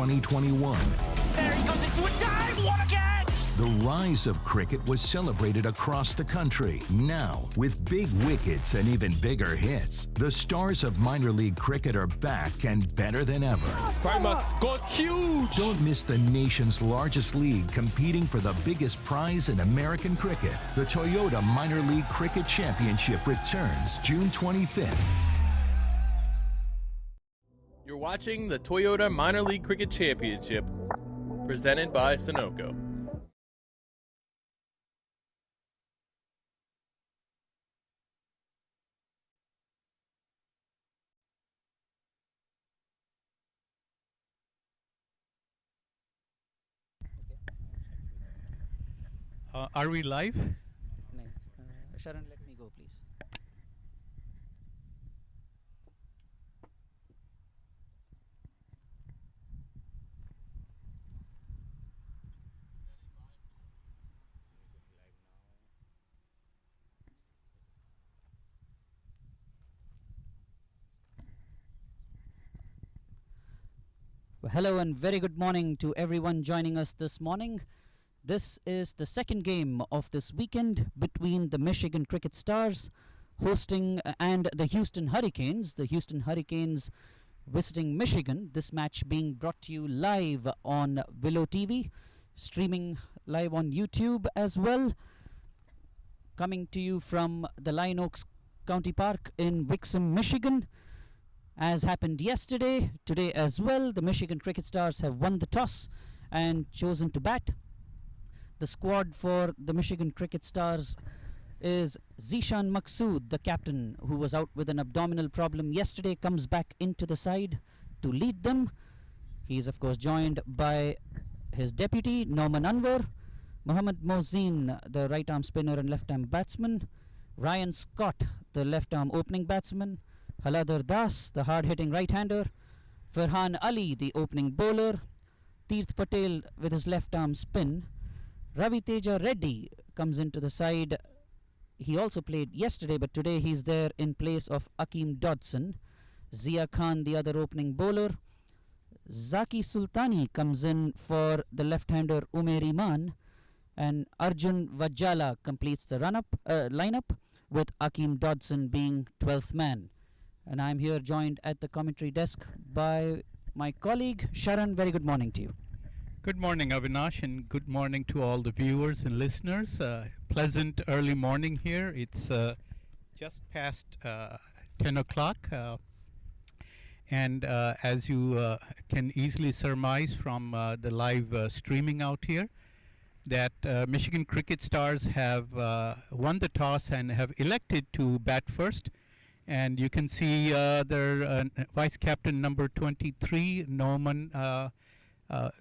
2021. There he goes into a dive. What a catch! The rise of cricket was celebrated across the country. Now, with big wickets and even bigger hits, the stars of minor league cricket are back and better than ever. Primus goes huge! Don't miss the nation's largest league competing for the biggest prize in American cricket. The Toyota Minor League Cricket Championship returns June 25th. You're watching the Toyota Minor League Cricket Championship, presented by Sunoco. Are we live? No. Sharon, let me go, please. Well, hello and very good morning to everyone joining us this morning. This is the second game of this weekend between the Michigan Cricket Stars hosting and the Houston Hurricanes. The Houston Hurricanes visiting Michigan. This match being brought to you live on Willow TV, streaming live on YouTube as well. Coming to you from the Lion Oaks County Park in Wixom, Michigan. As happened yesterday, today as well, the Michigan Cricket Stars have won the toss and chosen to bat. The squad for the Michigan Cricket Stars is Zishan Maqsood, the captain, who was out with an abdominal problem yesterday, comes back into the side to lead them. He is, of course, joined by his deputy, Norman Anwar, Mohammad Mohsin, the right-arm spinner and left-arm batsman, Ryan Scott, the left-arm opening batsman, Haladar Das, the hard-hitting right-hander, Farhan Ali, the opening bowler, Tirth Patel with his left-arm spin, Ravi Teja Reddy comes into the side. He also played yesterday, but today he's there in place of Akeem Dodson. Zia Khan, the other opening bowler. Zaki Sultani comes in for the left-hander Umer Iman. And Arjun Vajala completes the lineup, with Akeem Dodson being 12th man. And I'm here joined at the commentary desk by my colleague, Sharan. Very good morning to you. Good morning, Avinash, and good morning to all the viewers and listeners. Pleasant early morning here. It's just past 10 o'clock. And as you can easily surmise from the live streaming out here, that Michigan Cricket Stars have won the toss and have elected to bat first. And you can see their vice captain number 23, Norman,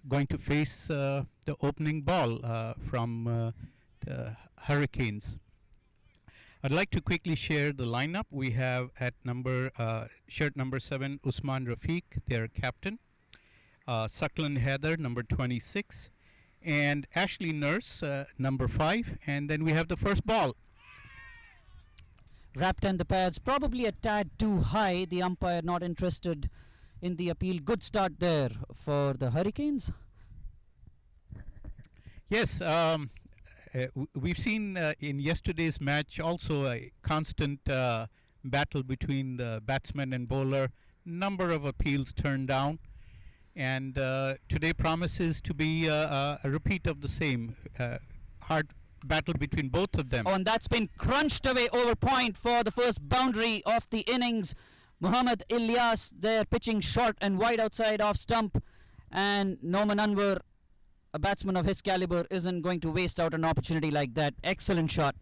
going to face the opening ball from the Hurricanes. I'd like to quickly share the lineup. We have at shirt number 7, Usman Rafiq, their captain. Saklan Heather, number 26. And Ashley Nurse, number 5. And then we have the first ball. Wrapped in the pads, probably a tad too high. The umpire not interested in the appeal. Good start there for the Hurricanes. Yes, we've seen in yesterday's match also a constant battle between the batsman and bowler. Number of appeals turned down. And today promises to be a repeat of the same hard battle between both of them. Oh, and that's been crunched away over point for the first boundary of the innings. Muhammad Ilyas there pitching short and wide outside off stump. And Norman Anwar, a batsman of his caliber, isn't going to waste out an opportunity like that. Excellent shot.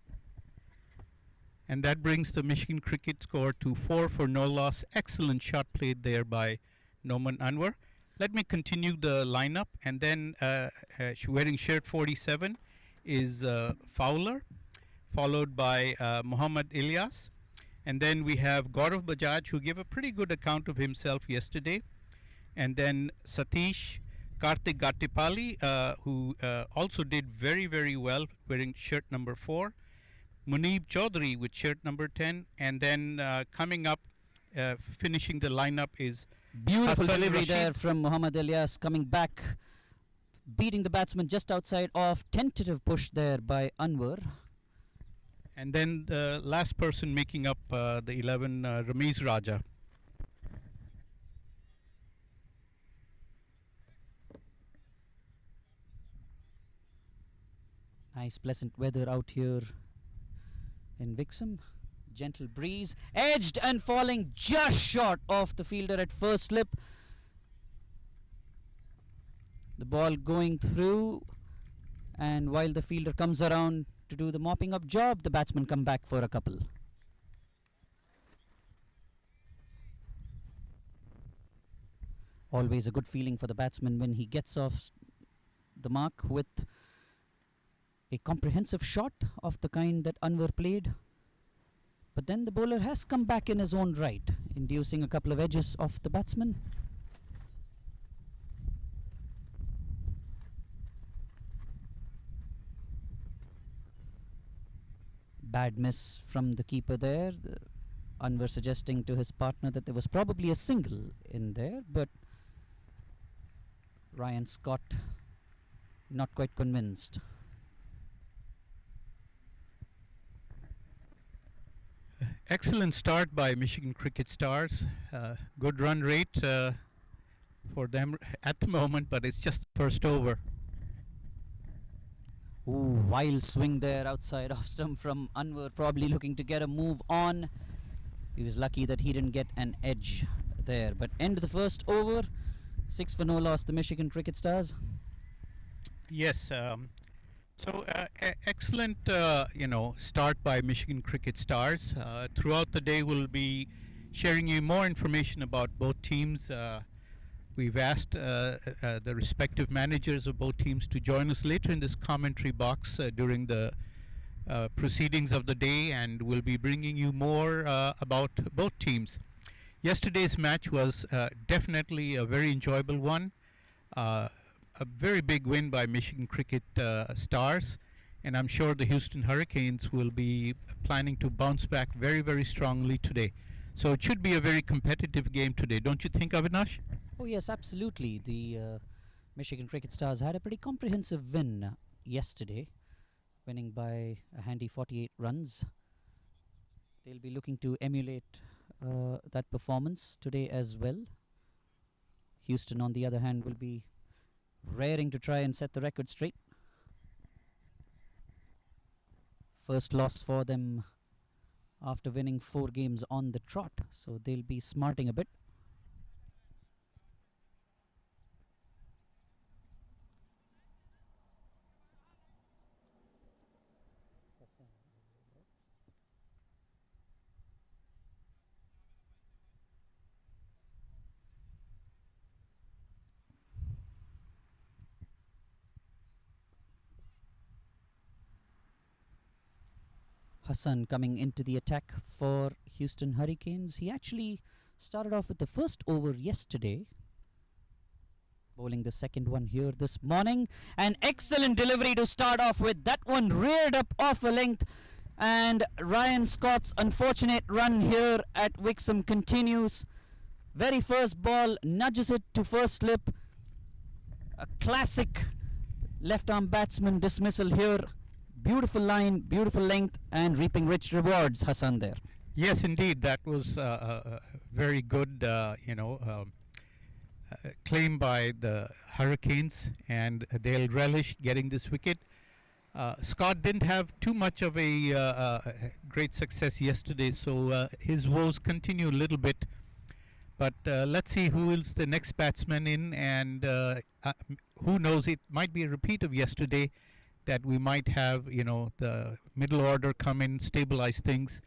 And that brings the Michigan cricket score to 4 for no loss. Excellent shot played there by Norman Anwar. Let me continue the lineup. And then wearing shirt 47 is Fowler, followed by Muhammad Ilyas. And then we have Gaurav Bajaj, who gave a pretty good account of himself yesterday. And then Satish Karthik Gattipalli, who also did very, very well, wearing shirt number 4. Muneeb Chaudhary with shirt number 10. And then coming up, finishing the lineup is Beautiful Hassan delivery Rashid. there from Muhammad Ilyas, coming back, beating the batsman just outside off. Tentative push there by Anwar. And then the last person making up the 11, Ramiz Raja. Nice pleasant weather out here in Wixham. Gentle breeze, edged and falling just short of the fielder at first slip. The ball going through, and while the fielder comes around to do the mopping up job, the batsmen come back for a couple. Always a good feeling for the batsman when he gets off the mark with a comprehensive shot of the kind that Anwar played. But then the bowler has come back in his own right, inducing a couple of edges off the batsman. Bad miss from the keeper there. Anwar suggesting to his partner that there was probably a single in there, but Ryan Scott not quite convinced. Excellent start by Michigan Cricket Stars. Good run rate for them at the moment, but it's just the first over. Ooh, wild swing there outside off stump from Anwar, probably looking to get a move on. He was lucky that he didn't get an edge there. But end of the first over, 6 for no loss, the Michigan Cricket Stars. Yes. Excellent, start by Michigan Cricket Stars. Throughout the day, we'll be sharing you more information about both teams. We've asked the respective managers of both teams to join us later in this commentary box during the proceedings of the day, and we'll be bringing you more about both teams. Yesterday's match was definitely a very enjoyable one. A very big win by Michigan Cricket Stars, and I'm sure the Houston Hurricanes will be planning to bounce back very, very strongly today. So it should be a very competitive game today, don't you think, Avinash? Oh yes, absolutely. The Michigan Cricket Stars had a pretty comprehensive win yesterday, winning by a handy 48 runs. They'll be looking to emulate that performance today as well. Houston, on the other hand, will be raring to try and set the record straight. First loss for them after winning 4 games on the trot, so they'll be smarting a bit. Hassan coming into the attack for Houston Hurricanes. He actually started off with the first over yesterday, bowling the second one here this morning. An excellent delivery to start off with. That one reared up off a length, and Ryan Scott's unfortunate run here at Wixham continues. Very first ball nudges it to first slip. A classic left arm batsman dismissal here. Beautiful line, beautiful length, and reaping rich rewards, Hassan, there. Yes, indeed. That was very good, claim by the Hurricanes, and they'll relish getting this wicket. Scott didn't have too much of a great success yesterday, so his woes continue a little bit. But let's see who is the next batsman in, and who knows, it might be a repeat of yesterday, that we might have, the middle order come in, stabilize things.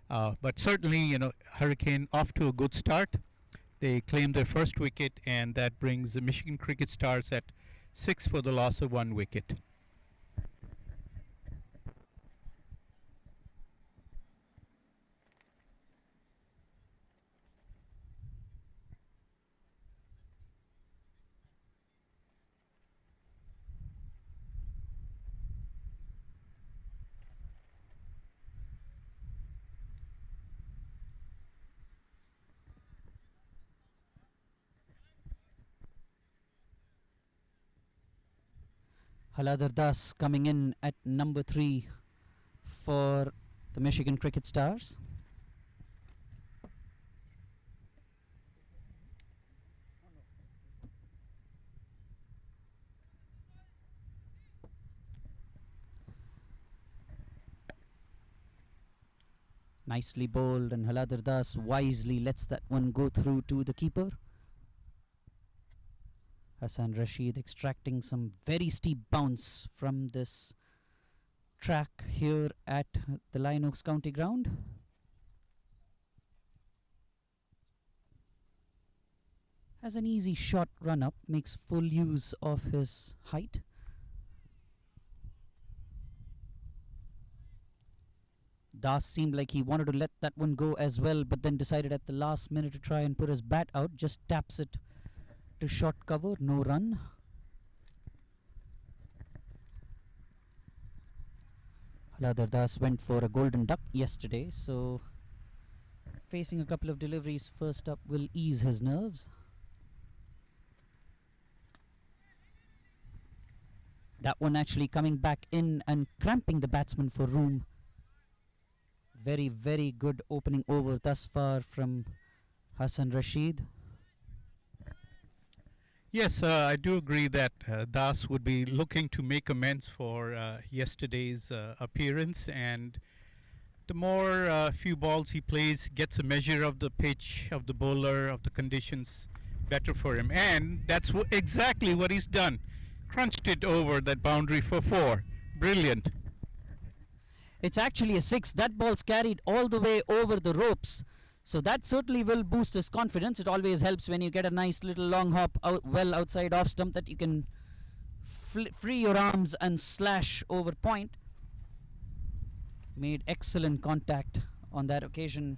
But certainly, Hurricane off to a good start. They claimed their first wicket, and that brings the Michigan Cricket Stars at 6 for the loss of 1 wicket. Haladar Das coming in at number 3 for the Michigan Cricket Stars. Nicely bowled, and Haladar Das wisely lets that one go through to the keeper. Hassan Rashid extracting some very steep bounce from this track here at the Lion Oaks County Ground. Has an easy shot run up, makes full use of his height. Das seemed like he wanted to let that one go as well, but then decided at the last minute to try and put his bat out. Just taps it to short cover, no run. Haladar Das went for a golden duck yesterday, so facing a couple of deliveries first up will ease his nerves. That one actually coming back in and cramping the batsman for room. Very, very good opening over thus far from Hassan Rashid. Yes, I do agree that Das would be looking to make amends for yesterday's appearance, and the more few balls he plays, gets a measure of the pitch, of the bowler, of the conditions, better for him. And that's exactly what he's done. Crunched it over that boundary for 4. Brilliant. It's actually a 6. That ball's carried all the way over the ropes. So that certainly will boost his confidence. It always helps when you get a nice little long hop out well outside off stump that you can free your arms and slash over point. Made excellent contact on that occasion.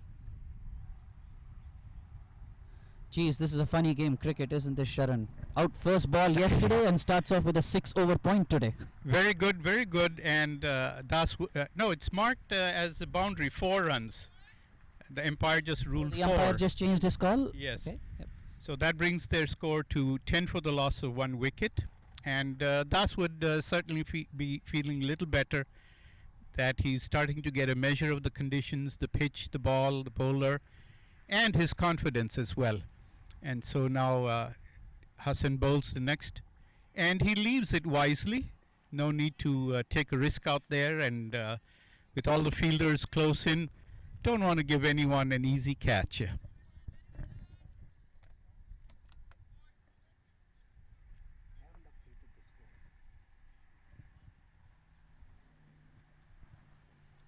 Geez, this is a funny game, cricket, isn't this, Sharan? Out first ball yesterday and starts off with a 6 over point today. Very good, very good. And Das, no, it's marked as a boundary, 4 runs. The umpire just ruled 4. The umpire just changed his call? Yes. Okay. Yep. So that brings their score to 10 for the loss of 1 wicket. And Das would certainly be feeling a little better that he's starting to get a measure of the conditions, the pitch, the ball, the bowler, and his confidence as well. And so now Hassan bowls the next. And he leaves it wisely. No need to take a risk out there. And with all the fielders close in, don't want to give anyone an easy catch.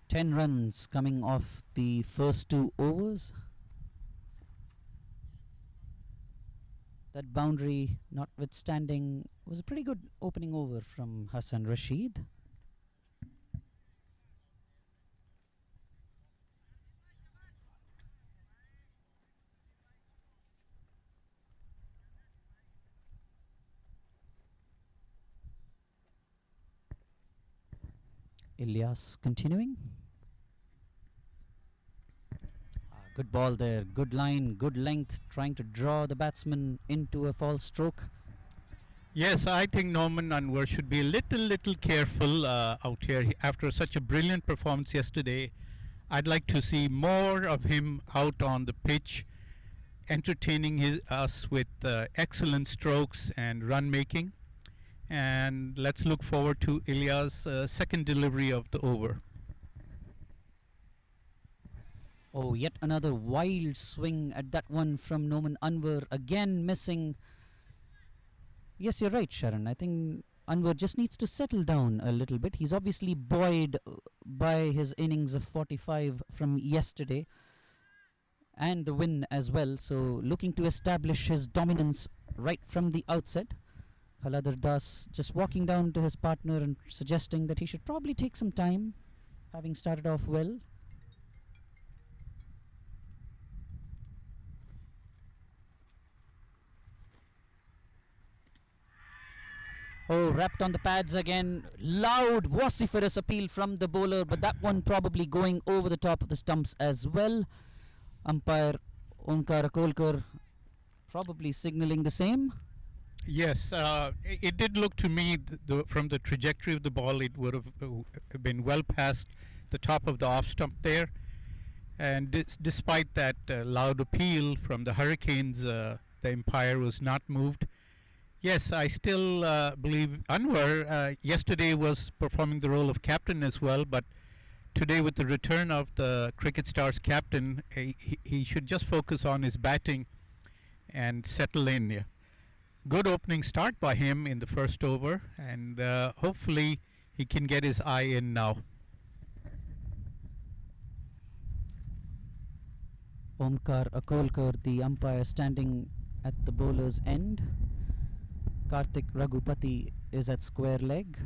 10 runs coming off the first 2 overs. That boundary notwithstanding was a pretty good opening over from Hassan Rashid. Ilyas continuing. Good ball there, good line, good length, trying to draw the batsman into a false stroke. Yes, I think Norman Anwar should be a little careful out here. After such a brilliant performance yesterday, I'd like to see more of him out on the pitch, entertaining us with excellent strokes and run making. And let's look forward to Ilya's second delivery of the over. Oh, yet another wild swing at that one from Norman Anwar, again missing. Yes, you're right, Sharan. I think Anwar just needs to settle down a little bit. He's obviously buoyed by his innings of 45 from yesterday and the win as well. So looking to establish his dominance right from the outset. Haladar Das just walking down to his partner and suggesting that he should probably take some time, having started off well. Oh, wrapped on the pads again. Loud, vociferous appeal from the bowler, but that one probably going over the top of the stumps as well. Umpire Onkar Akolkar probably signalling the same. Yes, it did look to me from the trajectory of the ball, it would have been well past the top of the off stump there. And despite that loud appeal from the Hurricanes, the umpire was not moved. Yes, I still believe Anwar yesterday was performing the role of captain as well, but today with the return of the Cricket Stars captain, he should just focus on his batting and settle in. Yeah. Good opening start by him in the first over, and hopefully he can get his eye in now. Omkar Akolkar, the umpire, standing at the bowler's end. Karthik Raghupati is at square leg.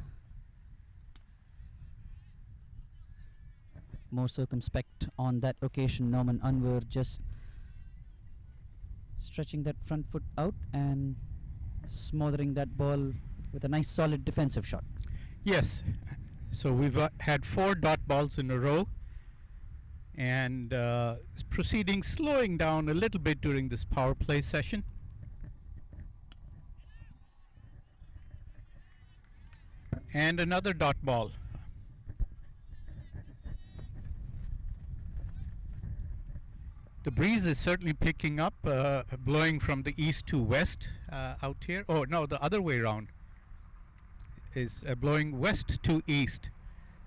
More circumspect on that occasion, Norman Anwar just stretching that front foot out and smothering that ball with a nice solid defensive shot. Yes, so we've had 4 dot balls in a row, and proceeding slowing down a little bit during this power play session. And another dot ball. The breeze is certainly picking up, blowing from the east to west out here. Oh no, the other way around. Is blowing west to east.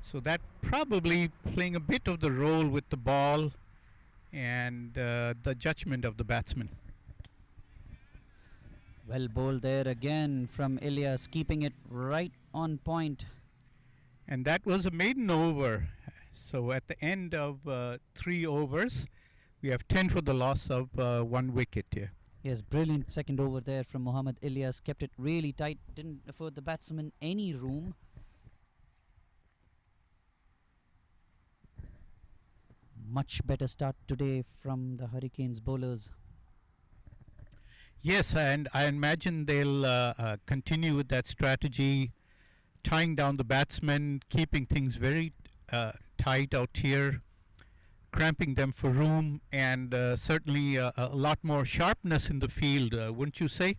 So that probably playing a bit of the role with the ball and the judgment of the batsman. Well bowled there again from Ilyas, keeping it right on point. And that was a maiden over. So at the end of 3 overs, we have 10 for the loss of 1 wicket here. Yes, brilliant second over there from Mohammad Ilyas. Kept it really tight, didn't afford the batsman any room. Much better start today from the Hurricanes bowlers. Yes, and I imagine they'll continue with that strategy, tying down the batsmen, keeping things very tight out here, cramping them for room, and certainly a lot more sharpness in the field, wouldn't you say?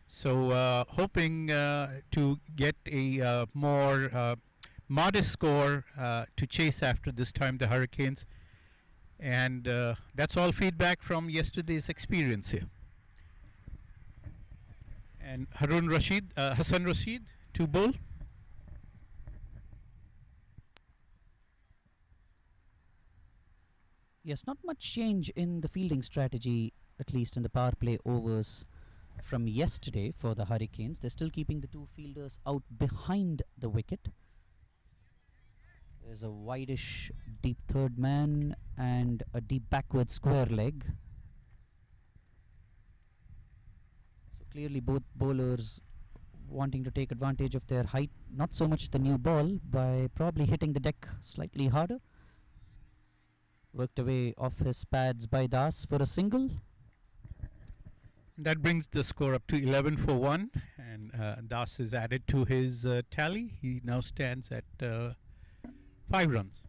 So hoping to get a more modest score to chase after this time, the Hurricanes. And that's all feedback from yesterday's experience here. And Hassan Rashid to bowl. Yes, not much change in the fielding strategy, at least in the power play overs from yesterday for the Hurricanes. They're still keeping the 2 fielders out behind the wicket. There's a wideish deep third man and a deep backward square leg. So clearly both bowlers wanting to take advantage of their height, not so much the new ball, by probably hitting the deck slightly harder. Worked away off his pads by Das for a single. That brings the score up to 11 for 1, and Das is added to his tally. He now stands at 5 runs.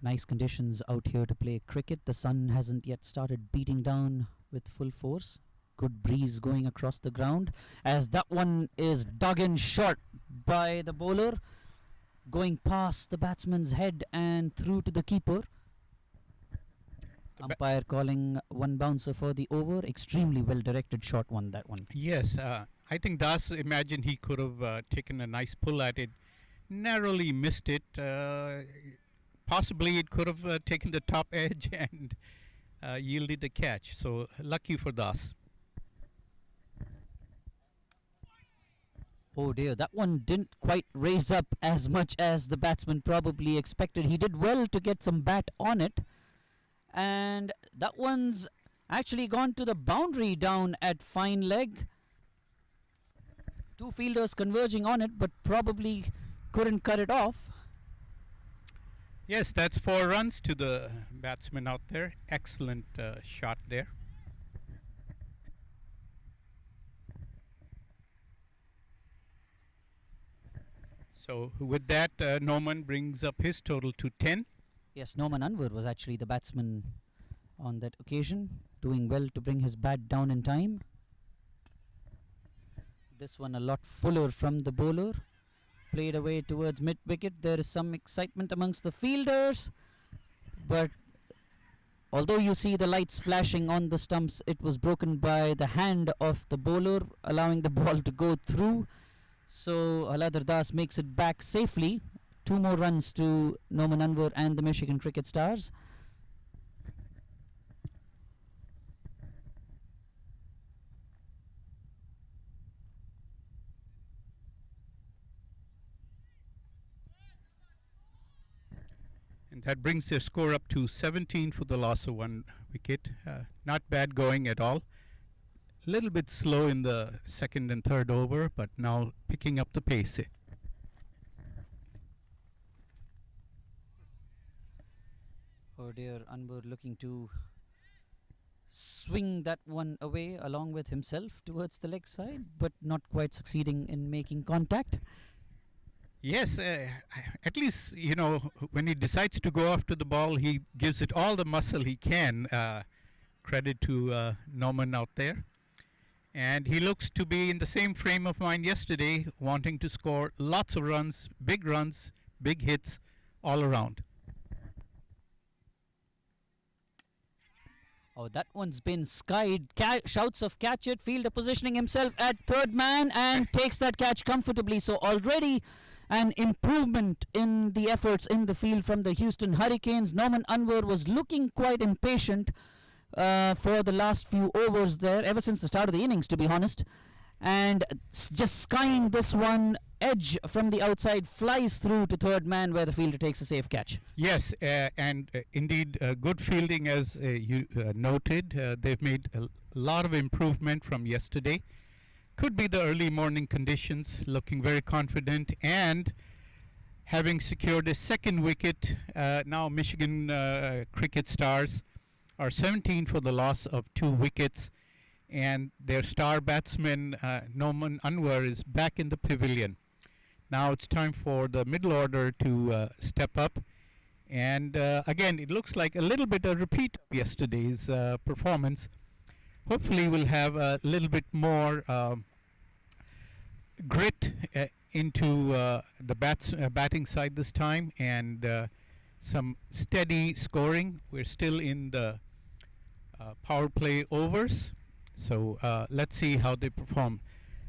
Nice conditions out here to play cricket. The sun hasn't yet started beating down with full force. Good breeze going across the ground as that one is dug in short by the bowler, going past the batsman's head and through to the keeper. Umpire calling 1 bouncer for the over. Extremely well directed shot one, that one. Yes, I think Das imagined he could have taken a nice pull at it. Narrowly missed it. Possibly it could have taken the top edge and yielded the catch. So lucky for Das. Oh dear, that one didn't quite raise up as much as the batsman probably expected. He did well to get some bat on it, and that one's actually gone to the boundary down at fine leg. Two fielders converging on it, but probably couldn't cut it off. Yes, that's 4 runs to the batsman out there. Excellent shot there. So with that, Norman brings up his total to 10. Yes, Norman Anwar was actually the batsman on that occasion, doing well to bring his bat down in time. This one a lot fuller from the bowler. Played away towards mid-wicket. There is some excitement amongst the fielders, but although you see the lights flashing on the stumps, it was broken by the hand of the bowler, allowing the ball to go through. So Aladar Das makes it back safely. 2 more runs to Norman Anwar and the Michigan Cricket Stars. And that brings their score up to 17 for the loss of 1 wicket. Not bad going at all. A little bit slow in the second and third over, but now picking up the pace. Oh dear, Anwar looking to swing that one away along with himself towards the leg side, but not quite succeeding in making contact. Yes, at least, you know, when he decides to go after the ball, he gives it all the muscle he can. Credit to Norman out there. And he looks to be in the same frame of mind yesterday, wanting to score lots of runs, big hits all around. Oh, that one's been skied. Shouts of catch it. Fielder positioning himself at third man and takes that catch comfortably. So already an improvement in the efforts in the field from the Houston Hurricanes. Norman Anwar was looking quite impatient for the last few overs there, ever since the start of the innings, to be honest. And just skying this one, edge from the outside, flies through to third man where the fielder takes a safe catch. Yes, and indeed good fielding, as you noted. They've made a lot of improvement from yesterday. Could be the early morning conditions, looking very confident, and having secured a second wicket. Now Michigan Cricket Stars are 17 for the loss of 2 wickets, and their star batsman Norman Anwar is back in the pavilion. Now it's time for the middle order to step up, and again it looks like a little bit a repeat of yesterday's performance. Hopefully we'll have a little bit more grit into the batting side this time, and some steady scoring. We're still in the power play overs, so let's see how they perform.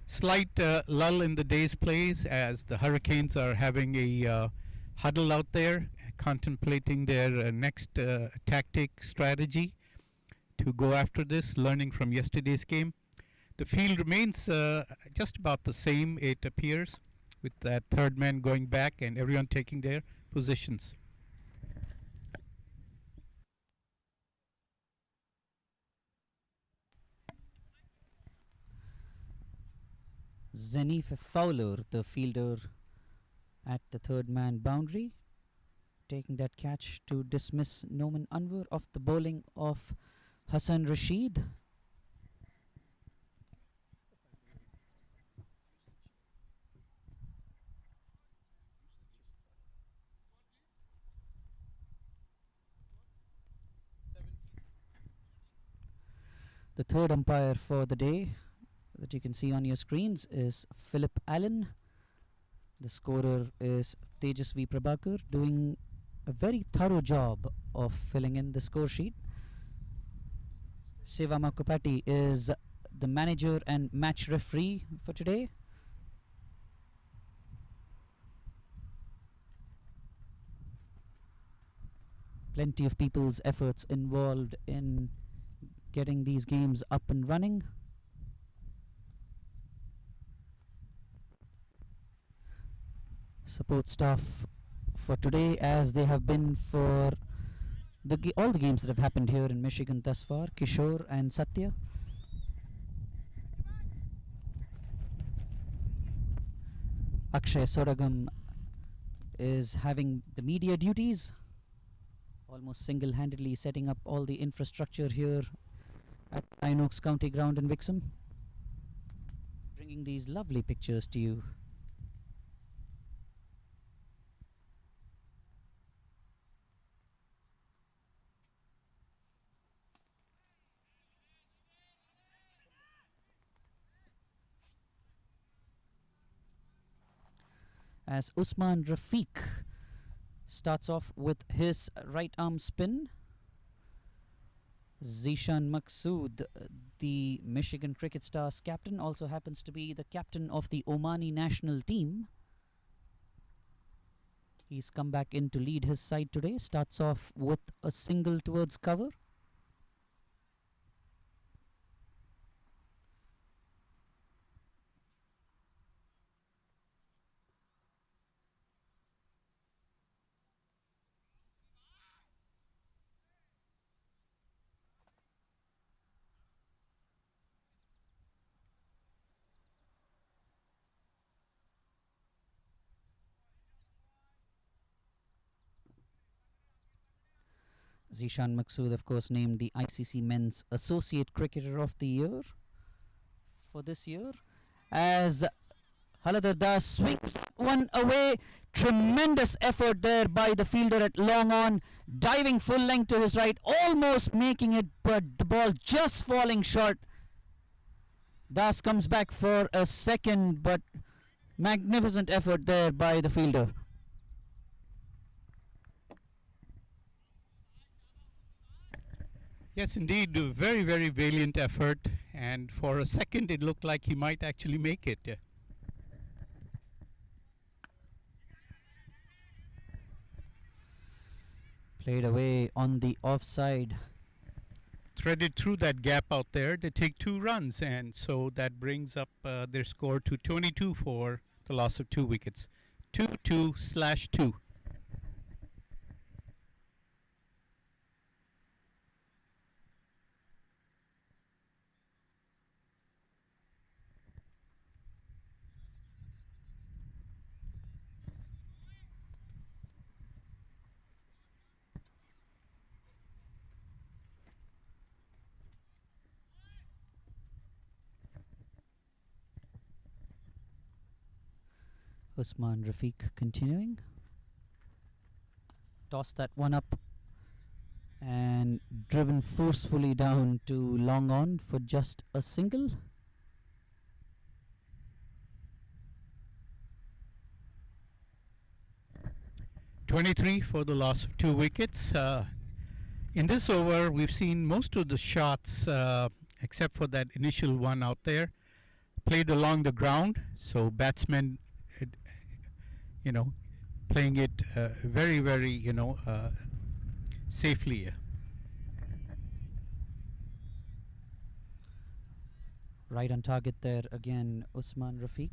Slight lull in the day's plays as the Hurricanes are having a huddle out there, contemplating their next tactic strategy to go after this, learning from yesterday's game. The field remains just about the same, it appears, with that third man going back and everyone taking their positions. Zenith Fowler, the fielder at the third man boundary, taking that catch to dismiss Norman Anwar off the bowling of Hassan Rashid. The third umpire for the day that you can see on your screens is Philip Allen. The scorer is Tejasvi Prabhakar, doing a very thorough job of filling in the score sheet. Sevama Kopati is the manager and match referee for today. Plenty of people's efforts involved in getting these games up and running. support staff for today, as they have been for all the games that have happened here in Michigan thus far. Kishore and Satya. Akshay Soragam is having the media duties, almost single-handedly setting up all the infrastructure here at Pine Oaks County Ground in Wixom, bringing these lovely pictures to you. As Usman Rafiq starts off with his right arm spin, Zishan Maqsood, the Michigan Cricket Stars captain, also happens to be the captain of the Omani national team. He's come back in to lead his side today. Starts off with a single towards cover. Zishan Maqsood, of course, named the ICC Men's Associate Cricketer of the Year for this year. As Haladar Das swings one away. Tremendous effort there by the fielder at long on, diving full length to his right, almost making it, but the ball just falling short. Das comes back for a second, but magnificent effort there by the fielder. Yes, indeed, a very, very valiant effort, and for a second it looked like he might actually make it. Played away on the offside. Threaded through that gap out there. They take 2 runs, and so that brings up their score to 22 for the loss of 2 wickets. 2-2/2. Usman Rafiq continuing. Toss that one up and driven forcefully down to long on for just a single. $23 for the loss of 2 wickets. In this over, we've seen most of the shots, except for that initial one out there, played along the ground. So batsmen, playing it very, very, safely. Right on target there again, Usman Rafiq.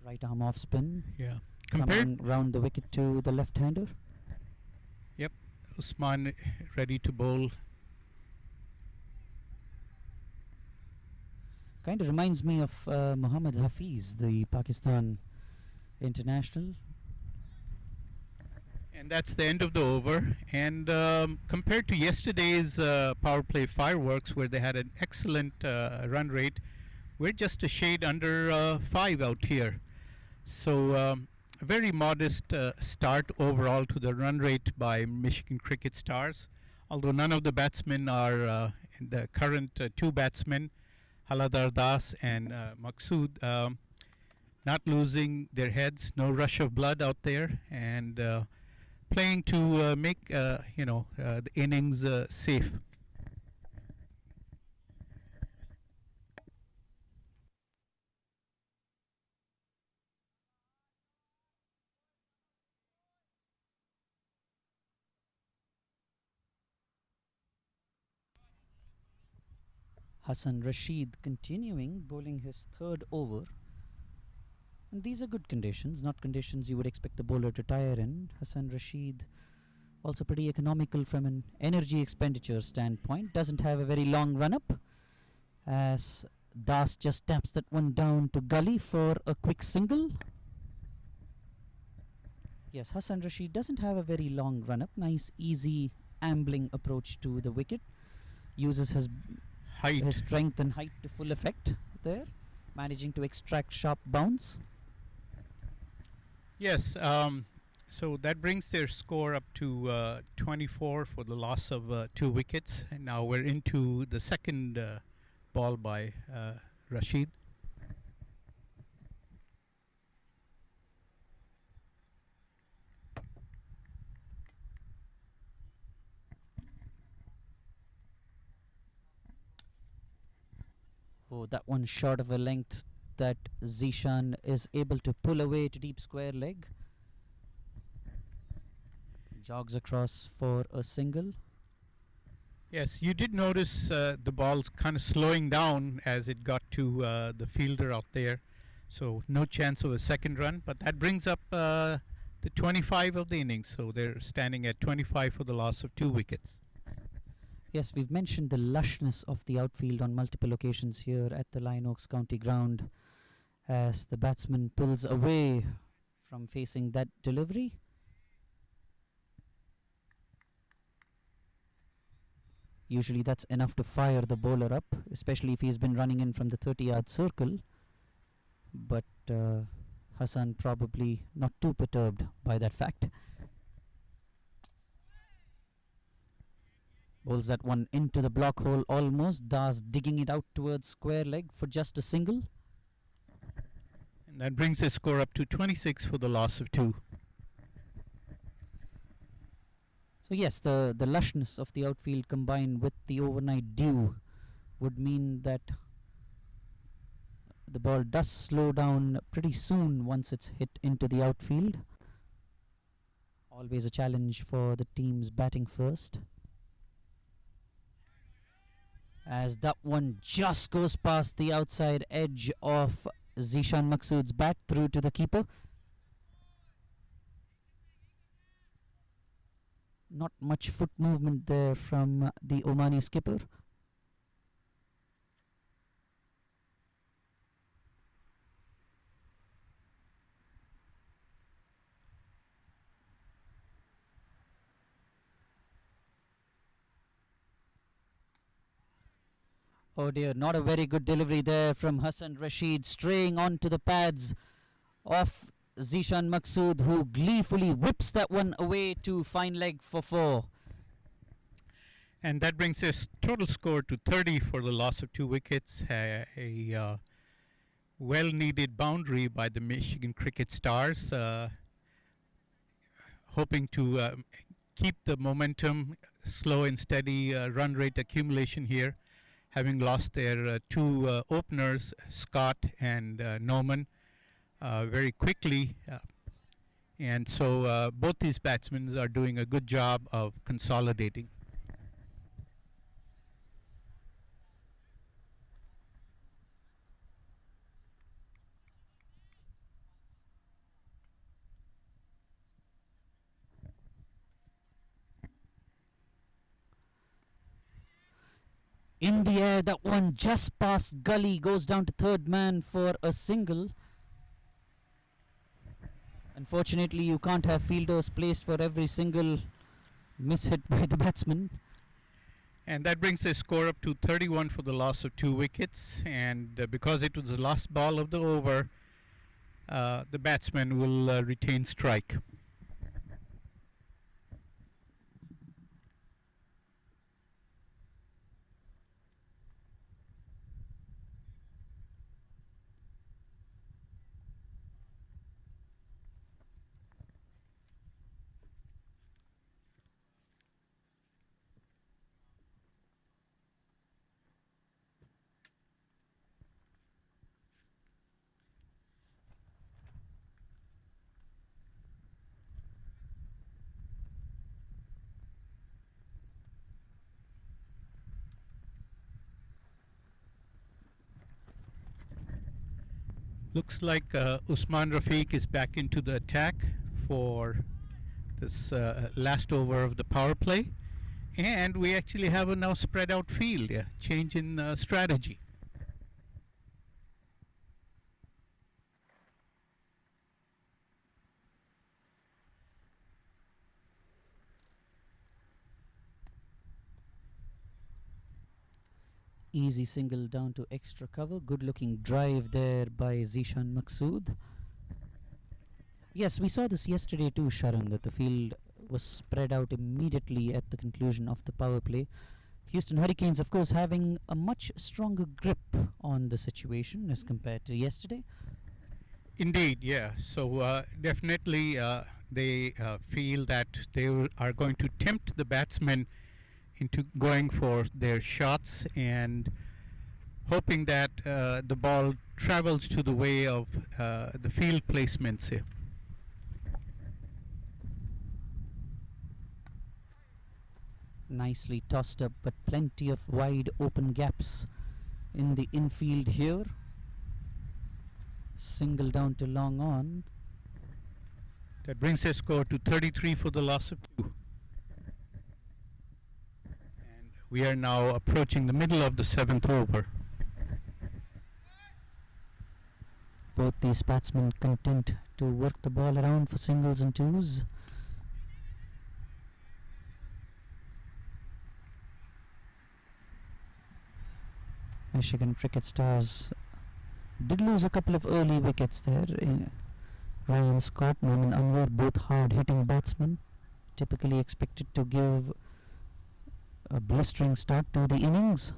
Right arm off spin. Yeah. Coming round the wicket to the left-hander. Yep. Usman ready to bowl. Kind of reminds me of Mohammad Hafiz, the Pakistan international. And that's the end of the over. And compared to yesterday's power play fireworks, where they had an excellent run rate, we're just a shade under 5 out here. So a very modest start overall to the run rate by Michigan Cricket Stars. Although none of the batsmen are the current 2 batsmen, Haladar Das and Maqsood, not losing their heads, no rush of blood out there, and playing to make the innings safe. Hassan Rashid continuing, bowling his 3rd over. And these are good conditions, not conditions you would expect the bowler to tire in. Hassan Rashid, also pretty economical from an energy expenditure standpoint, doesn't have a very long run up, as Das just taps that one down to Gully for a quick single. Yes, Hassan Rashid doesn't have a very long run up. Nice, easy, ambling approach to the wicket. Uses his strength and height to full effect there, managing to extract sharp bounce. Yes, so that brings their score up to 24 for the loss of 2 wickets. And now we're into the second ball by Rashid. Oh, that one short of a length that Zishan is able to pull away to deep square leg. Jogs across for a single. Yes, you did notice the ball's kind of slowing down as it got to the fielder out there. So no chance of a second run, but that brings up the 25 of the innings. So they're standing at 25 for the loss of 2 wickets. Yes, we've mentioned the lushness of the outfield on multiple occasions here at the Lion Oaks County Ground, as the batsman pulls away from facing that delivery. Usually that's enough to fire the bowler up, especially if he's been running in from the 30-yard circle. But Hassan probably not too perturbed by that fact. Bowls that one into the block hole almost. Das digging it out towards square leg for just a single. And that brings the score up to 26 for the loss of 2. So yes, the lushness of the outfield combined with the overnight dew would mean that the ball does slow down pretty soon once it's hit into the outfield. Always a challenge for the teams batting first, as that one just goes past the outside edge of Zishan Maqsood's bat through to the keeper. Not much foot movement there from the Omani skipper. Oh dear, not a very good delivery there from Hassan Rashid, straying onto the pads of Zishan Maqsood, who gleefully whips that one away to fine leg for 4. And that brings his total score to 30 for the loss of 2 wickets. A well-needed boundary by the Michigan Cricket Stars, hoping to keep the momentum, slow and steady run rate accumulation here, having lost their 2 openers, Scott and Norman, very quickly. And so both these batsmen are doing a good job of consolidating. In the air, that one just past Gully, goes down to third man for a single. Unfortunately, you can't have fielders placed for every single miss hit by the batsman. And that brings the score up to 31 for the loss of 2 wickets. And because it was the last ball of the over, the batsman will retain strike. Looks like Usman Rafiq is back into the attack for this last over of the power play. And we actually have a now spread out field, change in strategy. Easy single down to extra cover. Good looking drive there by Zishan Maqsood. Yes, we saw this yesterday too, Sharon, that the field was spread out immediately at the conclusion of the power play. Houston Hurricanes, of course, having a much stronger grip on the situation as compared to yesterday. Indeed, yeah. So definitely they feel that they are going to tempt the batsmen into going for their shots and hoping that the ball travels to the way of the field placements here. Nicely tossed up, but plenty of wide open gaps in the infield here. Single down to long on. That brings their score to 33 for the loss of 2. And we are now approaching the middle of the 7th over. Both these batsmen content to work the ball around for singles and twos. Michigan Cricket Stars did lose a couple of early wickets there. Ryan Scott, Norman Anwar, both hard-hitting batsmen, typically expected to give a blistering start to the innings.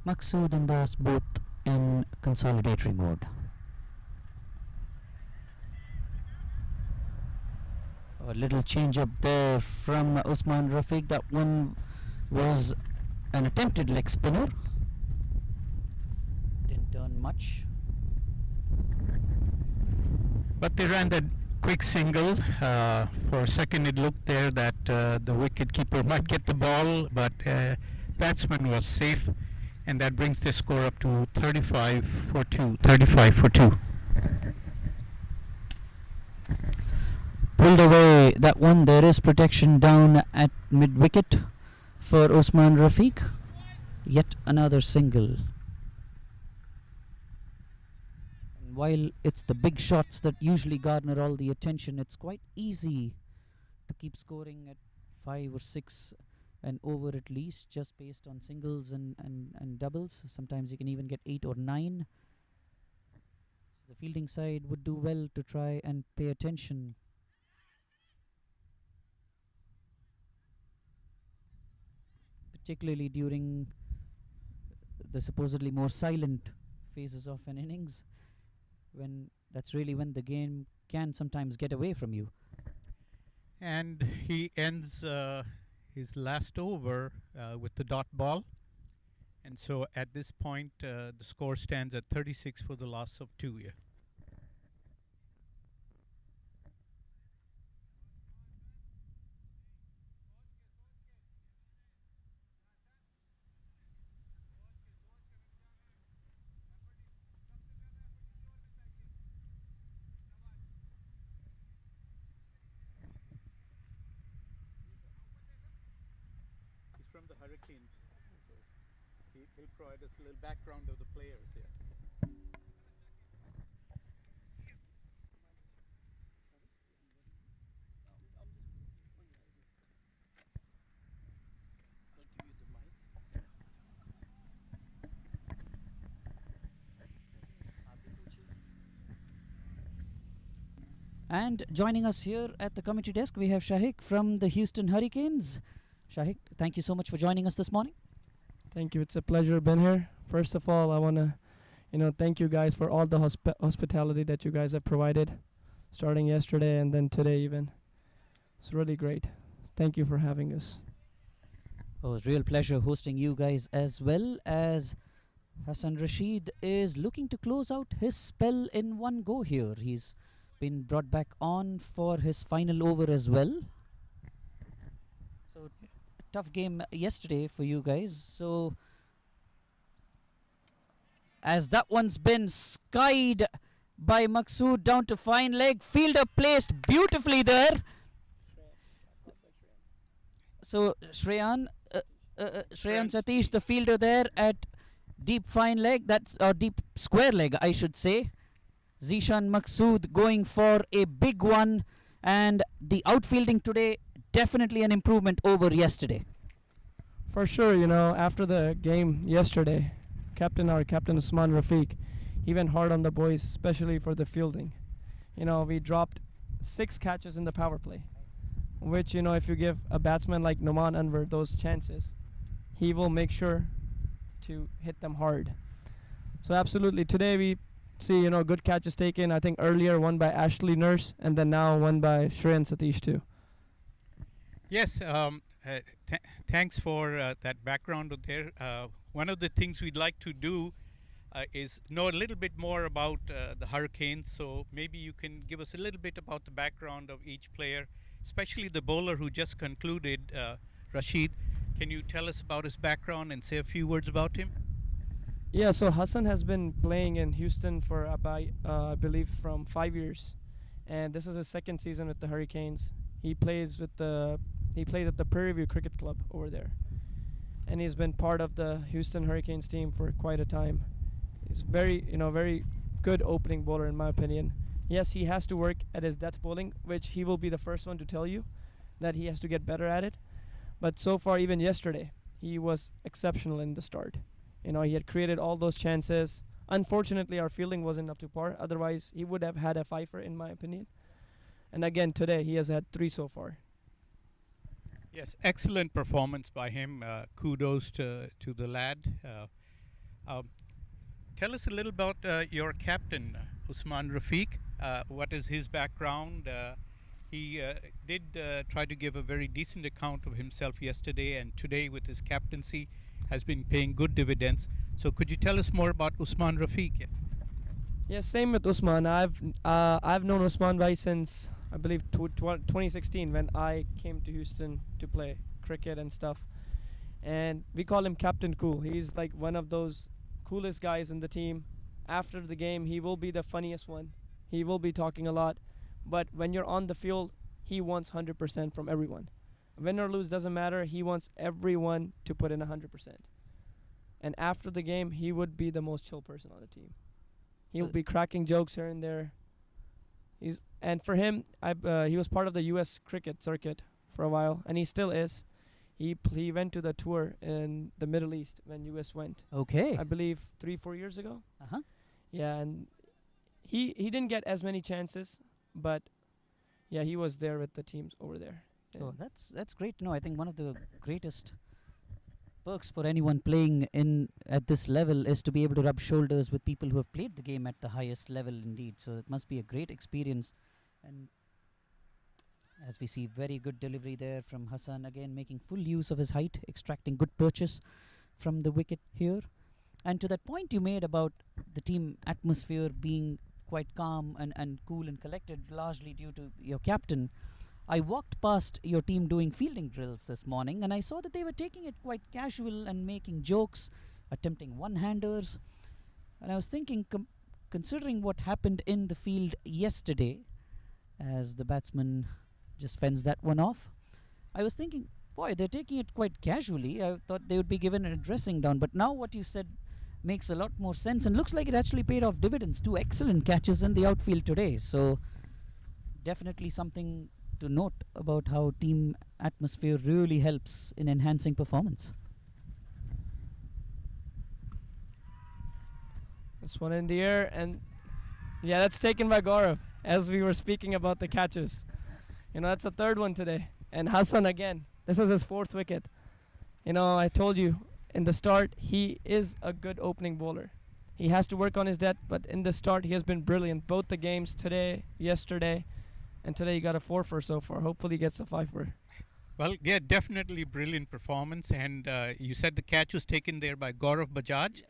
Maqsood and Das both in consolidatory mode. A little change up there from Usman Rafiq. That one was an attempted leg spinner. Didn't turn much. But they ran that quick single. For a second it looked there that the wicket keeper might get the ball, but batsman was safe, and that brings the score up to 35 for 2. Pulled away that one. There is protection down at mid wicket for Usman Rafiq. Yet another single. And while it's the big shots that usually garner all the attention, it's quite easy to keep scoring at 5 or 6 and over at least, just based on singles and doubles. Sometimes you can even get 8 or 9. So the fielding side would do well to try and pay attention. Particularly during the supposedly more silent phases of an innings, when that's really when the game can sometimes get away from you. And he ends his last over with the dot ball, and so at this point the score stands at 36 for the loss of 2. Yeah. He's from the Hurricanes, so he'll provide us a little background of the players here. And joining us here at the committee desk, we have Shahik from the Houston Hurricanes. Shahik, thank you so much for joining us this morning. Thank you. It's a pleasure being here. First of all, I want to, thank you guys for all the hospitality that you guys have provided, starting yesterday and then today even. It's really great. Thank you for having us. Oh, it's a real pleasure hosting you guys, as well as Hassan Rashid is looking to close out his spell in one go here. He's been brought back on for his final over as well. So, tough game yesterday for you guys. So, as that one's been skied by Maqsood down to fine leg. Fielder placed beautifully there. So Shreyan Satish, the fielder there at deep fine leg, that's deep square leg, I should say. Zishan Maqsood going for a big one, and the outfielding today definitely an improvement over yesterday. For sure, after the game yesterday, our captain Usman Rafiq, he went hard on the boys, especially for the fielding. We dropped 6 catches in the power play, which, if you give a batsman like Noman Anwar those chances, he will make sure to hit them hard. So absolutely, today we see, good catches taken. I think earlier one by Ashley Nurse, and then now one by Shreyan Satish too. Yes, thanks for that background there. One of the things we'd like to do is know a little bit more about the Hurricanes. So maybe you can give us a little bit about the background of each player, especially the bowler who just concluded, Rashid. Can you tell us about his background and say a few words about him? Yeah, so Hassan has been playing in Houston for about, I believe, from 5 years, and this is his second season with the Hurricanes. He plays at the Prairie View Cricket Club over there, and he's been part of the Houston Hurricanes team for quite a time. He's very good opening bowler in my opinion. Yes, he has to work at his death bowling, which he will be the first one to tell you that he has to get better at it. But so far, even yesterday, he was exceptional in the start. He had created all those chances. Unfortunately, our fielding wasn't up to par. Otherwise, he would have had a fifer, in my opinion. And again, today, he has had 3 so far. Yes, excellent performance by him. Kudos to the lad. Tell us a little about your captain, Usman Rafiq. What is his background? He did try to give a very decent account of himself yesterday, and today with his captaincy has been paying good dividends. So could you tell us more about Usman Rafiq? Yeah, same with Usman. I've known Usman Bhai since, I believe, 2016 when I came to Houston to play cricket and stuff. And we call him Captain Cool. He's like one of those coolest guys in the team. After the game, he will be the funniest one. He will be talking a lot. But when you're on the field, he wants 100% from everyone. Win or lose, doesn't matter. He wants everyone to put in 100%. And after the game, he would be the most chill person on the team. He will be cracking jokes here and there. And for him, he was part of the U.S. cricket circuit for a while, and he still is. He went to the tour in the Middle East when U.S. went. Okay. I believe 3-4 years ago. Uh-huh. Yeah, and he didn't get as many chances, but yeah, he was there with the teams over there. Oh, that's great to know. I think one of the greatest perks for anyone playing at this level is to be able to rub shoulders with people who have played the game at the highest level indeed. So it must be a great experience. And as we see, very good delivery there from Hassan, again making full use of his height, extracting good purchase from the wicket here. And to that point you made about the team atmosphere being quite calm and cool and collected, largely due to your captain, I walked past your team doing fielding drills this morning, and I saw that they were taking it quite casual and making jokes, attempting one-handers. And I was thinking, considering what happened in the field yesterday, as the batsman just fends that one off, I was thinking, boy, they're taking it quite casually. I thought they would be given a dressing down. But now what you said makes a lot more sense, and looks like it actually paid off dividends. 2 excellent catches in the outfield today. So definitely something to note about how team atmosphere really helps in enhancing performance. This one in the air, and yeah, that's taken by Gaurav, as we were speaking about the catches. That's the 3rd one today. And Hassan again, this is his 4th wicket. I told you in the start, he is a good opening bowler. He has to work on his depth, but in the start, he has been brilliant. Both the games today, yesterday, and today he got a 4-for so far. Hopefully he gets a 5-for. Well, yeah, definitely brilliant performance. And you said the catch was taken there by Gaurav Bajaj.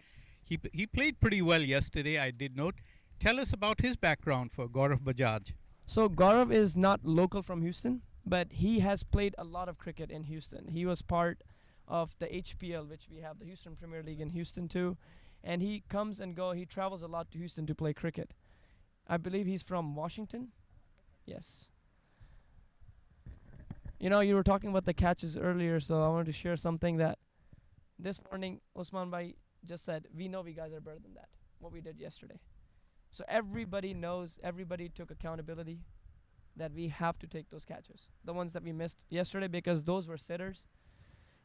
Yes. He played pretty well yesterday, I did note. Tell us about his background for Gaurav Bajaj. So Gaurav is not local from Houston, but he has played a lot of cricket in Houston. He was part of the HPL, which we have, the Houston Premier League in Houston too. and he comes and go. He travels a lot to Houston to play cricket. I believe he's from Washington. Yes. You know, you were talking about the catches earlier, so I wanted to share something that this morning Usman Bhai just said, we know we guys are better than that, what we did yesterday. So everybody knows, everybody took accountability that we have to take those catches, the ones that we missed yesterday, because those were sitters.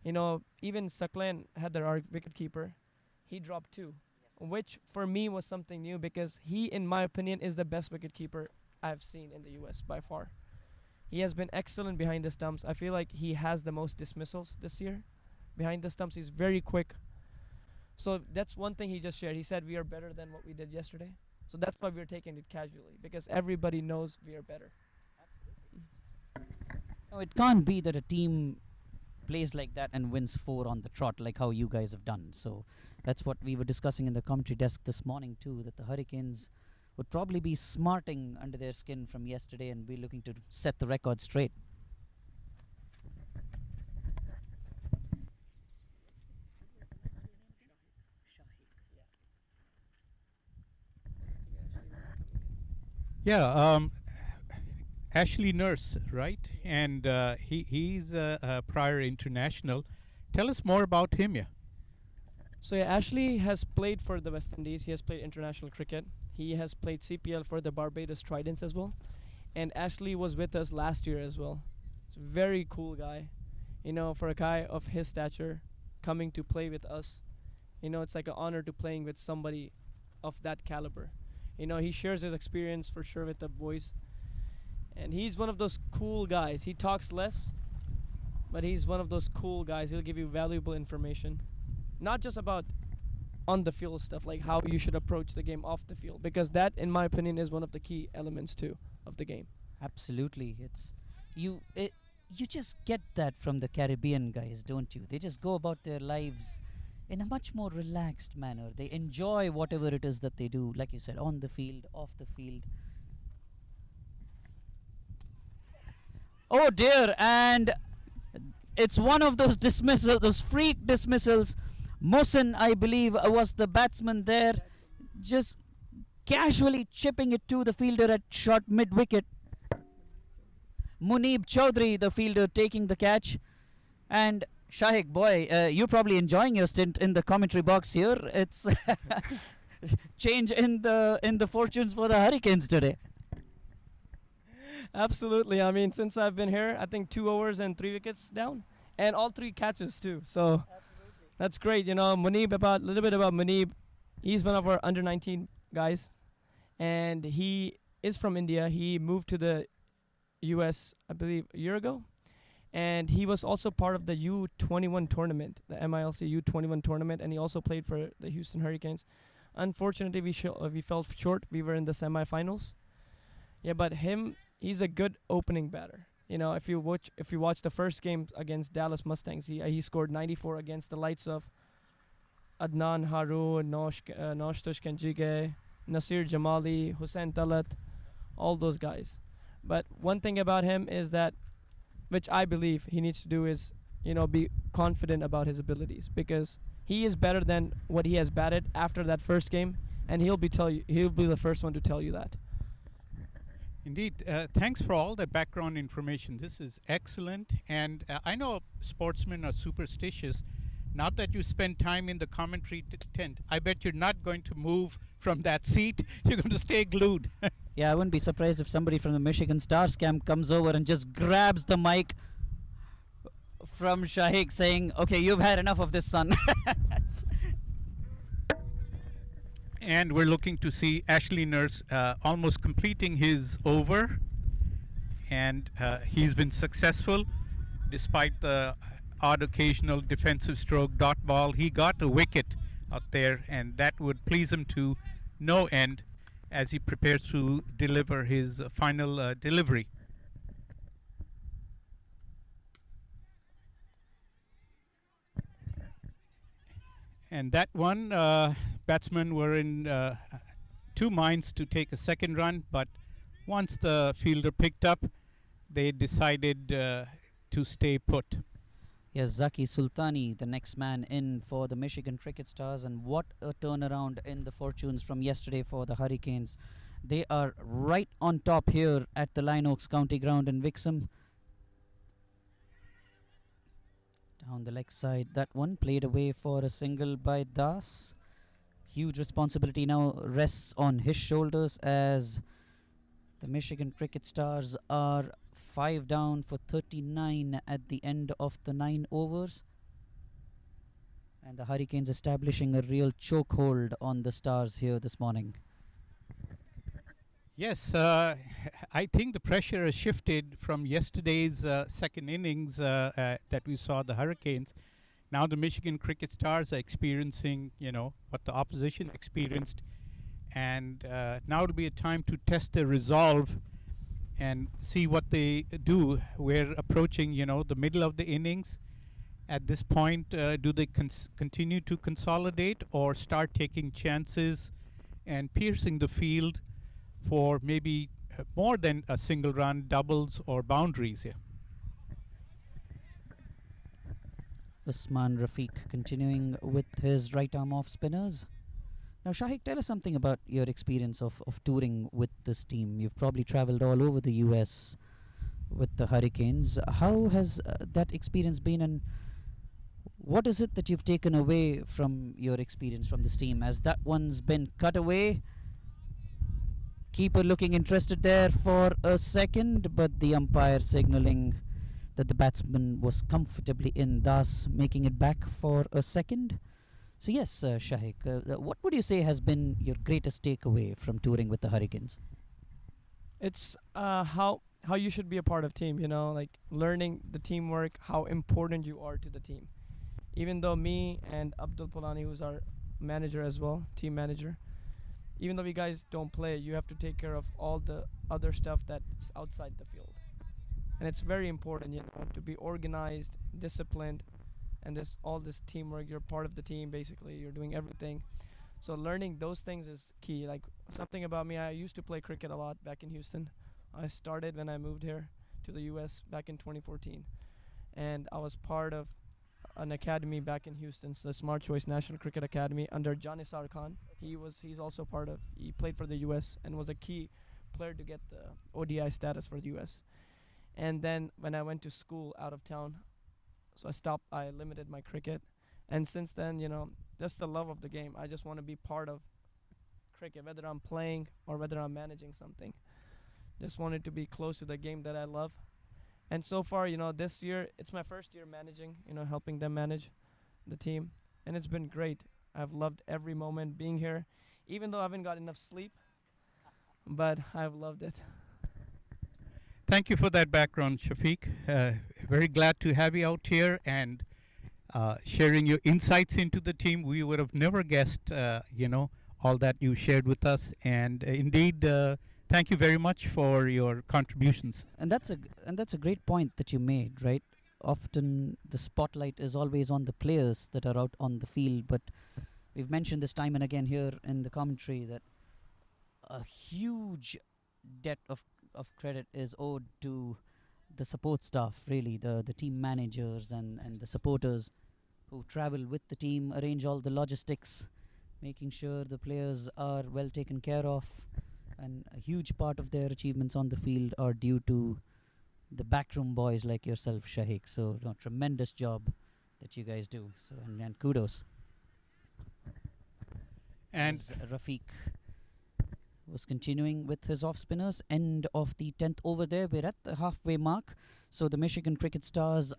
You know, even Saklan had their wicket keeper. He dropped 2, which for me was something new, because he, in my opinion, is the best wicket keeper I've seen in the US by far. He has been excellent behind the stumps. I feel like he has the most dismissals this year. Behind the stumps, he's very quick. So that's one thing he just shared. He said we are better than what we did yesterday. So that's why we're taking it casually, because everybody knows we are better. No, it can't be that a team plays like that and wins 4 on the trot like how you guys have done. So that's what we were discussing in the commentary desk this morning too, that the Hurricanes would probably be smarting under their skin from yesterday and be looking to set the record straight. Yeah, Ashley Nurse, right? And he's a prior international. Tell us more about him, yeah. So yeah, Ashley has played for the West Indies. He has played international cricket. He has played CPL for the Barbados Tridents as well. And Ashley was with us last year as well. He's a very cool guy. You know, for a guy of his stature coming to play with us, you know, it's like an honor to playing with somebody of that caliber. You know, he shares his experience for sure with the boys. And he's one of those cool guys. He talks less, but he's one of those cool guys. He'll give you valuable information. Not just about on the field stuff, like how you should approach the game off the field, because that, in my opinion, is one of the key elements too of the game. Absolutely. You just get that from the Caribbean guys, don't you? They just go about their lives in a much more relaxed manner. They enjoy whatever it is that they do, like you said, on the field, off the field. Oh dear, and it's one of those dismissals, those freak dismissals. Mohsin, I believe, was the batsman there, just casually chipping it to the fielder at short mid-wicket. Muneeb Chaudhry, the fielder, taking the catch. And Shahik, boy, you're probably enjoying your stint in the commentary box here. It's change in the fortunes for the Hurricanes today. Absolutely. I mean, since I've been here, I think 2 overs and 3 wickets down, and all 3 catches too. So that's great. You know, Muneeb, a little bit about Muneeb. He's one of our under 19 guys, and he is from India. He moved to the US, I believe, a year ago, and he was also part of the U21 tournament, the MILC U21 tournament, and he also played for the Houston Hurricanes. Unfortunately, we fell short. We were in the semifinals. Yeah, but he's a good opening batter. You know, if you watch the first game against Dallas Mustangs, he scored 94 against the likes of Adnan Haroon, Noshtush Kanjige, Nasir Jamali, Hussain Talat, all those guys. But one thing about him is that, which I believe he needs to do, is, you know, be confident about his abilities, because he is better than what he has batted after that first game, and he'll be the first one to tell you that. Indeed. Thanks for all that background information. This is excellent. And I know sportsmen are superstitious. Now that you spend time in the commentary tent, I bet you're not going to move from that seat. You're going to stay glued. Yeah, I wouldn't be surprised if somebody from the Michigan Stars camp comes over and just grabs the mic from Shahik saying, okay, you've had enough of this, son. And we're looking to see Ashley Nurse almost completing his over. And he's been successful despite the odd occasional defensive stroke dot ball. He got a wicket out there, and that would please him to no end as he prepares to deliver his final delivery. And that one, batsmen were in 2 minds to take a second run, but once the fielder picked up, they decided to stay put. Yes, Zaki Sultani, the next man in for the Michigan Cricket Stars, and what a turnaround in the fortunes from yesterday for the Hurricanes. They are right on top here at the Lion Oaks County Ground in Wixom. Down the leg side, that one played away for a single by Das. Huge responsibility now rests on his shoulders as the Michigan Cricket Stars are 5 down for 39 at the end of the 9 overs. And the Hurricanes establishing a real chokehold on the Stars here this morning. Yes, I think the pressure has shifted from yesterday's second innings that we saw the Hurricanes. Now the Michigan Cricket Stars are experiencing, what the opposition experienced. And now it'll be a time to test their resolve and see what they do. We're approaching, the middle of the innings. At this point, do they continue to consolidate or start taking chances and piercing the field for maybe more than a single run, doubles or boundaries here? Usman Rafiq continuing with his right arm off spinners. Now, Shahik, tell us something about your experience of touring with this team. You've probably traveled all over the US with the Hurricanes. How has that experience been, and what is it that you've taken away from your experience from this team? As that one's been cut away, keeper looking interested there for a second, but the umpire signaling that the batsman was comfortably in, thus making it back for a second. So yes, Shahik, what would you say has been your greatest takeaway from touring with the Hurricanes? It's how you should be a part of team, like learning the teamwork, how important you are to the team. Even though me and Abdul Polani, who's our manager as well, team manager, even though we guys don't play, you have to take care of all the other stuff that's outside the field. And it's very important, to be organized, disciplined, and all this teamwork. You're part of the team, basically. You're doing everything. So learning those things is key. Like something about me, I used to play cricket a lot back in Houston. I started when I moved here to the US back in 2014. And I was part of an academy back in Houston, so the Smart Choice National Cricket Academy under Janisar Khan. He's also he played for the US and was a key player to get the ODI status for the US. And then when I went to school out of town, so I limited my cricket. And since then, just the love of the game. I just want to be part of cricket, whether I'm playing or whether I'm managing something. Just wanted to be close to the game that I love. And so far, this year, it's my first year managing, helping them manage the team. And it's been great. I've loved every moment being here, even though I haven't got enough sleep. But I've loved it. Thank you for that background, Shafiq. Very glad to have you out here and sharing your insights into the team. We would have never guessed, all that you shared with us. And indeed, thank you very much for your contributions. And that's a great point that you made, right? Often the spotlight is always on the players that are out on the field, but we've mentioned this time and again here in the commentary that a huge debt of credit is owed to the support staff, really, the team managers and the supporters who travel with the team, arrange all the logistics, making sure the players are well taken care of. And a huge part of their achievements on the field are due to the backroom boys like yourself, Shahik. So, tremendous job that you guys do. So, and kudos. And as Rafiq was continuing with his off spinners. End of the 10th over there. We're at the halfway mark. So the Michigan Cricket Stars,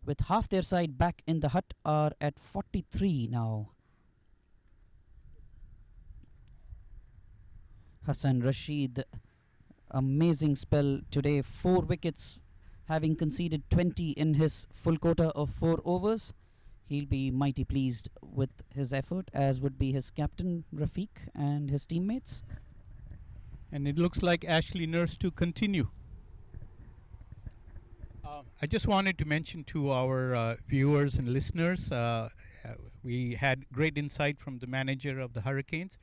with half their side back in the hut, are at 43 now. Hassan Rashid, amazing spell today. 4 wickets, having conceded 20 in his full quota of 4 overs. He'll be mighty pleased with his effort, as would be his captain Rafiq and his teammates. And it looks like Ashley Nurse to continue. I just wanted to mention to our viewers and listeners, we had great insight from the manager of the Hurricanes.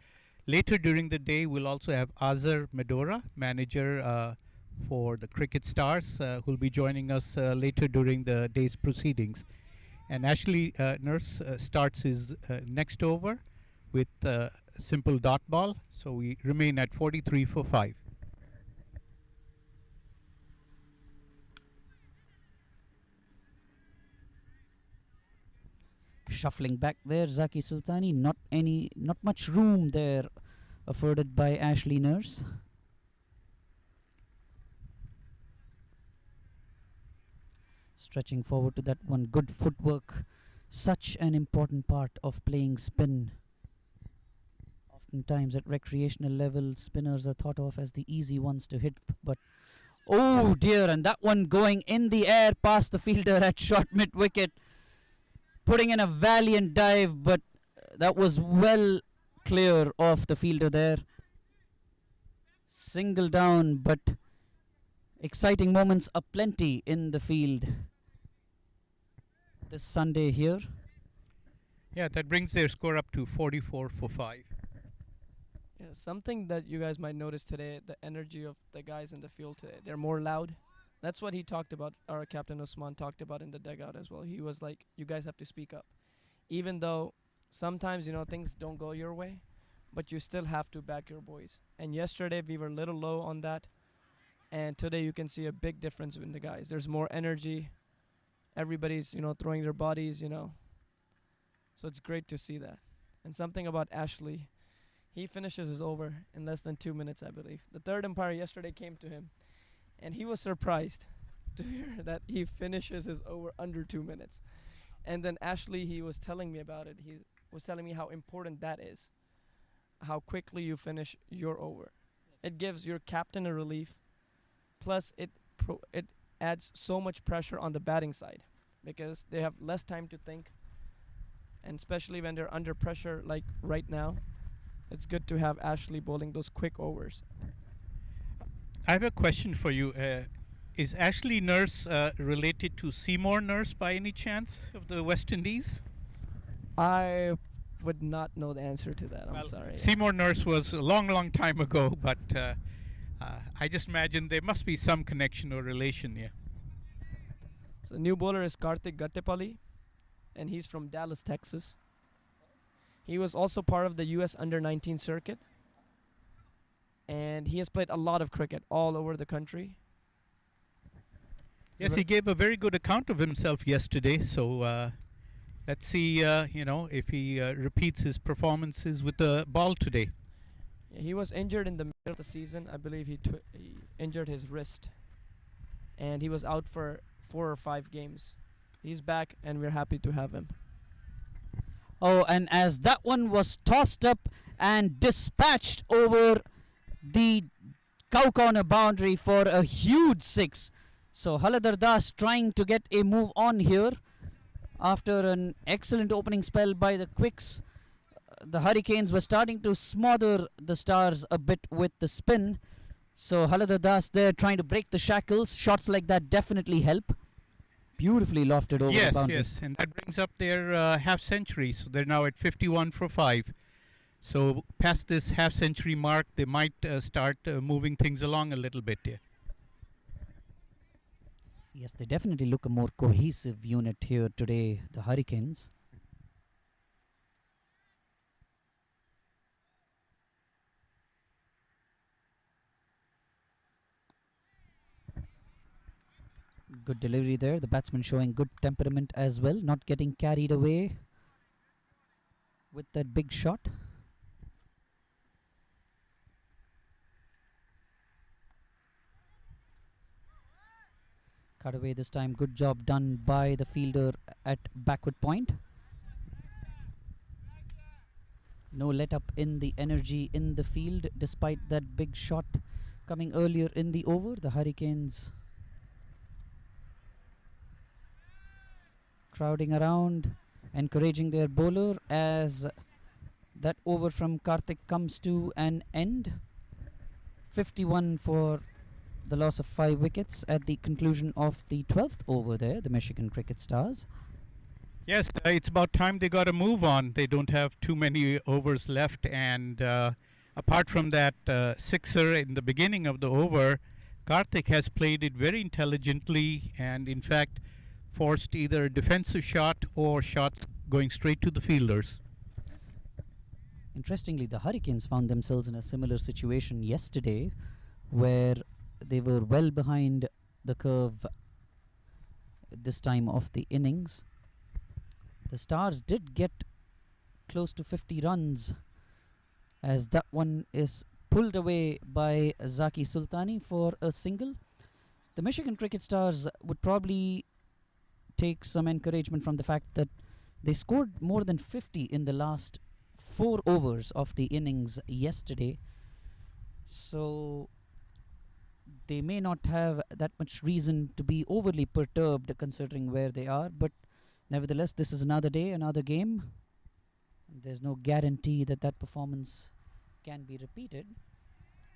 Later during the day, we'll also have Azhar Medora, manager for the Cricket Stars, who'll be joining us later during the day's proceedings. And Ashley Nurse starts his next over with simple dot ball. So we remain at 43 for 5. Shuffling back there, Zaki Sultani. Not much room there afforded by Ashley Nurse. Stretching forward to that one. Good footwork. Such an important part of playing spin. Oftentimes at recreational level, spinners are thought of as the easy ones to hit. But, oh dear, and that one going in the air past the fielder at short mid-wicket. Putting in a valiant dive, but that was well clear of the fielder there. Single down, but exciting moments aplenty in the field this Sunday here. Yeah, that brings their score up to 44 for 5. Yeah, something that you guys might notice today, the energy of the guys in the field today. They're more loud. That's what he talked about, our captain Usman talked about in the dugout as well. He was like, you guys have to speak up. Even though sometimes, things don't go your way, but you still have to back your boys. And yesterday we were a little low on that. And today you can see a big difference in the guys. There's more energy. Everybody's, throwing their bodies, So it's great to see that. And something about Ashley, he finishes his over in less than 2 minutes, I believe. The third umpire yesterday came to him, and he was surprised to hear that he finishes his over under 2 minutes. And then Ashley, he was telling me about it. He was telling me how important that is, how quickly you finish your over. It gives your captain a relief. Plus, it adds so much pressure on the batting side because they have less time to think. And especially when they're under pressure like right now, it's good to have Ashley bowling those quick overs. I have a question for you. Is Ashley Nurse related to Seymour Nurse by any chance of the West Indies? I would not know the answer to that. I'm sorry. Seymour Nurse was a long, long time ago, but I just imagine there must be some connection or relation here. So the new bowler is Karthik Gattepalli, and he's from Dallas, Texas. He was also part of the U.S. Under-19 circuit, and he has played a lot of cricket all over the country. Yes, he gave a very good account of himself yesterday, so let's see, if he repeats his performances with the ball today. Yeah, he was injured in the middle of the season. I believe he injured his wrist, and he was out for 4 or 5 games. He's back, and we're happy to have him. Oh, and as that one was tossed up and dispatched over the cow corner boundary for a huge 6. So Haladar Das trying to get a move on here after an excellent opening spell by the Quicks. The Hurricanes were starting to smother the Stars a bit with the spin. So Haladar Das there trying to break the shackles. Shots like that definitely help. Beautifully lofted over the boundary. Yes, and that brings up their half century. So they're now at 51 for 5. So past this half century mark, they might start moving things along a little bit here. Yes, they definitely look a more cohesive unit here today, the Hurricanes. Good delivery there. The batsman showing good temperament as well, not getting carried away with that big shot. Cut away this time. Good job done by the fielder at backward point. No let up in the energy in the field despite that big shot coming earlier in the over. The Hurricanes crowding around, encouraging their bowler as that over from Karthik comes to an end. 51 for the loss of 5 wickets at the conclusion of the 12th over there, the Michigan Cricket Stars. Yes, it's about time they got a move on. They don't have too many overs left, and apart from that sixer in the beginning of the over, Karthik has played it very intelligently, and in fact forced either a defensive shot or shots going straight to the fielders. Interestingly, the Hurricanes found themselves in a similar situation yesterday where they were well behind the curve at this time of the innings. The Stars did get close to 50 runs as that one is pulled away by Zaki Sultani for a single. The Michigan Cricket Stars would probably take some encouragement from the fact that they scored more than 50 in the last 4 overs of the innings yesterday. So they may not have that much reason to be overly perturbed considering where they are, but nevertheless, this is another day, another game. There's no guarantee that that performance can be repeated.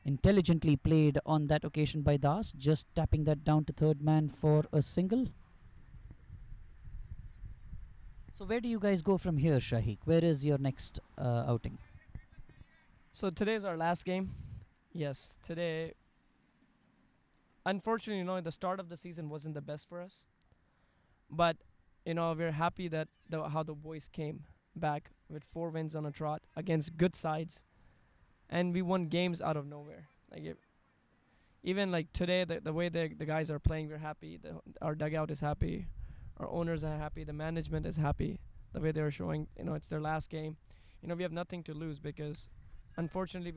Intelligently played on that occasion by Das, just tapping that down to third man for a single. So where do you guys go from here, Shahiq? Where is your next outing? So today's our last game. Yes, today. Unfortunately, the start of the season wasn't the best for us. But, we're happy that how the boys came back with 4 wins on a trot against good sides. And we won games out of nowhere. Even like today, the way the guys are playing, we're happy. Our dugout is happy. Our owners are happy. The management is happy. The way they're showing, it's their last game. We have nothing to lose because, unfortunately,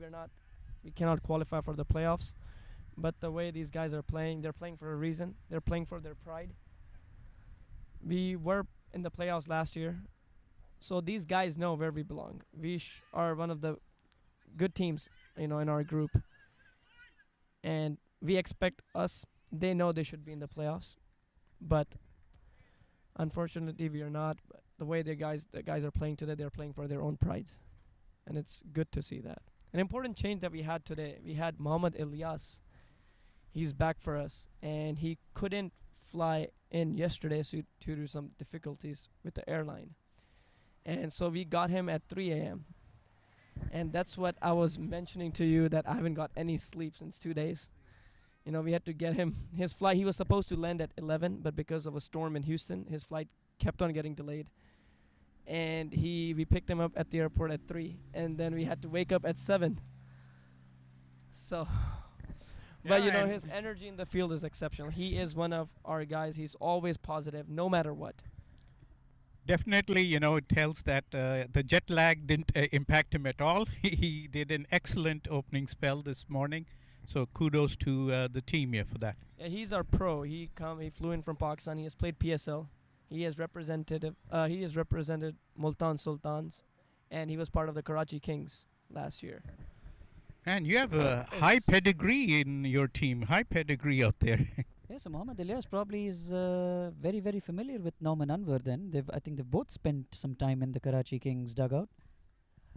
we cannot qualify for the playoffs. But the way these guys are playing, they're playing for a reason. They're playing for their pride. We were in the playoffs last year, so these guys know where we belong. We are one of the good teams, in our group. And we expect us. They know they should be in the playoffs, but unfortunately, we are not. But the way the guys are playing today, they're playing for their own prides, and it's good to see that. An important change that we had today, we had Mohammad Ilyas. He's back for us, and he couldn't fly in yesterday due to some difficulties with the airline. And so we got him at 3 a.m. And that's what I was mentioning to you, that I haven't got any sleep since 2 days. We had to get him. His flight, he was supposed to land at 11, but because of a storm in Houston, his flight kept on getting delayed. And we picked him up at the airport at 3, and then we had to wake up at 7. So, but his energy in the field is exceptional. He is one of our guys. He's always positive, no matter what. Definitely, it tells that the jet lag didn't impact him at all. He did an excellent opening spell this morning. So kudos to the team here for that. Yeah, he's our pro. He flew in from Pakistan. He has played PSL. He has represented Multan Sultans, and he was part of the Karachi Kings last year. And you have a high pedigree in your team. High pedigree out there. Yes, so Mohammad Ilyas probably is very, very familiar with Nauman Anwar then. I think they've both spent some time in the Karachi Kings dugout.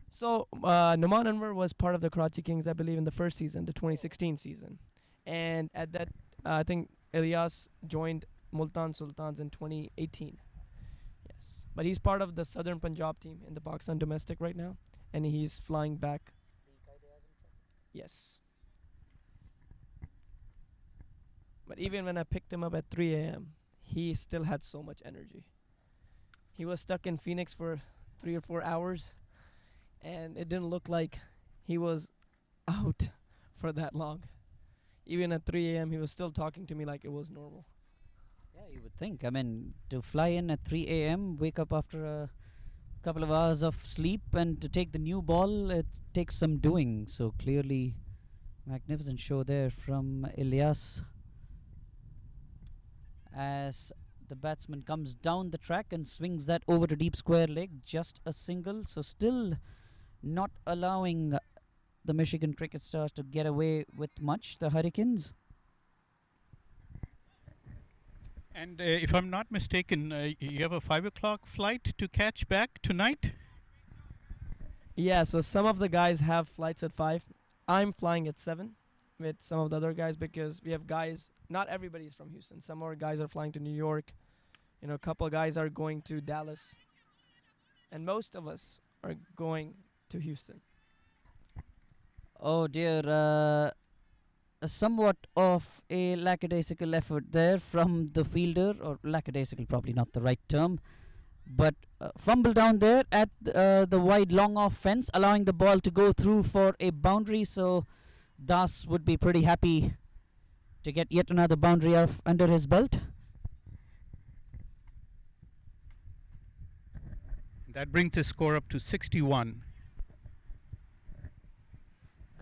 So, Nauman Anwar was part of the Karachi Kings, I believe, in the first season, the 2016 season. And at that, I think Ilyas joined Multan Sultans in 2018. Yes. But he's part of the Southern Punjab team in the Pakistan domestic right now. And he's flying back. Yes. But even when I picked him up at 3 a.m., he still had so much energy. He was stuck in Phoenix for 3 or 4 hours, and it didn't look like he was out for that long. Even at 3 a.m., he was still talking to me like it was normal. Yeah, you would think. I mean, to fly in at 3 a.m., wake up after a couple of hours of sleep, and to take the new ball, it takes some doing. So clearly, magnificent show there from Ilyas, as the batsman comes down the track and swings that over to deep square leg, just a single. So still not allowing the Michigan Cricket Stars to get away with much, the Hurricanes. And if I'm not mistaken, you have a 5 o'clock flight to catch back tonight? Yeah, so some of the guys have flights at 5. I'm flying at 7 with some of the other guys because we have guys, not everybody is from Houston. Some more guys are flying to New York. A couple of guys are going to Dallas. And most of us are going to Houston. Oh dear, somewhat of a lackadaisical effort there from the fielder, or lackadaisical probably not the right term, but fumble down there at the wide long off fence, allowing the ball to go through for a boundary. So Das would be pretty happy to get yet another boundary under his belt. That brings the score up to 61.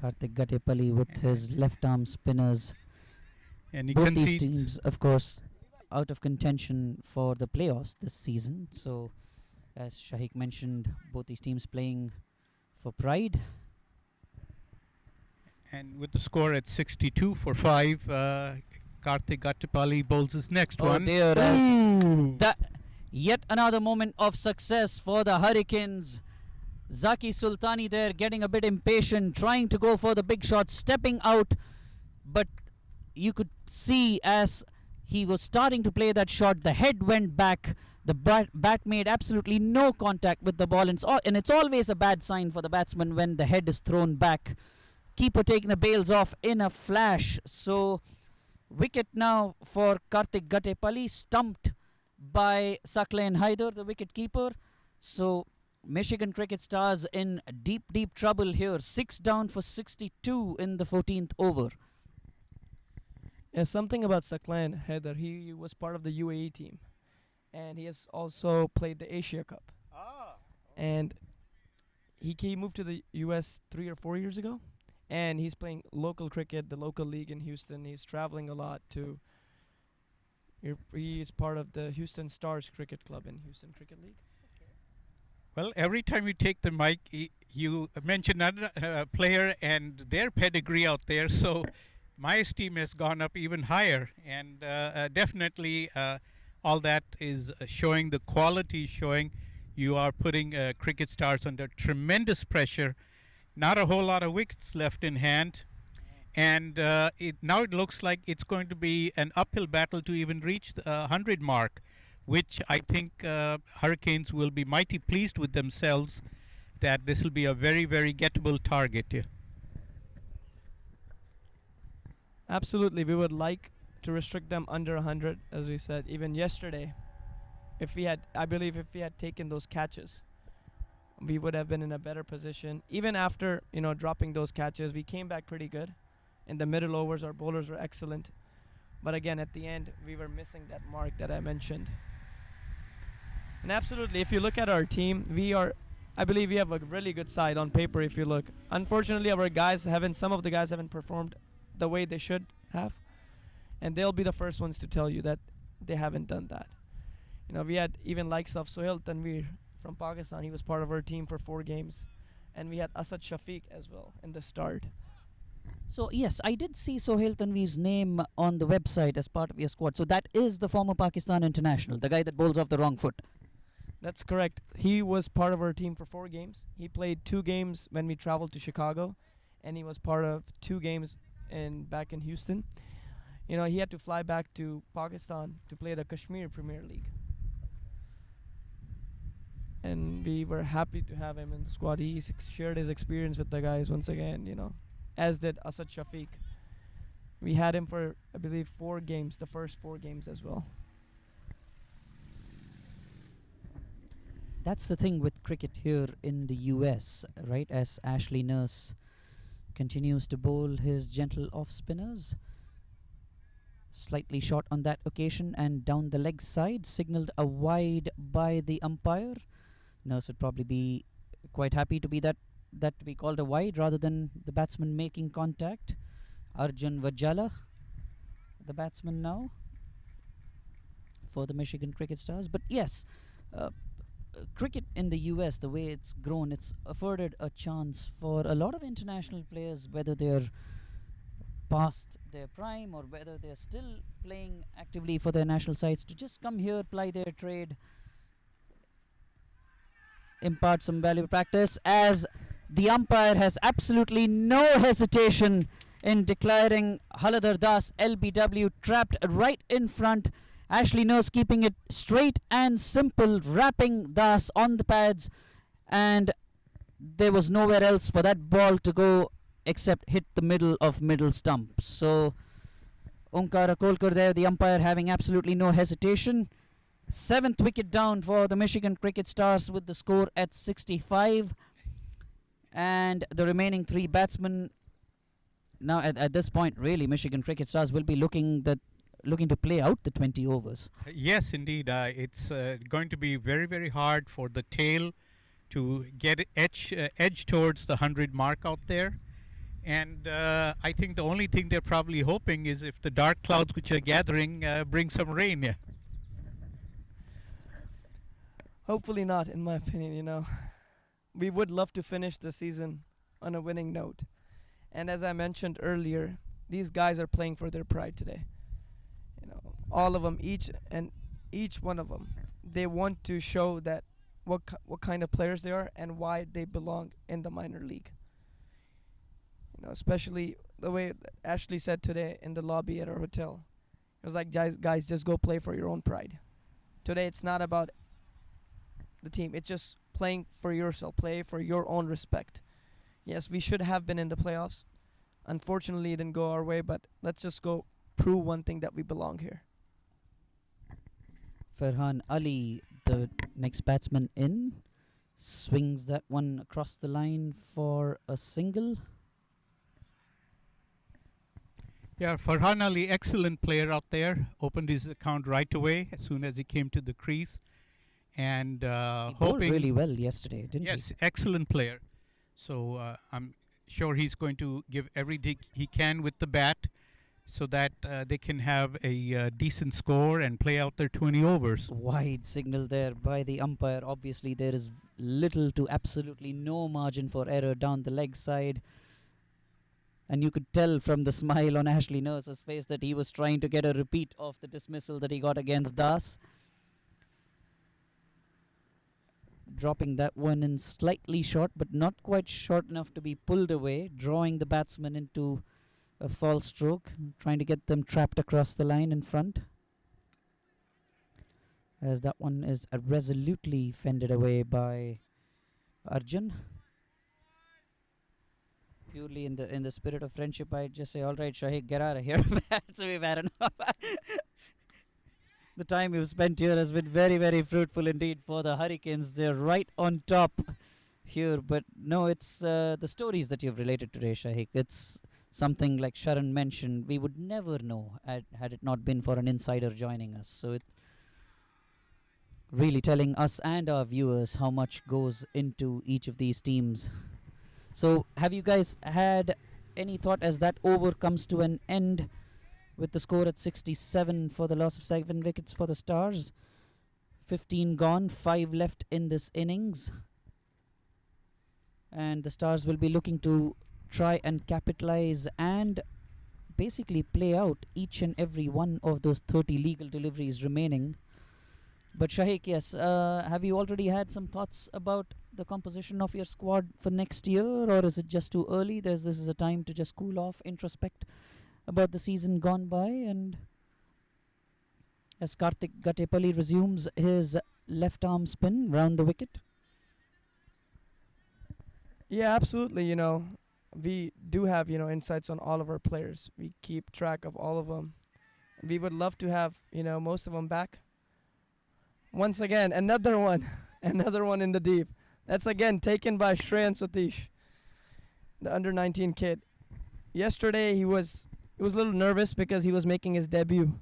Karthik Gatepalli with his left arm spinners. And he Both these concedes. teams, of course, out of contention for the playoffs this season. So, as Shahik mentioned, both these teams playing for pride. And with the score at 62 for 5, Karthik Gatepalli bowls his next Oh one. dear, as Ooh. that yet another moment of success for the Hurricanes. Zaki Sultani there getting a bit impatient, trying to go for the big shot, stepping out, but you could see as he was starting to play that shot, the head went back, the bat made absolutely no contact with the ball, and it's always a bad sign for the batsman when the head is thrown back. Keeper taking the bails off in a flash. So wicket now for Karthik Gatepalli, stumped by Saklain Haider, the wicket keeper. So Michigan Cricket Stars in deep trouble here. 6 down for 62 in the 14th over. Yeah, something about Saklain Haider. He was part of the UAE team, and he has also played the Asia Cup. And he moved to the US 3 or 4 years ago, and he's playing local cricket, the local league in Houston. He's traveling a lot to. He is part of the Houston Stars Cricket Club in Houston Cricket League. Well, every time you take the mic, you mention another player and their pedigree out there. So my esteem has gone up even higher. And definitely all that is showing the quality, showing you are putting Cricket Stars under tremendous pressure. Not a whole lot of wickets left in hand. And now it looks like it's going to be an uphill battle to even reach the 100 mark, which I think Hurricanes will be mighty pleased with themselves that this will be a very, very gettable target here. Absolutely, we would like to restrict them under 100, as we said. Even yesterday, I believe if we had taken those catches, we would have been in a better position. Even after, dropping those catches, we came back pretty good. In the middle overs, our bowlers were excellent. But again, at the end, we were missing that mark that I mentioned. And absolutely, if you look at our team, I believe we have a really good side on paper if you look. Unfortunately, some of the guys haven't performed the way they should have. And they'll be the first ones to tell you that they haven't done that. We had even likes of Sohail Tanvir from Pakistan. He was part of our team for 4 games. And we had Asad Shafiq as well in the start. So yes, I did see Sohail Tanvir's name on the website as part of your squad. So that is the former Pakistan international, the guy that bowls off the wrong foot. That's correct. He was part of our team for 4 games. He played 2 games when we traveled to Chicago, and he was part of 2 games back in Houston. He had to fly back to Pakistan to play the Kashmir Premier League. And we were happy to have him in the squad. He shared his experience with the guys once again, as did Asad Shafiq. We had him for, I believe, 4 games, the first 4 games as well. That's the thing with cricket here in the US, right? As Ashley Nurse continues to bowl his gentle off spinners. Slightly short on that occasion and down the leg side, signalled a wide by the umpire. Nurse would probably be quite happy to be that to be called a wide rather than the batsman making contact. Arjun Vajala, the batsman now for the Michigan Cricket Stars. But yes, cricket in the US, the way it's grown, it's afforded a chance for a lot of international players, whether they're past their prime or whether they're still playing actively for their national sides, to just come here, ply their trade, impart some valuable practice, as the umpire has absolutely no hesitation in declaring Haladar Das LBW trapped right in front. Ashley Nurse keeping it straight and simple, wrapping Das on the pads, and there was nowhere else for that ball to go except hit the middle of middle stump. So Onkara Kolkar there, the umpire having absolutely no hesitation. 7th wicket down for the Michigan Cricket Stars with the score at 65. And the remaining 3 batsmen. Now at this point, really, Michigan Cricket Stars will be looking to play out the 20 overs. Yes, indeed. It's going to be very, very hard for the tail to get edge towards the 100 mark out there. And I think the only thing they're probably hoping is if the dark clouds which are gathering bring some rain. Yeah. Hopefully not, in my opinion. We would love to finish the season on a winning note. And as I mentioned earlier, these guys are playing for their pride today. All of them, each one of them, they want to show that what kind of players they are and why they belong in the minor league. Especially the way Ashley said today in the lobby at our hotel. It was like, guys, just go play for your own pride. Today it's not about the team. It's just playing for yourself. Play for your own respect. Yes, we should have been in the playoffs. Unfortunately, it didn't go our way, but let's just go prove one thing, that we belong here. Farhan Ali, the next batsman in, swings that one across the line for a single. Yeah, Farhan Ali, excellent player out there. Opened his account right away as soon as he came to the crease. And He bowled hoping really well yesterday, didn't he? yes, excellent player. So I'm sure he's going to give everything he can with the bat so that they can have a decent score and play out their 20 overs. Wide signal there by the umpire. Obviously, there is little to absolutely no margin for error down the leg side. And you could tell from the smile on Ashley Nurse's face that he was trying to get a repeat of the dismissal that he got against Das. Dropping that one in slightly short, but not quite short enough to be pulled away, drawing the batsman into a false stroke, trying to get them trapped across the line in front. As that one is resolutely fended away by Arjun. Purely in the spirit of friendship, I'd just say, all right, Shahid, get out of here. So we've had enough. The time you've spent here has been very, very fruitful indeed for the Hurricanes. They're right on top here. But no, it's the stories that you've related today, Shahik. It's something like Sharan mentioned. We would never know had it not been for an insider joining us. So it's really telling us and our viewers how much goes into each of these teams. So have you guys had any thought as that over comes to an end with the score at 67 for the loss of 7 wickets for the Stars? 15 gone, 5 left in this innings. And the Stars will be looking to try and capitalize and basically play out each and every one of those 30 legal deliveries remaining. But Shahik, yes, have you already had some thoughts about the composition of your squad for next year, or is it just too early? This is a time to just cool off, introspect about the season gone by, and as Karthik Gatepalli resumes his left arm spin round the wicket. Yeah, absolutely. We do have, insights on all of our players. We keep track of all of them. We would love to have, most of them back. Once again, another one in the deep. That's again taken by Shreyan Satish, the under-19 kid. Yesterday he was a little nervous because he was making his debut,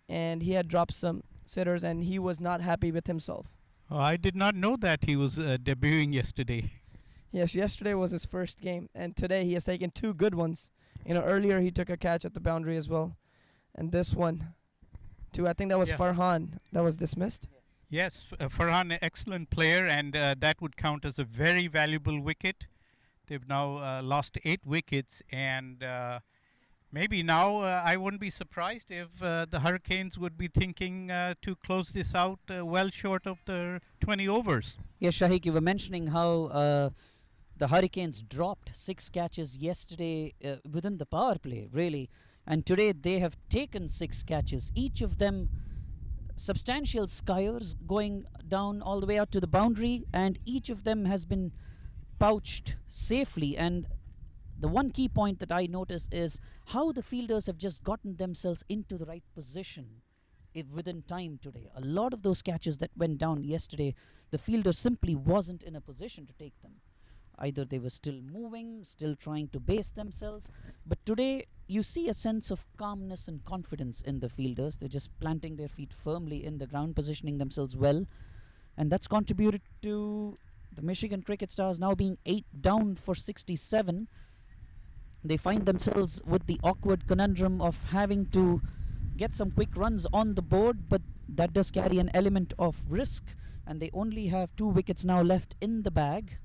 and he had dropped some sitters, and he was not happy with himself. Oh, I did not know that he was debuting yesterday. Yes, yesterday was his first game, and today he has taken 2 good ones. Earlier he took a catch at the boundary as well, and this one, too. I think that was Farhan that was dismissed. Yes, Farhan, an excellent player, and that would count as a very valuable wicket. They've now lost 8 wickets, and maybe now I wouldn't be surprised if the Hurricanes would be thinking to close this out well short of the 20 overs. Yes, Shahik, you were mentioning how the Hurricanes dropped 6 catches yesterday within the power play, really. And today they have taken 6 catches, each of them substantial skyers going down all the way out to the boundary, and each of them has been pouched safely. And the one key point that I notice is how the fielders have just gotten themselves into the right position within time today. A lot of those catches that went down yesterday, the fielder simply wasn't in a position to take them. Either they were still moving, still trying to base themselves, but today you see a sense of calmness and confidence in the fielders. They're just planting their feet firmly in the ground, positioning themselves well, and that's contributed to the Michigan Cricket Stars now being 8 down for 67. They find themselves with the awkward conundrum of having to get some quick runs on the board, but that does carry an element of risk, and they only have 2 wickets now left in the bag.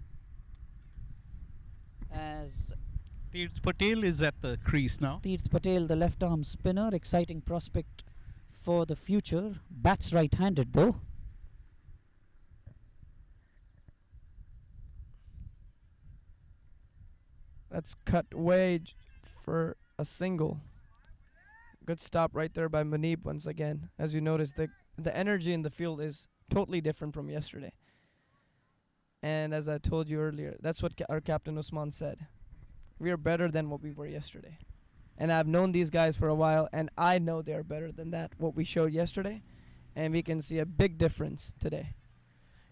As Tirth Patel is at the crease now. Tirth Patel, the left-arm spinner, exciting prospect for the future. Bats right-handed though. That's cut way for a single. Good stop right there by Muneeb once again. As you notice, the energy in the field is totally different from yesterday. And as I told you earlier, that's what our captain Usman said. We are better than what we were yesterday. And I've known these guys for a while, and I know they are better than that, what we showed yesterday. And we can see a big difference today.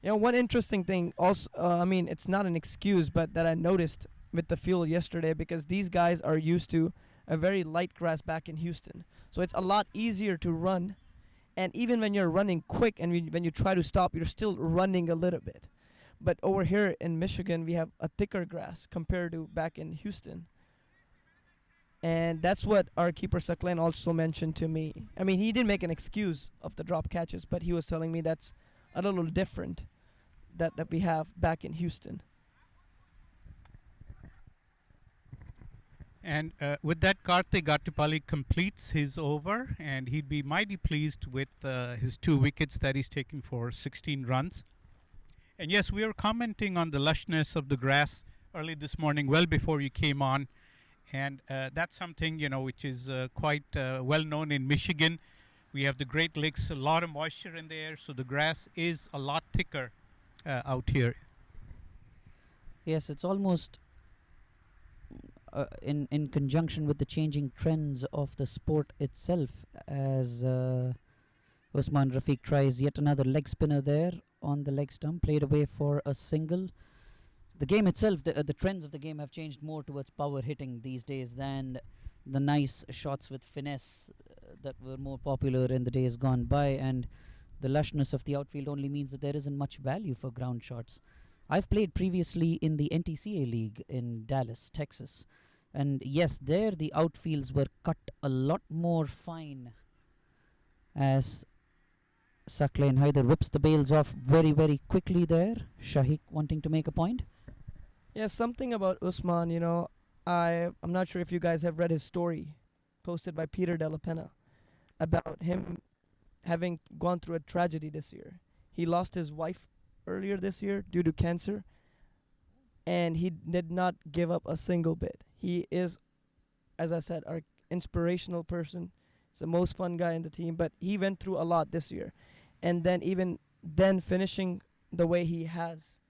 You know, one interesting thing also, it's not an excuse, but that I noticed with the field yesterday, because these guys are used to a very light grass back in Houston. So it's a lot easier to run. And even when you're running quick and when you try to stop, you're still running a little bit. But over here in Michigan, we have a thicker grass compared to back in Houston. And that's what our keeper Saklan also mentioned to me. I mean, he didn't make an excuse of the drop catches, but he was telling me that's a little different that we have back in Houston. And with that, Karthik Attapalli completes his over, and he'd be mighty pleased with his 2 wickets that he's taken for 16 runs. And yes, we were commenting on the lushness of the grass early this morning, well before you came on. And that's something, which is quite well known in Michigan. We have the Great Lakes, a lot of moisture in the air, so the grass is a lot thicker out here. Yes, it's almost in conjunction with the changing trends of the sport itself, as Usman Rafiq tries yet another leg spinner there on the leg stump, played away for a single. The game itself, the trends of the game have changed more towards power hitting these days than the nice shots with finesse that were more popular in the days gone by, and the lushness of the outfield only means that there isn't much value for ground shots. I've played previously in the NTCA League in Dallas, Texas, and yes, there the outfields were cut a lot more fine, as Saklan Haider whips the bails off very, very quickly there. Shahiq wanting to make a point. Yeah, something about Usman, I'm not sure if you guys have read his story posted by Peter Della Penna about him having gone through a tragedy this year. He lost his wife earlier this year due to cancer, and he did not give up a single bit. He is, as I said, our inspirational person. He's the most fun guy in the team, but he went through a lot this year. And then even then finishing the way he has,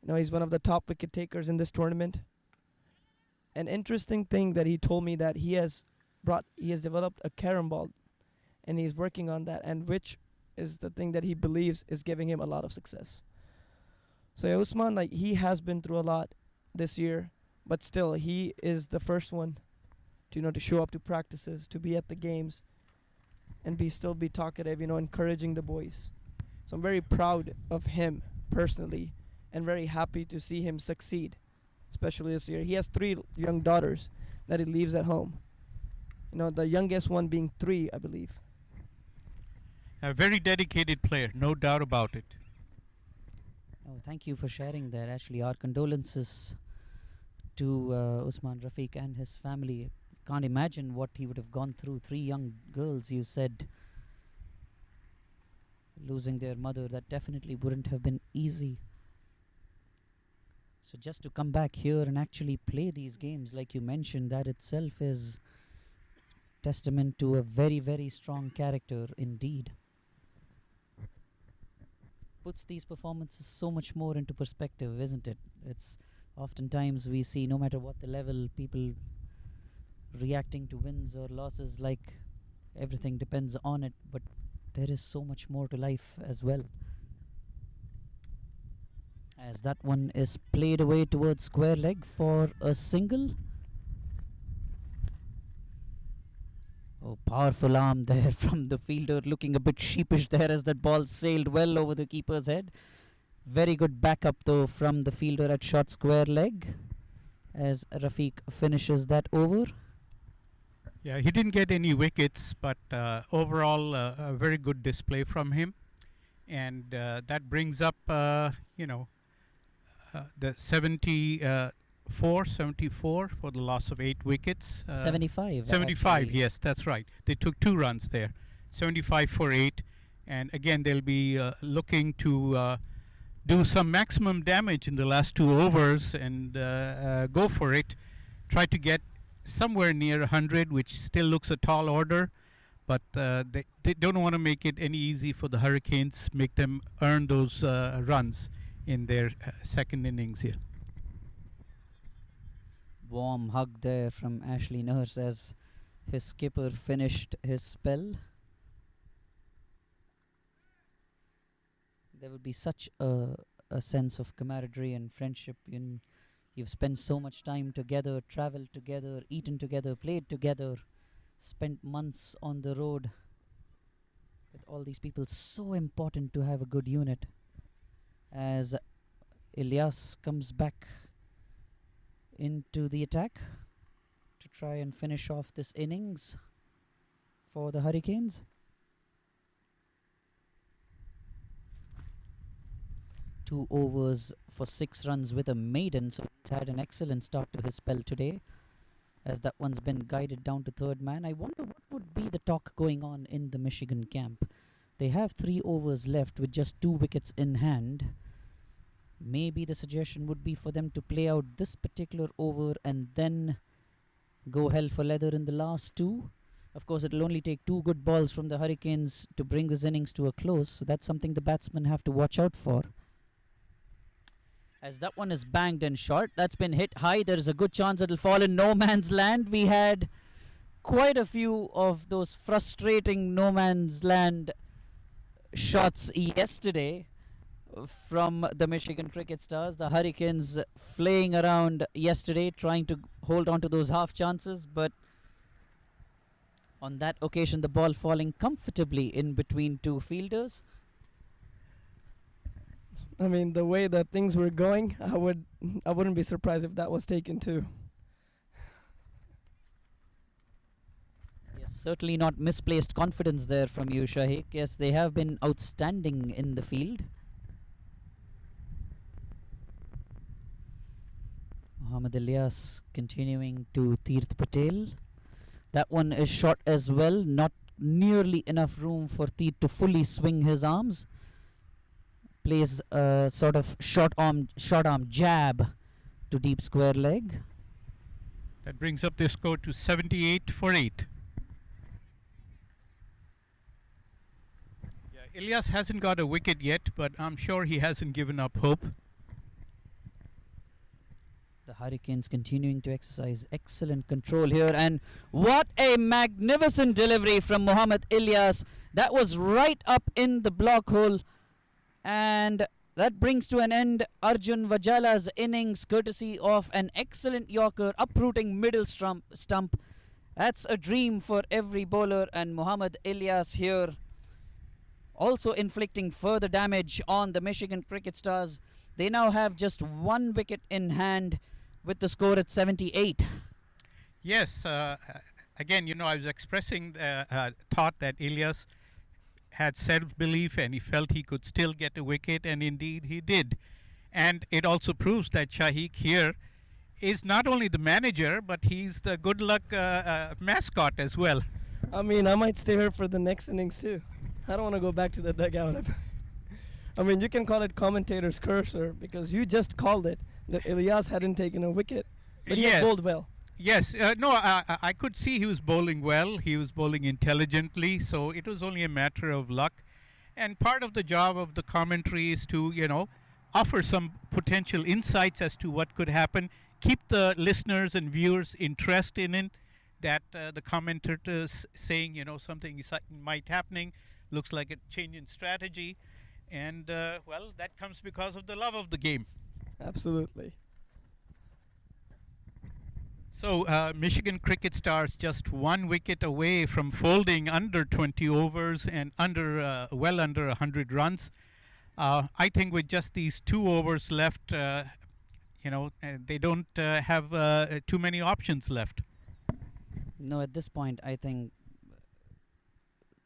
he's one of the top wicket takers in this tournament. An interesting thing that he told me that he has developed a carom ball, and he's working on that, and which is the thing that he believes is giving him a lot of success. So yeah, Usman, he has been through a lot this year, but still he is the first one to show up to practices, to be at the games, and still be talkative, encouraging the boys. So I'm very proud of him personally, and very happy to see him succeed, especially this year. He has 3 young daughters that he leaves at home. The youngest one being 3, I believe. A very dedicated player, no doubt about it. Oh, thank you for sharing that. Actually, our condolences to Usman Rafiq and his family. Can't imagine what he would have gone through. 3 young girls, you said, losing their mother. That definitely wouldn't have been easy. So just to come back here and actually play these games, like you mentioned, that itself is testament to a very, very strong character indeed. Puts these performances so much more into perspective, isn't it? It's Oftentimes we see, no matter what the level, people reacting to wins or losses like everything depends on it, but there is so much more to life as well. As that one is played away towards square leg for a single. Oh, powerful arm there from the fielder, looking a bit sheepish there as that ball sailed well over the keeper's head. Very good backup though from the fielder at short square leg as Rafiq finishes that over. Yeah, he didn't get any wickets, but overall a very good display from him. And that brings up, the 74 for the loss of 8 wickets. 75. 75, actually. yes, that's right. They took 2 runs there. 75 for 8. And again, they'll be looking to do some maximum damage in the last 2 overs and go for it. Try to get somewhere near 100, which still looks a tall order, but they don't want to make it any easy for the Hurricanes, make them earn those runs in their second innings here. Warm hug there from Ashley Nurse as his skipper finished his spell. There would be such a sense of camaraderie and friendship. You've spent so much time together, traveled together, eaten together, played together, spent months on the road with all these people. So important to have a good unit. As Ilyas comes back into the attack to try and finish off this innings for the Hurricanes. Two overs for 6 runs with a maiden, so he's had an excellent start to his spell today, as that one's been guided down to third man. I wonder what would be the talk going on in the Michigan camp. They have 3 overs left with just 2 wickets in hand. Maybe the suggestion would be for them to play out this particular over and then go hell for leather in the last 2. Of course, it'll only take 2 good balls from the Hurricanes to bring this innings to a close, so that's something the batsmen have to watch out for. As that one is banged in short, that's been hit high. There's a good chance it'll fall in no man's land. We had quite a few of those frustrating no man's land shots yesterday from the Michigan Cricket Stars. The Hurricanes flaying around yesterday, trying to hold on to those half chances, but on that occasion the ball falling comfortably in between 2 fielders. I mean, the way that things were going, I wouldn't be surprised if that was taken too. Yes, certainly not misplaced confidence there from you, Shahiq. Yes, they have been outstanding in the field. Mohammad Ilyas continuing to Tirth Patel. That one is short as well. Not nearly enough room for Tirth to fully swing his arms. Plays a sort of short arm jab to deep square leg. That brings up the score to 78 for 8. Yeah, Ilyas hasn't got a wicket yet, but I'm sure he hasn't given up hope. The Hurricanes continuing to exercise excellent control here, and what a magnificent delivery from Mohammad Ilyas. That was right up in the block hole. And that brings to an end Arjun Vajala's innings, courtesy of an excellent Yorker uprooting middle stump. That's a dream for every bowler, and Mohammad Ilyas here also inflicting further damage on the Michigan Cricket Stars. They now have just 1 wicket in hand with the score at 78. Yes, again, I was expressing thought that Ilyas had self-belief and he felt he could still get a wicket, and indeed he did. And it also proves that Shahiq here is not only the manager, but he's the good luck mascot as well. I mean, I might stay here for the next innings too. I don't want to go back to the dugout. I mean, you can call it commentator's cursor because you just called it that Ilyas hadn't taken a wicket, but he had bowled well. Yes, I could see he was bowling well. He was bowling intelligently, so it was only a matter of luck. And part of the job of the commentary is to, offer some potential insights as to what could happen, keep the listeners and viewers interested in it, that the commentators saying, something might happening, looks like a change in strategy. And, well, that comes because of the love of the game. Absolutely. So, Michigan Cricket Stars just 1 wicket away from folding under 20 overs and well under 100 runs. I think with just these 2 overs left, they don't have too many options left. No, at this point, I think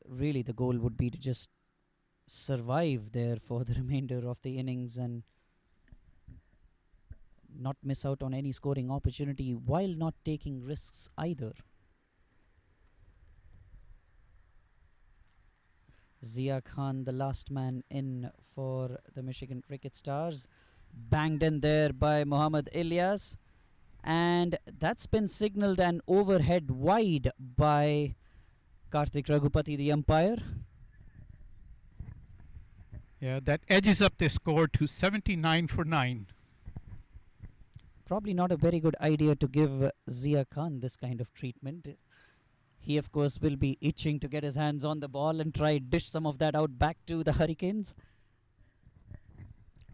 really the goal would be to just survive there for the remainder of the innings and not miss out on any scoring opportunity while not taking risks either. Zia Khan, the last man in for the Michigan Cricket Stars, banged in there by Mohammad Ilyas, and that's been signalled an overhead wide by Karthik Raghupati, the umpire. Yeah, that edges up their score to 79 for 9. Probably not a very good idea to give Zia Khan this kind of treatment. He, of course, will be itching to get his hands on the ball and try dish some of that out back to the Hurricanes.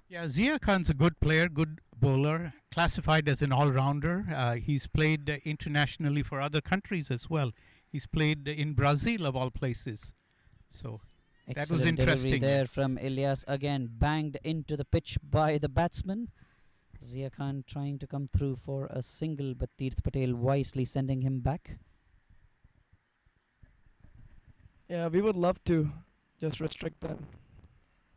Yeah, Zia Khan's a good player, good bowler, classified as an all-rounder. He's played internationally for other countries as well. He's played in Brazil, of all places. So that was Excellent interesting. delivery there from Ilyas, again banged into the pitch by the batsman. Zia Khan trying to come through for a single, but Tirth Patel wisely sending him back. Yeah, we would love to just restrict them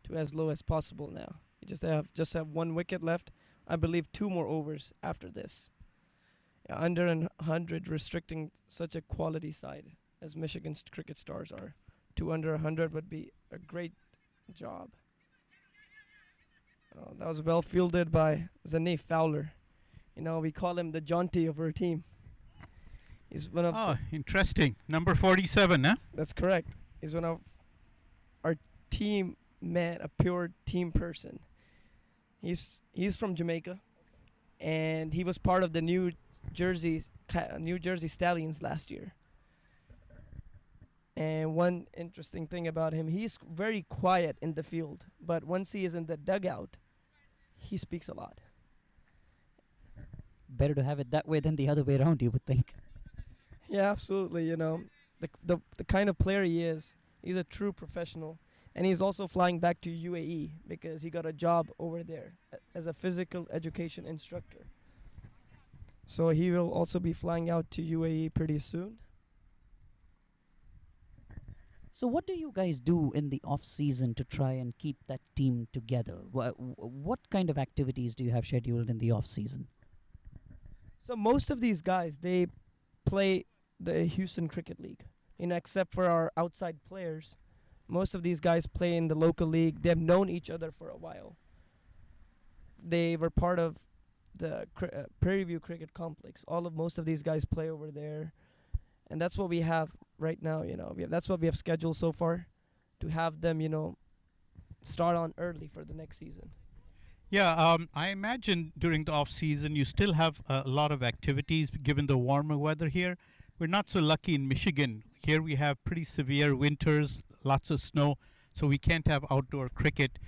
to as low as possible now. We just have 1 wicket left. I believe 2 more overs after this. Yeah, under 100, restricting such a quality side as Michigan's Cricket Stars are. 2 under 100 would be a great job. Oh, that was well fielded by Zanif Fowler. We call him the Jaunty of our team. He's one of interesting. Number 47, huh? That's correct. He's one of our team man, a pure team person. He's from Jamaica, and he was part of the New Jersey Stallions last year. And one interesting thing about him, he's very quiet in the field, but once he is in the dugout, he speaks a lot. Better to have it that way than the other way around, you would think. Yeah, absolutely. The kind of player he is, he's a true professional. And he's also flying back to UAE because he got a job over there as a physical education instructor. So he will also be flying out to UAE pretty soon. So what do you guys do in the off season to try and keep that team together? What kind of activities do you have scheduled in the off season? So most of these guys, they play the Houston Cricket League. Except for our outside players, most of these guys play in the local league. They've known each other for a while. They were part of the Prairie View Cricket Complex. Most of these guys play over there. And that's what we have right now, that's what we have scheduled so far, to have them, start on early for the next season. Yeah, I imagine during the off season you still have a lot of activities given the warmer weather here. We're not so lucky in Michigan. Here we have pretty severe winters, lots of snow, so we can't have outdoor cricket.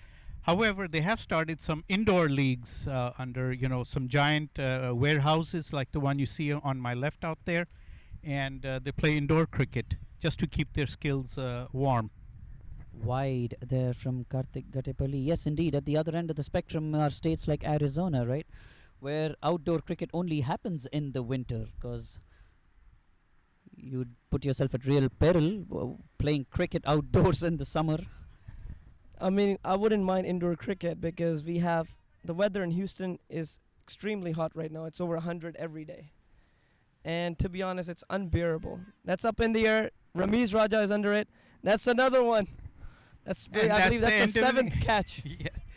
However, they have started some indoor leagues under, some giant warehouses like the one you see on my left out there. And they play indoor cricket just to keep their skills warm. Wide there from Karthik Gatepalli. Yes, indeed. At the other end of the spectrum are states like Arizona, right? Where outdoor cricket only happens in the winter, because you'd put yourself at real peril playing cricket outdoors in the summer. I mean, I wouldn't mind indoor cricket because the weather in Houston is extremely hot right now. It's over 100 every day. And to be honest, it's unbearable. That's up in the air. Ramiz Raja is under it. That's another one. I believe that's the 7th catch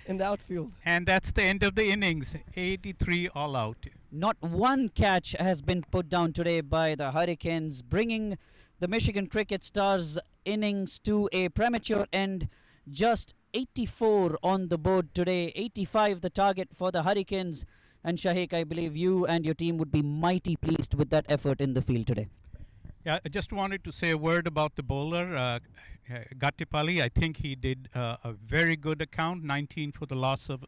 in the outfield. And that's the end of the innings. 83 all out. Not one catch has been put down today by the Hurricanes, bringing the Michigan Cricket Stars innings to a premature end. Just 84 on the board today, 85 the target for the Hurricanes. And Shahik, I believe you and your team would be mighty pleased with that effort in the field today. Yeah, I just wanted to say a word about the bowler, Gattipalli. I think he did a very good account, 19 for the loss of.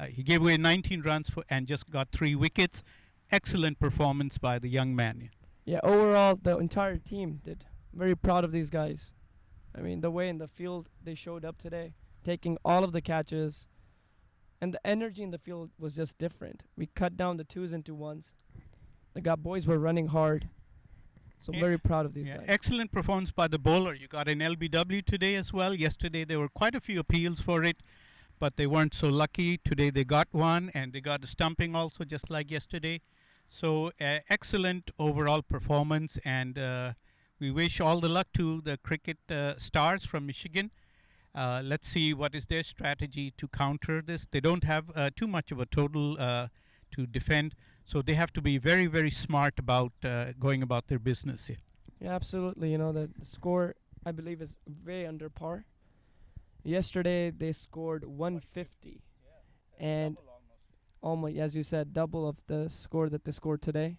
He gave away 19 runs and just got 3 wickets. Excellent performance by the young man. Yeah, overall, the entire team did. Very proud of these guys. I mean, the way in the field they showed up today, taking all of the catches, and the energy in the field was just different. We cut down the twos into ones. The boys were running hard. So I'm very proud of these guys. Excellent performance by the bowler. You got an LBW today as well. Yesterday there were quite a few appeals for it, but they weren't so lucky. Today they got one, and they got a stumping also, just like yesterday. So excellent overall performance, and we wish all the luck to the cricket stars from Michigan. Let's see what is their strategy to counter this. They don't have too much of a total to defend, so they have to be very, very smart about going about their business here. Yeah, absolutely. You know, the score, I believe, is way under par. Yesterday, they scored 150. And almost, as you said, double of the score that they scored today.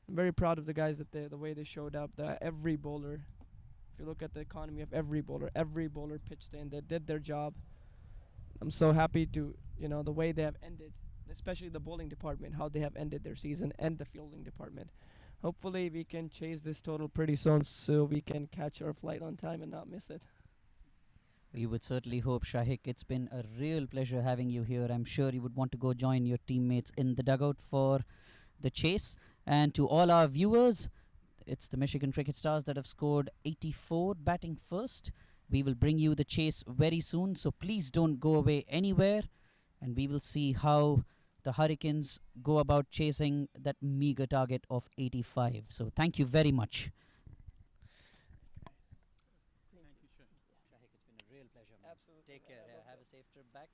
I'm very proud of the guys that the way they showed up. Every bowler, if you look at the economy of every bowler pitched in. They did their job. I'm so happy to, the way they have ended, especially the bowling department, how they have ended their season, and the fielding department. Hopefully we can chase this total pretty soon so we can catch our flight on time and not miss it. We would certainly hope, Shahik. It's been a real pleasure having you here. I'm sure you would want to go join your teammates in the dugout for the chase. And to all our viewers, it's the Michigan Cricket Stars that have scored 84, batting first. We will bring you the chase very soon, so please don't go away anywhere. And we will see how the Hurricanes go about chasing that meager target of 85. So thank you very much. Shahik, it's been a real pleasure, man. Absolutely. Take care. Have a safe trip back.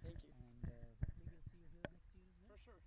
Thank you. And hopefully we'll see you here next year as well. For sure.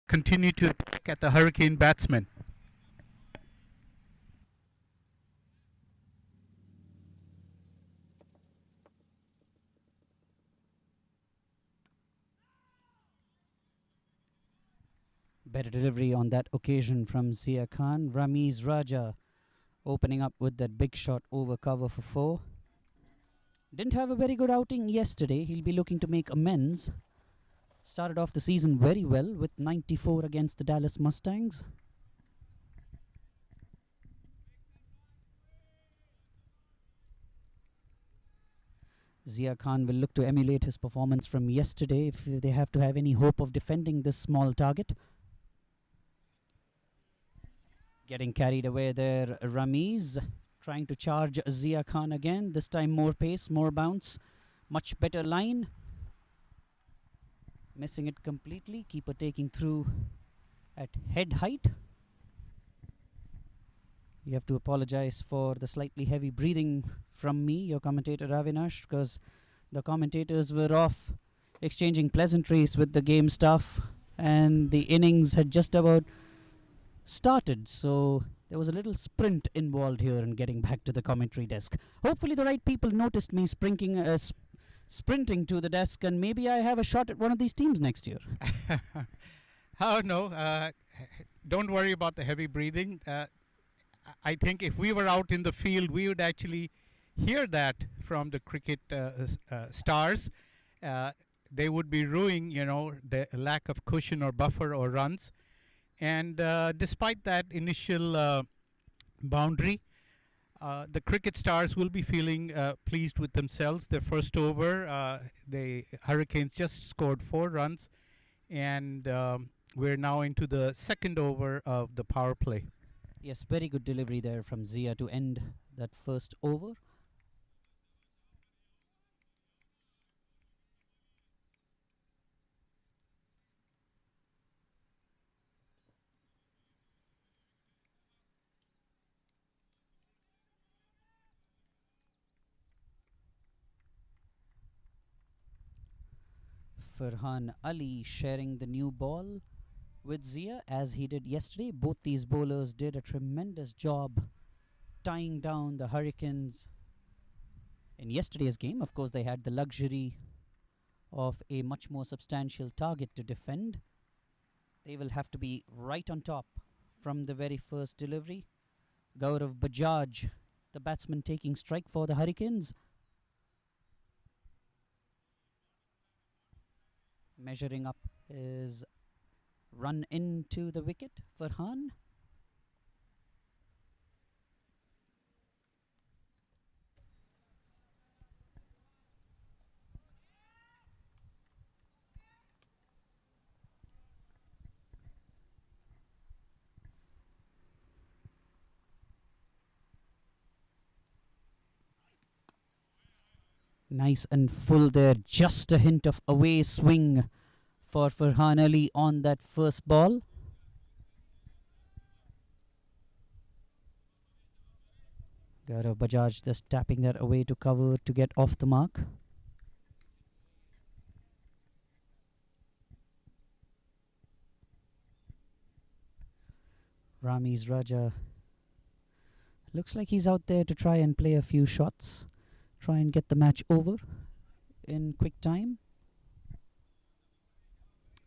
continue to attack at the Hurricane batsmen. Better delivery on that occasion from Zia Khan. Ramiz Raja opening up with that big shot over cover for 4. Didn't have a very good outing yesterday. He'll be looking to make amends. Started off the season very well with 94 against the Dallas Mustangs. Zia Khan will look to emulate his performance from yesterday if they have to have any hope of defending this small target. Getting carried away there, Ramiz trying to charge Zia Khan again. This time more pace, more bounce, much better line. Missing it completely. Keeper taking through at head height. You have to apologize for the slightly heavy breathing from me, your commentator Avinash, because the commentators were off exchanging pleasantries with the game staff and the innings had just about started, so there was a little sprint involved here in getting back to the commentary desk. Hopefully the right people noticed me sprinting to the desk, and maybe I have a shot at one of these teams next year. Oh, no. Don't worry about the heavy breathing. I think if we were out in the field, we would actually hear that from the cricket stars. They would be ruining, the lack of cushion or buffer or runs. And despite that initial boundary, the cricket stars will be feeling pleased with themselves. Their first over, the Hurricanes just scored 4 runs, and we're now into the second over of the power play. Yes, very good delivery there from Zia to end that first over. Farhan Ali sharing the new ball with Zia as he did yesterday. Both these bowlers did a tremendous job tying down the Hurricanes in yesterday's game. Of course, they had the luxury of a much more substantial target to defend. They will have to be right on top from the very first delivery. Gaurav Bajaj, the batsman, taking strike for the Hurricanes. Measuring up his run into the wicket, Farhan. Nice and full there, just a hint of away swing for Farhan Ali on that first ball. Gaurav Bajaj just tapping that away to cover to get off the mark. Ramiz Raja looks like he's out there to try and play a few shots. Try and get the match over in quick time.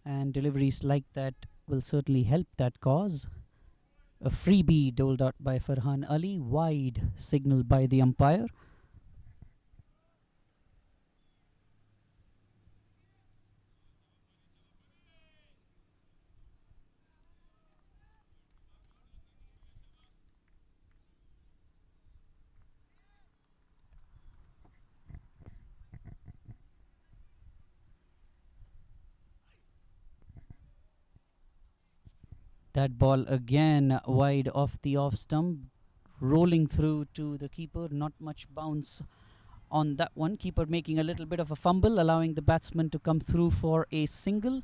And deliveries like that will certainly help that cause. A freebie doled out by Farhan Ali, wide signal by the umpire. That ball again wide off the off stump, rolling through to the keeper. Not much bounce on that one. Keeper making a little bit of a fumble, allowing the batsman to come through for a single.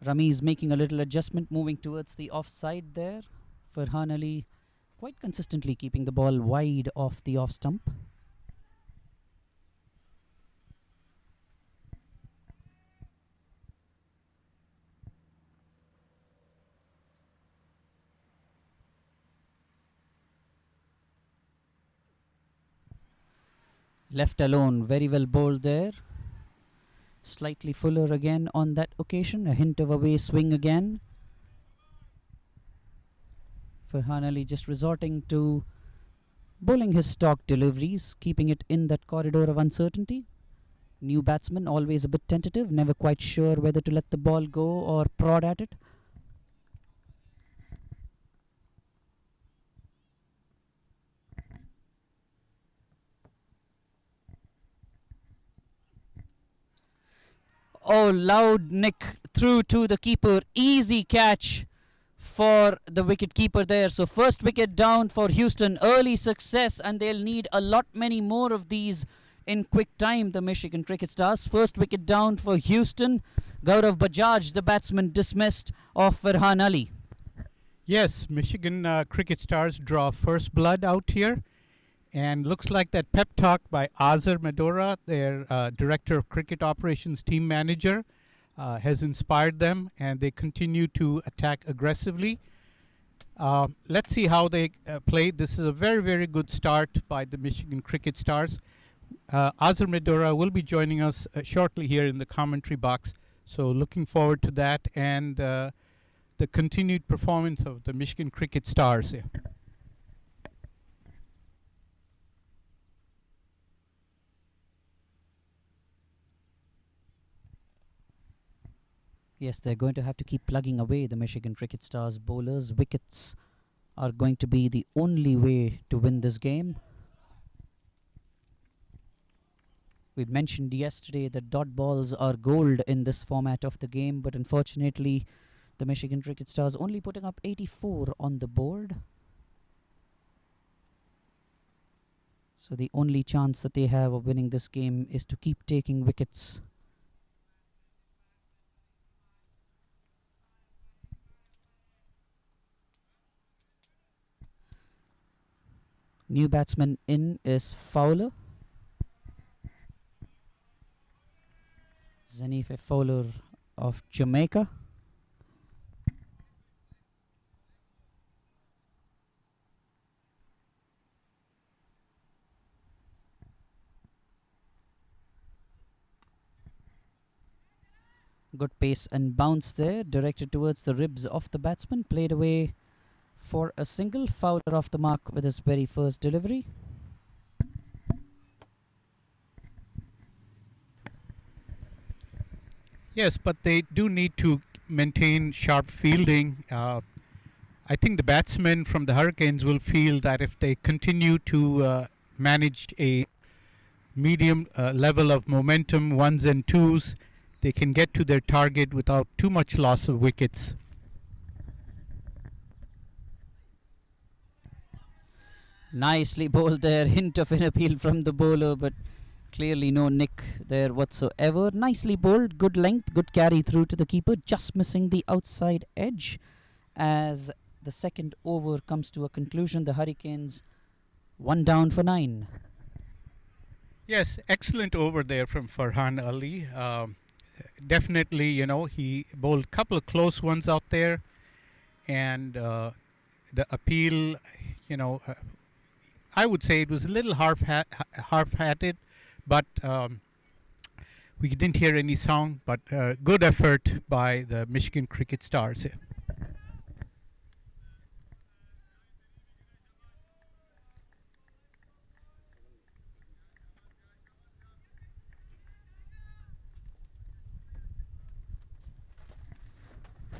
Ramiz making a little adjustment, moving towards the offside there. Farhan Ali quite consistently keeping the ball wide off the off stump. Left alone, very well bowled there. Slightly fuller again on that occasion. A hint of away swing again. Farhan Ali just resorting to bowling his stock deliveries, keeping it in that corridor of uncertainty. New batsman, always a bit tentative, never quite sure whether to let the ball go or prod at it. Oh, loud nick through to the keeper. Easy catch for the wicket keeper there. So first wicket down for Houston. Early success, and they'll need a lot many more of these in quick time, the Michigan Cricket Stars. First wicket down for Houston. Gaurav Bajaj, the batsman, dismissed of Farhan Ali. Yes, Michigan Cricket Stars draw first blood out here. And looks like that pep talk by Azhar Medora, their Director of Cricket Operations Team Manager, has inspired them, and they continue to attack aggressively. Let's see how they play. This is a very, very good start by the Michigan Cricket Stars. Azhar Medora will be joining us shortly here in the commentary box. So looking forward to that and the continued performance of the Michigan Cricket Stars. Yes, they're going to have to keep plugging away, the Michigan Cricket Stars bowlers. Wickets are going to be the only way to win this game. We mentioned yesterday that dot balls are gold in this format of the game, but unfortunately, the Michigan Cricket Stars only putting up 84 on the board. So the only chance that they have of winning this game is to keep taking wickets. New batsman in is Fowler. Zanife Fowler of Jamaica. Good pace and bounce there, directed towards the ribs of the batsman, played away for a single. Fowler off the mark with his very first delivery. Yes, but they do need to maintain sharp fielding. I think the batsmen from the Hurricanes will feel that if they continue to manage a medium level of momentum, ones and twos, they can get to their target without too much loss of wickets. Nicely bowled there. Hint of an appeal from the bowler, but clearly no nick there whatsoever. Nicely bowled, good length, good carry through to the keeper, just missing the outside edge. As the second over comes to a conclusion, the Hurricanes 1 down for 9. Yes, excellent over there from Farhan Ali. Definitely, you know, he bowled a couple of close ones out there, and the appeal, you know, I would say it was a little half-hearted, but we didn't hear any sound, but good effort by the Michigan Cricket Stars here.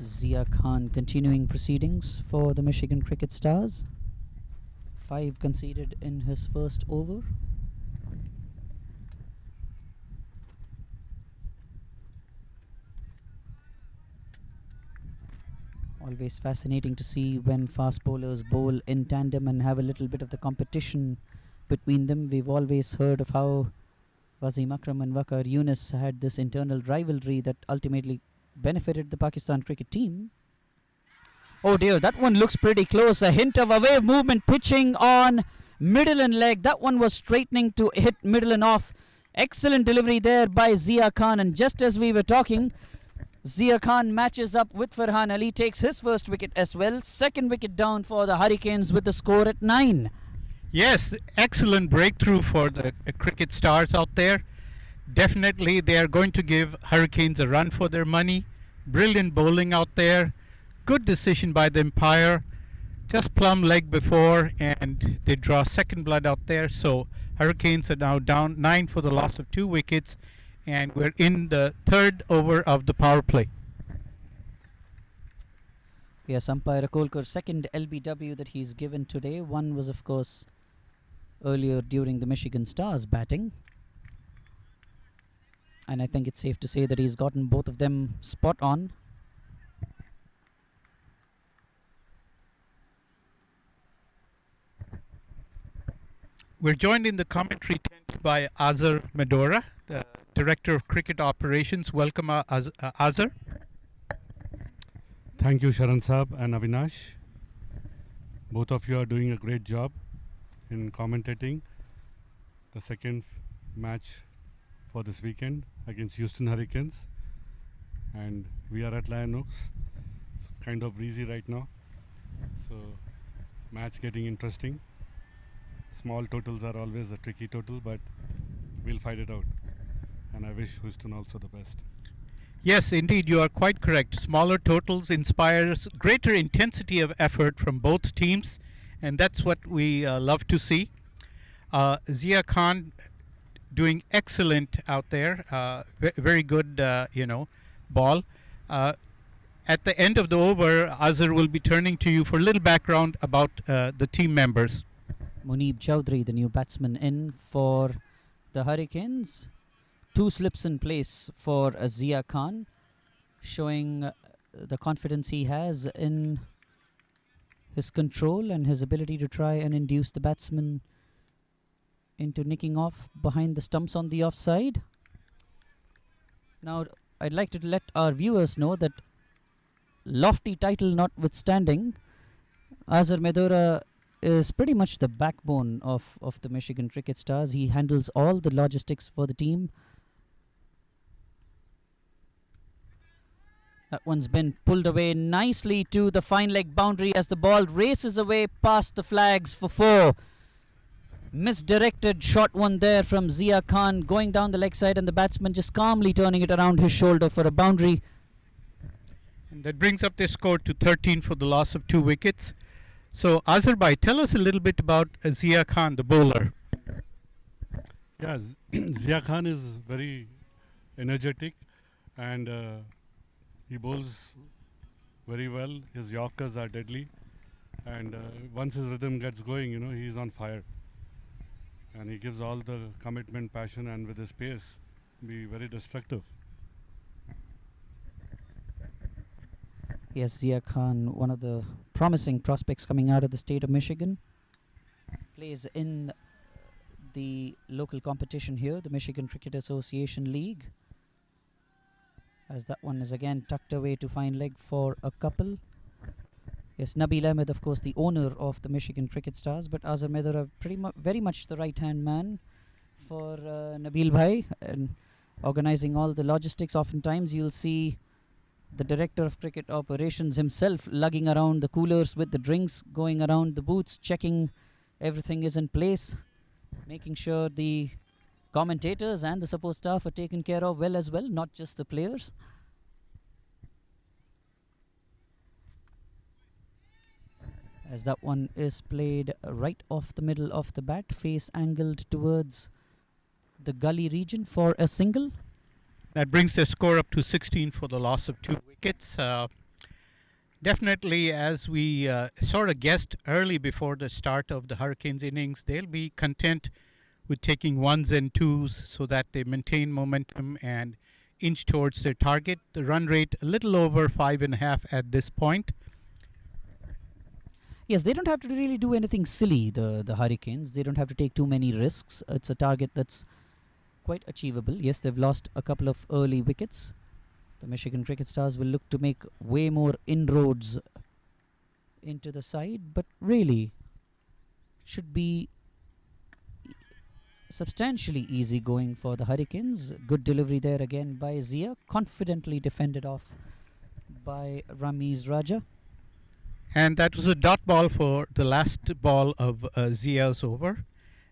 Zia Khan continuing proceedings for the Michigan Cricket Stars. 5 conceded in his first over. Always fascinating to see when fast bowlers bowl in tandem and have a little bit of the competition between them. We've always heard of how Wasim Akram and Waqar Yunus had this internal rivalry that ultimately benefited the Pakistan cricket team. Oh dear, that one looks pretty close. A hint of a wave movement, pitching on middle and leg. That one was straightening to hit middle and off. Excellent delivery there by Zia Khan. And just as we were talking, Zia Khan matches up with Farhan Ali, takes his first wicket as well. Second wicket down for the Hurricanes with the score at 9. Yes, excellent breakthrough for the cricket stars out there. Definitely, they are going to give Hurricanes a run for their money. Brilliant bowling out there. Good decision by the umpire. Just plumb leg before, and they draw second blood out there. So Hurricanes are now down 9 for the loss of 2 wickets, and we're in the third over of the power play. Yes, umpire Akolkar's second LBW that he's given today. One was, of course, earlier during the Michigan Stars batting. And I think it's safe to say that he's gotten both of them spot on. We're joined in the commentary tent by Azhar Medora, the Director of Cricket Operations. Welcome, Azhar. Thank you, Sharan Saab and Avinash. Both of you are doing a great job in commentating the second match for this weekend against Houston Hurricanes. And we are at Lion Oaks. It's kind of breezy right now. So, match getting interesting. Small totals are always a tricky total, but we'll fight it out. And I wish Houston also the best. Yes, indeed, you are quite correct. Smaller totals inspires greater intensity of effort from both teams, and that's what we love to see. Zia Khan doing excellent out there. Very good, ball. At the end of the over, Azhar will be turning to you for a little background about the team members. Muneeb Chowdhury, the new batsman, in for the Hurricanes. 2 slips in place for Zia Khan, showing the confidence he has in his control and his ability to try and induce the batsman into nicking off behind the stumps on the offside. Now, I'd like to let our viewers know that, lofty title notwithstanding, Azhar Medora is pretty much the backbone of the Michigan Cricket Stars. He handles all the logistics for the team. That one's been pulled away nicely to the fine leg boundary as the ball races away past the flags for 4. Misdirected shot one there from Zia Khan going down the leg side, and the batsman just calmly turning it around his shoulder for a boundary. And that brings up their score to 13 for the loss of 2 wickets. So, Azhar Bhai, tell us a little bit about Zia Khan, the bowler. Yeah, Zia Khan is very energetic and he bowls very well. His Yorkers are deadly, and once his rhythm gets going, he's on fire. And he gives all the commitment, passion, and with his pace, be very destructive. Yes, Zia Khan, one of the promising prospects coming out of the state of Michigan. Plays in the local competition here, the Michigan Cricket Association League. As that one is again tucked away to fine leg for a couple. Yes, Nabil Ahmed, of course, the owner of the Michigan Cricket Stars, but Azhar Medora very much the right-hand man for Nabil Bhai, and organizing all the logistics. Oftentimes you'll see the Director of Cricket Operations himself lugging around the coolers with the drinks, going around the booths, checking everything is in place, making sure the commentators and the support staff are taken care of well as well, not just the players. As that one is played right off the middle of the bat, face angled towards the gully region for a single. That brings their score up to 16 for the loss of 2 wickets. Definitely, as we sort of guessed early before the start of the Hurricanes innings, they'll be content with taking 1s and 2s so that they maintain momentum and inch towards their target. The run rate a little over 5.5 at this point. Yes, they don't have to really do anything silly, the Hurricanes. They don't have to take too many risks. It's a target that's quite achievable. Yes, they've lost a couple of early wickets. The Michigan Cricket Stars will look to make way more inroads into the side, but really should be substantially easy going for the Hurricanes. Good delivery there again by Zia, confidently defended off by Ramiz Raja. And that was a dot ball for the last ball of Zia's over.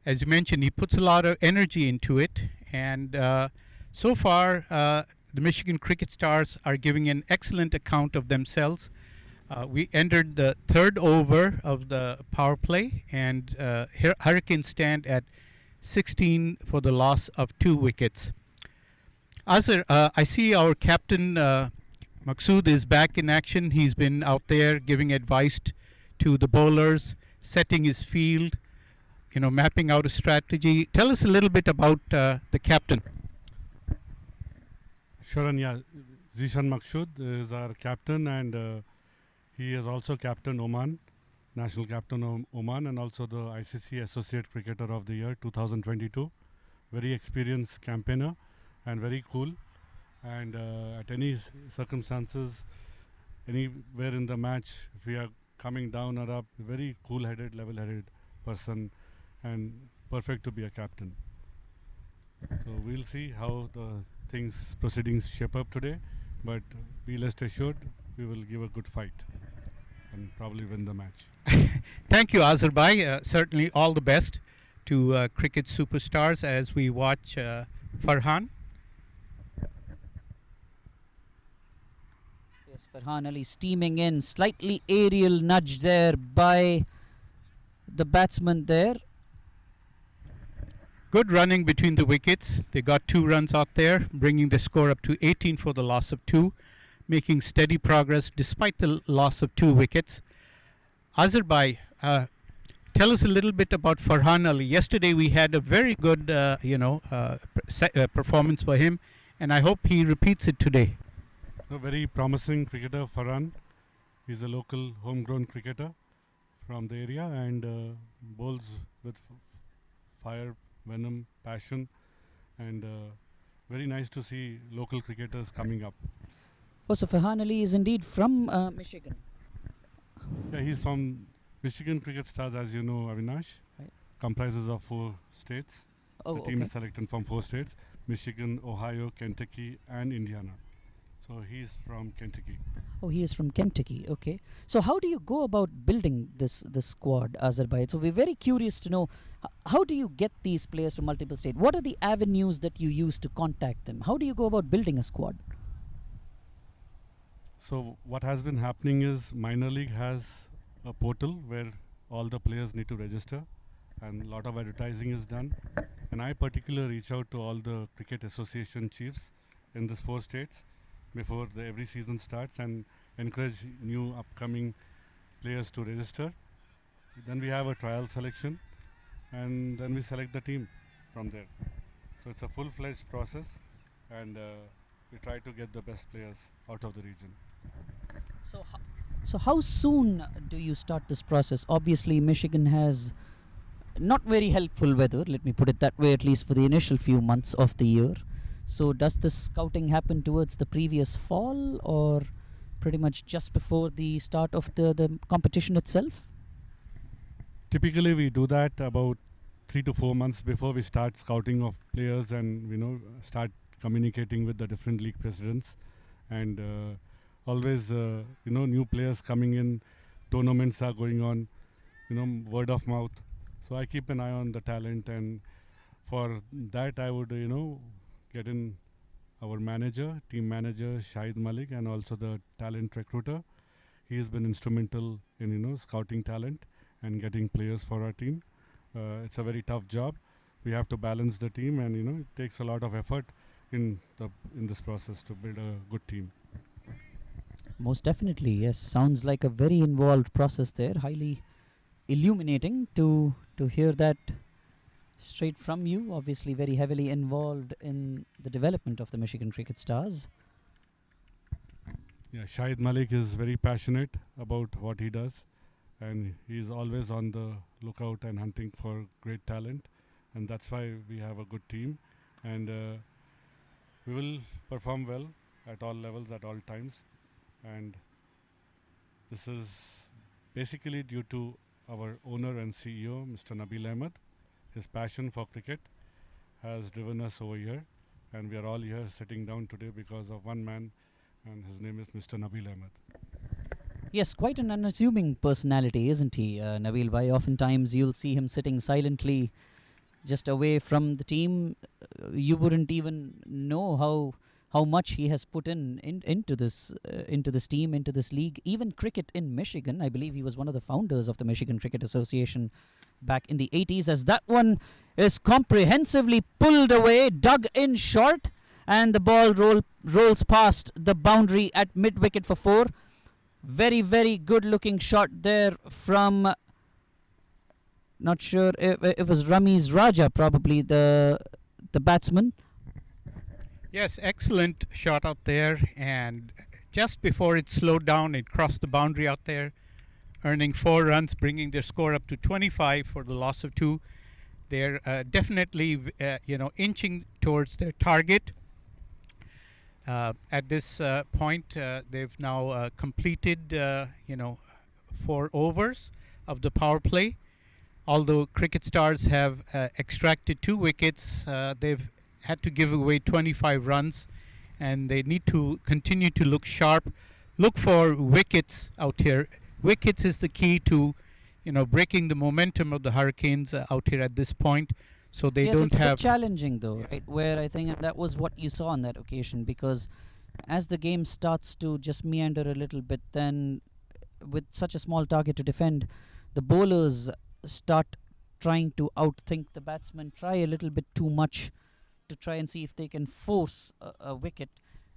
As you mentioned, he puts a lot of energy into it, and so far the Michigan Cricket Stars are giving an excellent account of themselves. We entered the third over of the power play, and Hurricanes stand at 16 for the loss of 2 wickets. Azhar, I see our captain Maqsood is back in action. He's been out there giving advice to the bowlers, setting his field, mapping out a strategy. Tell us a little bit about the captain. Sharan, yeah, Zishan Maqsood is our captain, and he is also captain Oman, national captain of Oman, and also the ICC Associate Cricketer of the Year 2022. Very experienced campaigner and very cool. And at any circumstances, anywhere in the match, if we are coming down or up, very cool-headed, level-headed person, and perfect to be a captain. So we'll see how the proceedings shape up today, but be rest assured we will give a good fight and probably win the match. Thank you, Azhar Bhai. Certainly all the best to cricket superstars as we watch Farhan. Yes, Farhan Ali steaming in, slightly aerial nudge there by the batsman there. Good running between the wickets. They got 2 runs out there, bringing the score up to 18 for the loss of 2, making steady progress despite the loss of 2 wickets. Azhar Bhai, tell us a little bit about Farhan Ali. Yesterday we had a very good, performance for him, and I hope he repeats it today. A very promising cricketer, Farhan. He's a local homegrown cricketer from the area and bowls with fire, venom, passion, and very nice to see local cricketers coming up. Oh, so Farhan Ali is indeed from Michigan. Yeah, he's from Michigan Cricket Stars, as you know, Avinash. Right. Comprises of 4 states. Oh, The team okay. is selected from 4 states: Michigan, Ohio, Kentucky, and Indiana. So he's from Kentucky. Oh, he is from Kentucky. Okay. So how do you go about building this squad, Azhar Bhai? So we're very curious to know how do you get these players from multiple states? What are the avenues that you use to contact them? How do you go about building a squad? So what has been happening is minor league has a portal where all the players need to register, and a lot of advertising is done. And I particularly reach out to all the cricket association chiefs in these 4 states before every season starts and encourage new upcoming players to register. Then we have a trial selection, and then we select the team from there. So it's a full-fledged process, and we try to get the best players out of the region. So how soon do you start this process? Obviously, Michigan has not very helpful weather, let me put it that way, at least for the initial few months of the year. So does this scouting happen towards the previous fall or pretty much just before the start of the competition itself? Typically, we do that about 3 to 4 months before we start scouting of players and start communicating with the different league presidents, and always new players coming in, tournaments are going on, word of mouth. So I keep an eye on the talent, and for that I would get in our team manager Shahid Malik, and also the talent recruiter. He's been instrumental in scouting talent and getting players for our team. It's a very tough job. We have to balance the team, and it takes a lot of effort in this process to build a good team. Most definitely, yes. Sounds like a very involved process there. Highly illuminating to hear that straight from you. Obviously, very heavily involved in the development of the Michigan Cricket Stars. Yeah, Shahid Malik is very passionate about what he does, and he's always on the lookout and hunting for great talent, and that's why we have a good team, and we will perform well at all levels at all times. And this is basically due to our owner and CEO, Mr. Nabil Ahmed. His passion for cricket has driven us over here, and we are all here sitting down today because of one man, and his name is Mr. Nabil Ahmed. Yes, quite an unassuming personality, isn't he, Nabil Bhai? Oftentimes you'll see him sitting silently just away from the team. You wouldn't even know how much he has put into this team, into this league. Even cricket in Michigan, I believe he was one of the founders of the Michigan Cricket Association back in the 80s. As that one is comprehensively pulled away, dug in short, and the ball rolls past the boundary at mid wicket for 4. Very, very good looking shot there from, not sure if it was Ramiz Raja, probably the batsman. Yes, excellent shot out there, and just before it slowed down, it crossed the boundary out there, earning 4 runs, bringing their score up to 25 for the loss of 2. They're definitely, inching towards their target. At this point, they've now completed, 4 overs of the power play. Although Cricket Stars have extracted 2 wickets, they've had to give away 25 runs, and they need to continue to look sharp, look for wickets out here. Wickets is the key to, breaking the momentum of the Hurricanes out here at this point. So they Yes, don't it's a have bit challenging though, right? Where I think that was what you saw on that occasion, because as the game starts to just meander a little bit, then with such a small target to defend, the bowlers start trying to outthink the batsmen, try a little bit too much to try and see if they can force a wicket,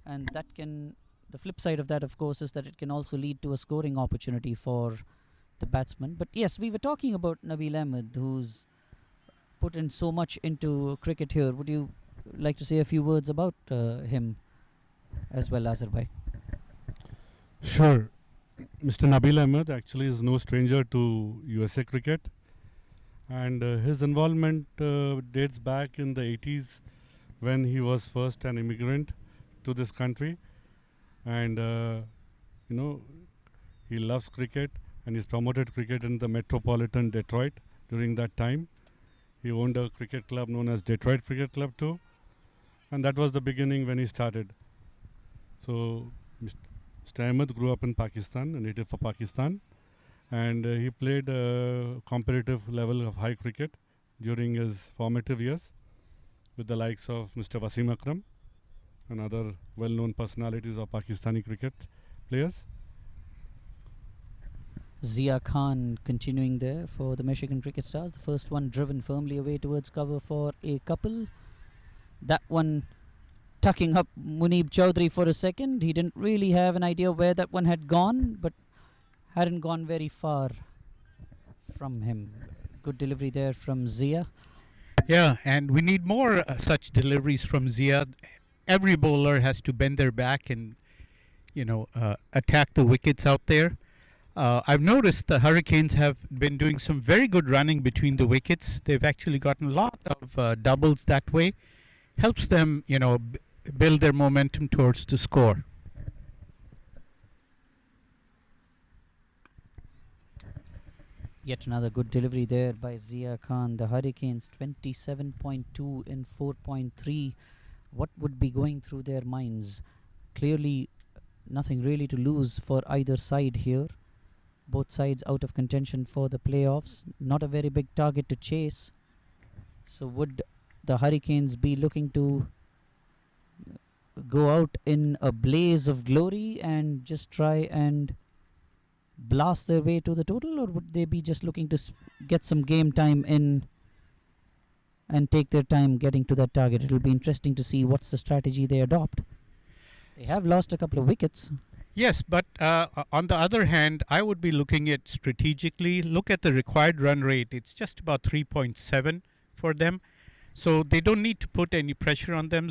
and that can. The flip side of that, of course, is that it can also lead to a scoring opportunity for the batsman. But yes, we were talking about Nabil Ahmed, who's put in so much into cricket here. Would you like to say a few words about him as well, Azhar bhai? Sure. Mr. Nabil Ahmed actually is no stranger to USA cricket, and his involvement dates back in the 80s when he was first an immigrant to this country, and he loves cricket, and he's promoted cricket in the metropolitan Detroit during that time. He owned a cricket club known as Detroit Cricket Club too, and that was the beginning when he started. So Mr. Ahmed grew up in Pakistan, a native of Pakistan, and he played a competitive level of high cricket during his formative years with the likes of Mr. Wasim Akram and other well-known personalities of Pakistani cricket players. Zia Khan continuing there for the Michigan Cricket Stars. The first one driven firmly away towards cover for a couple. That one tucking up Muneeb Chowdhury for a second. He didn't really have an idea where that one had gone, but hadn't gone very far from him. Good delivery there from Zia. Yeah, and we need more such deliveries from Zia. Every bowler has to bend their back and, attack the wickets out there. I've noticed the Hurricanes have been doing some very good running between the wickets. They've actually gotten a lot of doubles that way. Helps them, build their momentum towards the score. Yet another good delivery there by Zia Khan. The Hurricanes 27.2 in 4.3. What would be going through their minds? Clearly nothing really to lose for either side here. Both sides out of contention for the playoffs. Not a very big target to chase. So would the Hurricanes be looking to go out in a blaze of glory and just try and blast their way to the total, or would they be just looking to get some game time in and take their time getting to that target? It'll be interesting to see what's the strategy they adopt. They have lost a couple of wickets. Yes, but on the other hand, I would be looking at strategically. Look at the required run rate. It's just about 3.7 for them. So they don't need to put any pressure on them.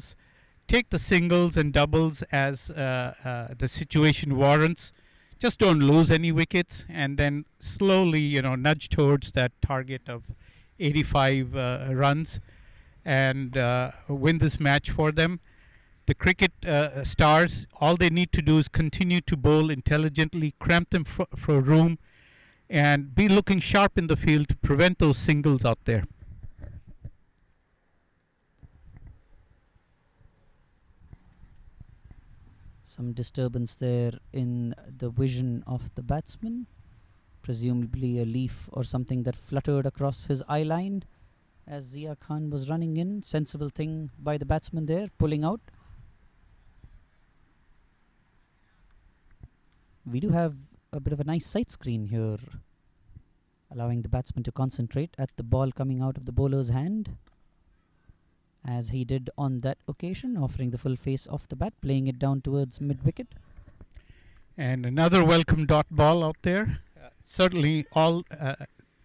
Take the singles and doubles as the situation warrants. Just don't lose any wickets, and then slowly, nudge towards that target of 85 runs and win this match for them. The Cricket Stars, all they need to do is continue to bowl intelligently, cramp them for room, and be looking sharp in the field to prevent those singles out there. Some disturbance there in the vision of the batsman. Presumably a leaf or something that fluttered across his eye line as Zia Khan was running in. Sensible thing by the batsman there, pulling out. We do have a bit of a nice sight screen here, allowing the batsman to concentrate at the ball coming out of the bowler's hand, as he did on that occasion, offering the full face off the bat, playing it down towards mid-wicket. And another welcome dot ball out there. Certainly all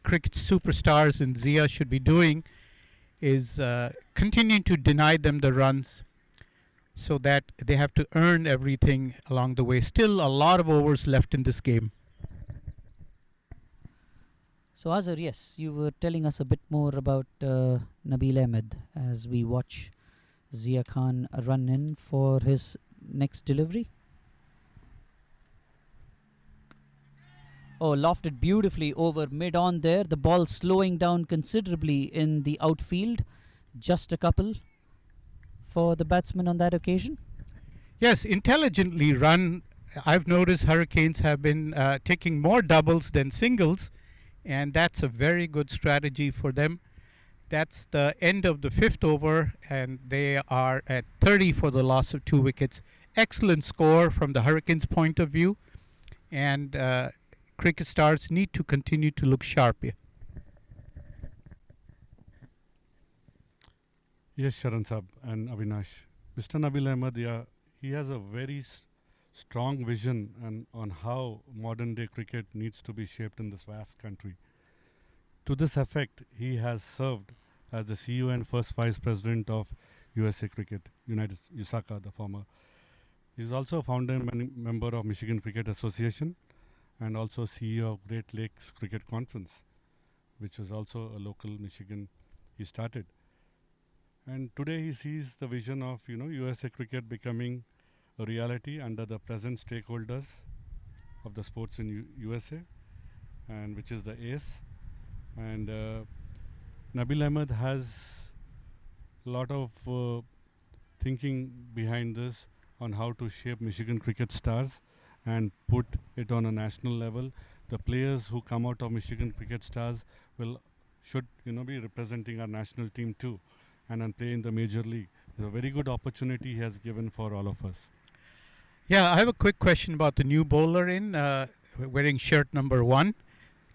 cricket superstars in Zia should be doing is continuing to deny them the runs so that they have to earn everything along the way. Still a lot of overs left in this game. So Azhar, yes, you were telling us a bit more about Nabil Ahmed as we watch Zia Khan run in for his next delivery. Oh, lofted beautifully over mid-on there. The ball slowing down considerably in the outfield. Just a couple for the batsman on that occasion. Yes, intelligently run. I've noticed Hurricanes have been taking more doubles than singles, and that's a very good strategy for them. That's the end of the 5th over, and they are at 30 for the loss of 2 wickets. Excellent score from the Hurricanes' point of view, and cricket stars need to continue to look sharp here. Yes, Sharan Sab and Avinash. Mr. Nabil Ahmed, yeah, he has a very strong vision on how modern day cricket needs to be shaped in this vast country. To this effect, he has served as the CEO and first vice president of USA Cricket, USACA, the former. He is also a founder and member of Michigan Cricket Association and also CEO of Great Lakes Cricket Conference, which is also a local Michigan he started. And today he sees the vision of USA cricket becoming a reality under the present stakeholders of the sports in USA, and which is the ACE. And Nabil Ahmed has a lot of thinking behind this on how to shape Michigan cricket stars and put it on a national level. The players who come out of Michigan cricket stars should be representing our national team too, and play in the major league. It's a very good opportunity he has given for all of us. Yeah, I have a quick question about the new bowler wearing shirt number 1.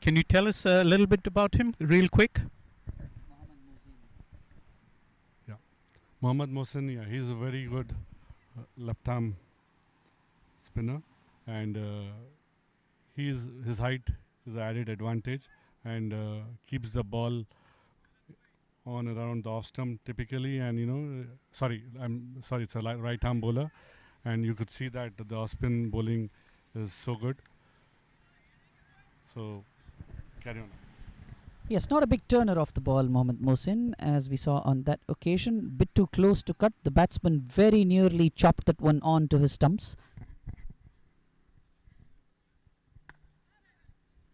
Can you tell us a little bit about him real quick? Yeah, Mohammad Mohsin, yeah, he's a very good left-arm spinner, and his height is an added advantage, and keeps the ball on around the off stump typically, and it's a right arm bowler, and you could see that the off spin bowling is so good. So carry on. Yes, not a big turner off the ball, Mohammad Mohsin, as we saw on that occasion. Bit too close to cut. The batsman very nearly chopped that one on to his stumps.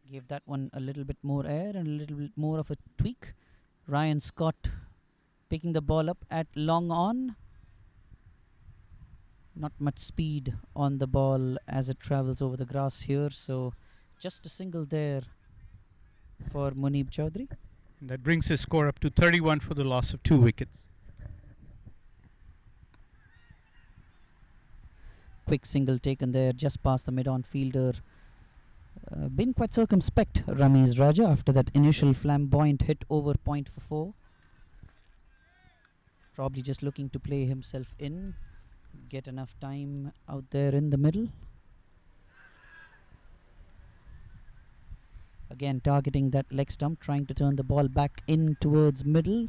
Gave that one a little bit more air and a little bit more of a tweak. Ryan Scott picking the ball up at long on. Not much speed on the ball as it travels over the grass here, so just a single there for Munib Chaudhry. And that brings his score up to 31 for the loss of 2 wickets. Quick single taken there just past the mid-on fielder. Been quite circumspect, Ramiz Raja, after that initial flamboyant hit over point for 4. Probably just looking to play himself in, get enough time out there in the middle. Again targeting that leg stump, trying to turn the ball back in towards middle.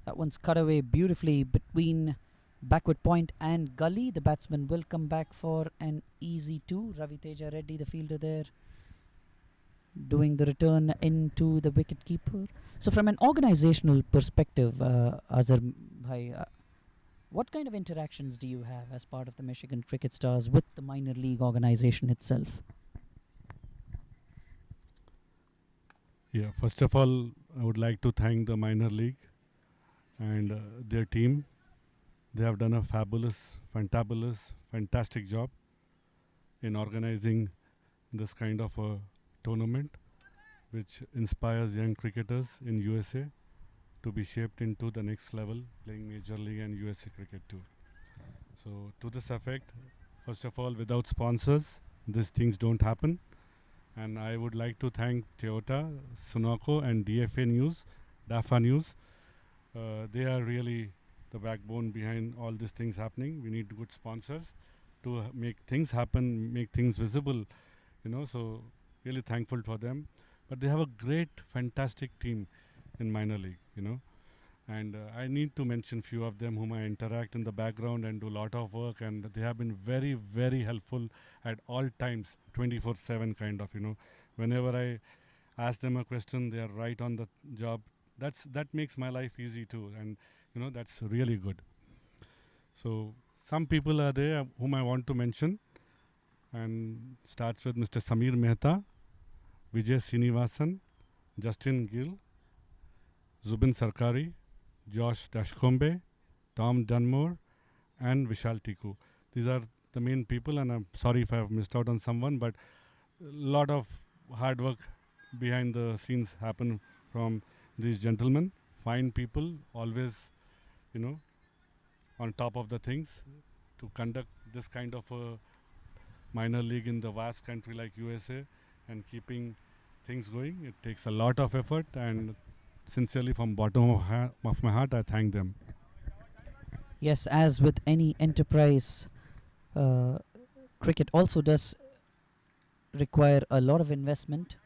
That one's cut away beautifully between backward point and gully. The batsman will come back for an easy 2. Ravi Teja Reddy, the fielder there, doing the return into the wicket keeper. So from an organizational perspective, Azhar Bhai, What kind of interactions do you have as part of the Michigan Cricket Stars with the minor league organization itself? Yeah, first of all, I would like to thank the minor league and their team. They have done a fantastic job in organizing this kind of a tournament, which inspires young cricketers in USA to be shaped into the next level, playing Major League and USA cricket too. So to this effect, first of all, without sponsors, these things don't happen. And I would like to thank Toyota, Sunoco, and DAFA News. They are really the backbone behind all these things happening. We need good sponsors to make things happen, make things visible, so really thankful for them. But they have a great, fantastic team in minor league, and I need to mention few of them whom I interact in the background and do a lot of work, and they have been very, very helpful at all times, 24/7 kind of, whenever I ask them a question, they are right on the job. That makes my life easy too, and that's really good. So some people are there whom I want to mention, and starts with Mr. Samir Mehta, Vijay Srinivasan, Justin Gill, Zubin Sarkari, Josh Dashkombe, Tom Dunmore, and Vishal Tiku. These are the main people, and I'm sorry if I have missed out on someone, but a lot of hard work behind the scenes happen from these gentlemen. Fine people, always, on top of the things to conduct this kind of a minor league in the vast country like USA and keeping things going. It takes a lot of effort, and sincerely from bottom of my heart, I thank them. Yes, as with any enterprise, cricket also does require a lot of investment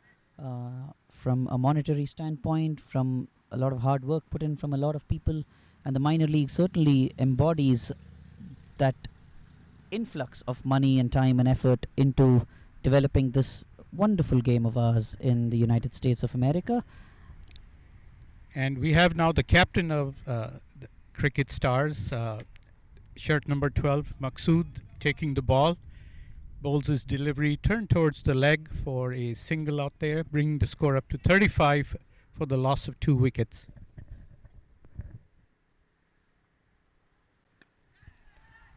from a monetary standpoint, from a lot of hard work put in from a lot of people, and the minor league certainly embodies that influx of money and time and effort into developing this wonderful game of ours in the United States of America. And we have now the captain of the Cricket Stars, shirt number 12, Maqsood, taking the ball. Bowls his delivery, turned towards the leg for a single out there, bringing the score up to 35 for the loss of 2 wickets.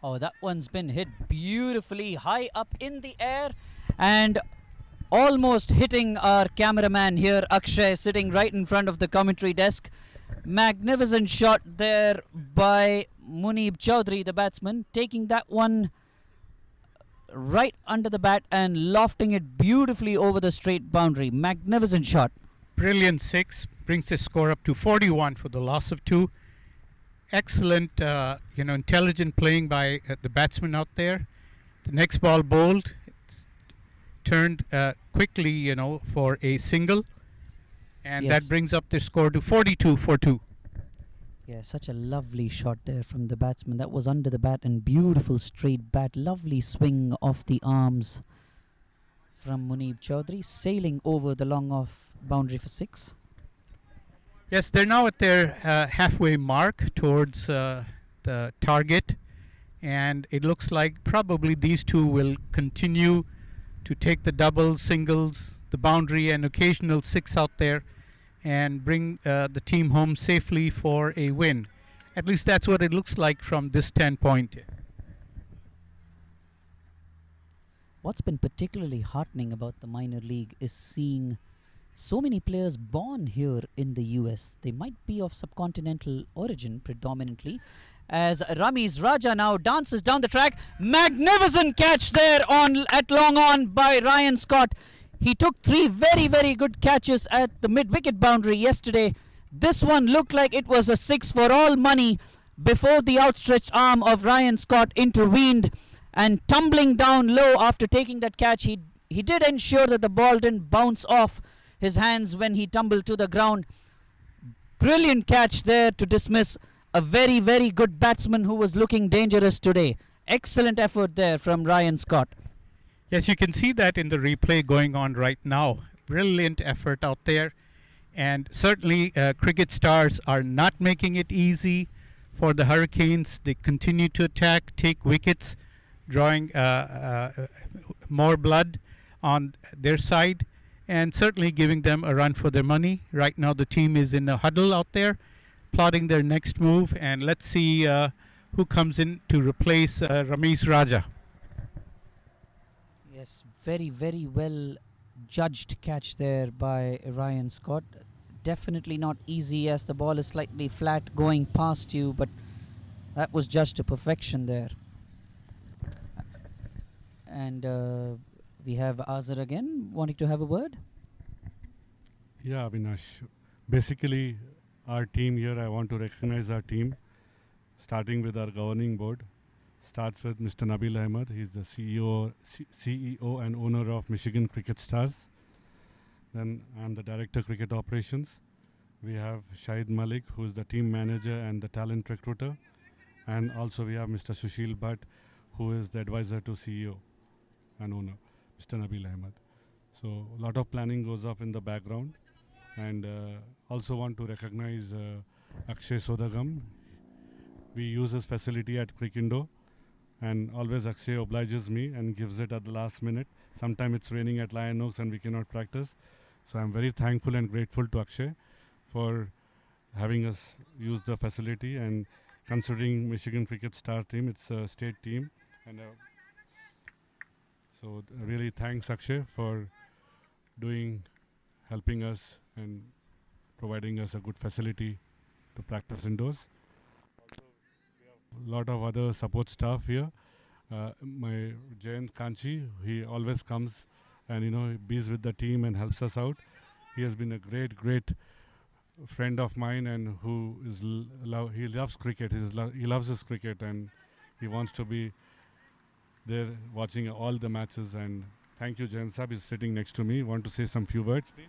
Oh, that one's been hit beautifully high up in the air and almost hitting our cameraman here, Akshay, sitting right in front of the commentary desk. Magnificent shot there by Munib Chowdhury, the batsman, taking that one right under the bat and lofting it beautifully over the straight boundary. Magnificent shot. Brilliant 6, brings the score up to 41 for the loss of 2. Excellent, intelligent playing by the batsman out there. The next ball bowled, it's turned quickly, for a single, and Yes. that brings up the score to 42 for 2. Yeah, such a lovely shot there from the batsman. That was under the bat and beautiful straight bat. Lovely swing off the arms from Munib Chowdhury, sailing over the long off boundary for 6. Yes, they're now at their halfway mark towards the target, and it looks like probably these two will continue to take the doubles, singles, the boundary, and occasional 6 out there, and bring the team home safely for a win. At least that's what it looks like from this standpoint. What's been particularly heartening about the minor league is seeing so many players born here in the US. They might be of subcontinental origin predominantly, as Ramiz Raja now dances down the track. Magnificent catch there at long on by Ryan Scott. He took 3 very, very good catches at the mid-wicket boundary yesterday. This one looked like it was a 6 for all money before the outstretched arm of Ryan Scott intervened, and tumbling down low after taking that catch, he did ensure that the ball didn't bounce off his hands when he tumbled to the ground. Brilliant catch there to dismiss a very, very good batsman who was looking dangerous today. Excellent effort there from Ryan Scott. Yes, you can see that in the replay going on right now. Brilliant effort out there. And certainly Cricket Stars are not making it easy for the Hurricanes. They continue to attack, take wickets, drawing more blood on their side, and certainly giving them a run for their money. Right now the team is in a huddle out there, plotting their next move, and let's see who comes in to replace Ramesh Raja. Yes, very, very well judged catch there by Ryan Scott. Definitely not easy as the ball is slightly flat going past you, but that was judged to perfection there. And we have Azhar again wanting to have a word. Yeah, Avinash. Basically, our team here, I want to recognize our team, starting with our governing board. Starts with Mr. Nabil Ahmed. He's the CEO and owner of Michigan Cricket Stars. Then I'm the Director Cricket Operations. We have Shahid Malik, who's the team manager and the talent recruiter. And also we have Mr. Sushil Bhatt, who is the advisor to CEO and owner, Mr. Nabil Ahmed. So a lot of planning goes off in the background. And also want to recognize Akshay Sodagam. We use his facility at Crikindo. And always Akshay obliges me and gives it at the last minute. Sometimes it's raining at Lion Oaks and we cannot practice. So I'm very thankful and grateful to Akshay for having us use the facility, and considering Michigan Cricket Star team, it's a state team. And so really thanks Akshay for helping us and providing us a good facility to practice indoors. A lot of other support staff here. My Jayant Kanchi, he always comes and bees with the team and helps us out. He has been a great friend of mine, and who is he loves cricket. He loves his cricket, and he wants to be there watching all the matches. And thank you, Jayant Saab is sitting next to me. Want to say some few words, please?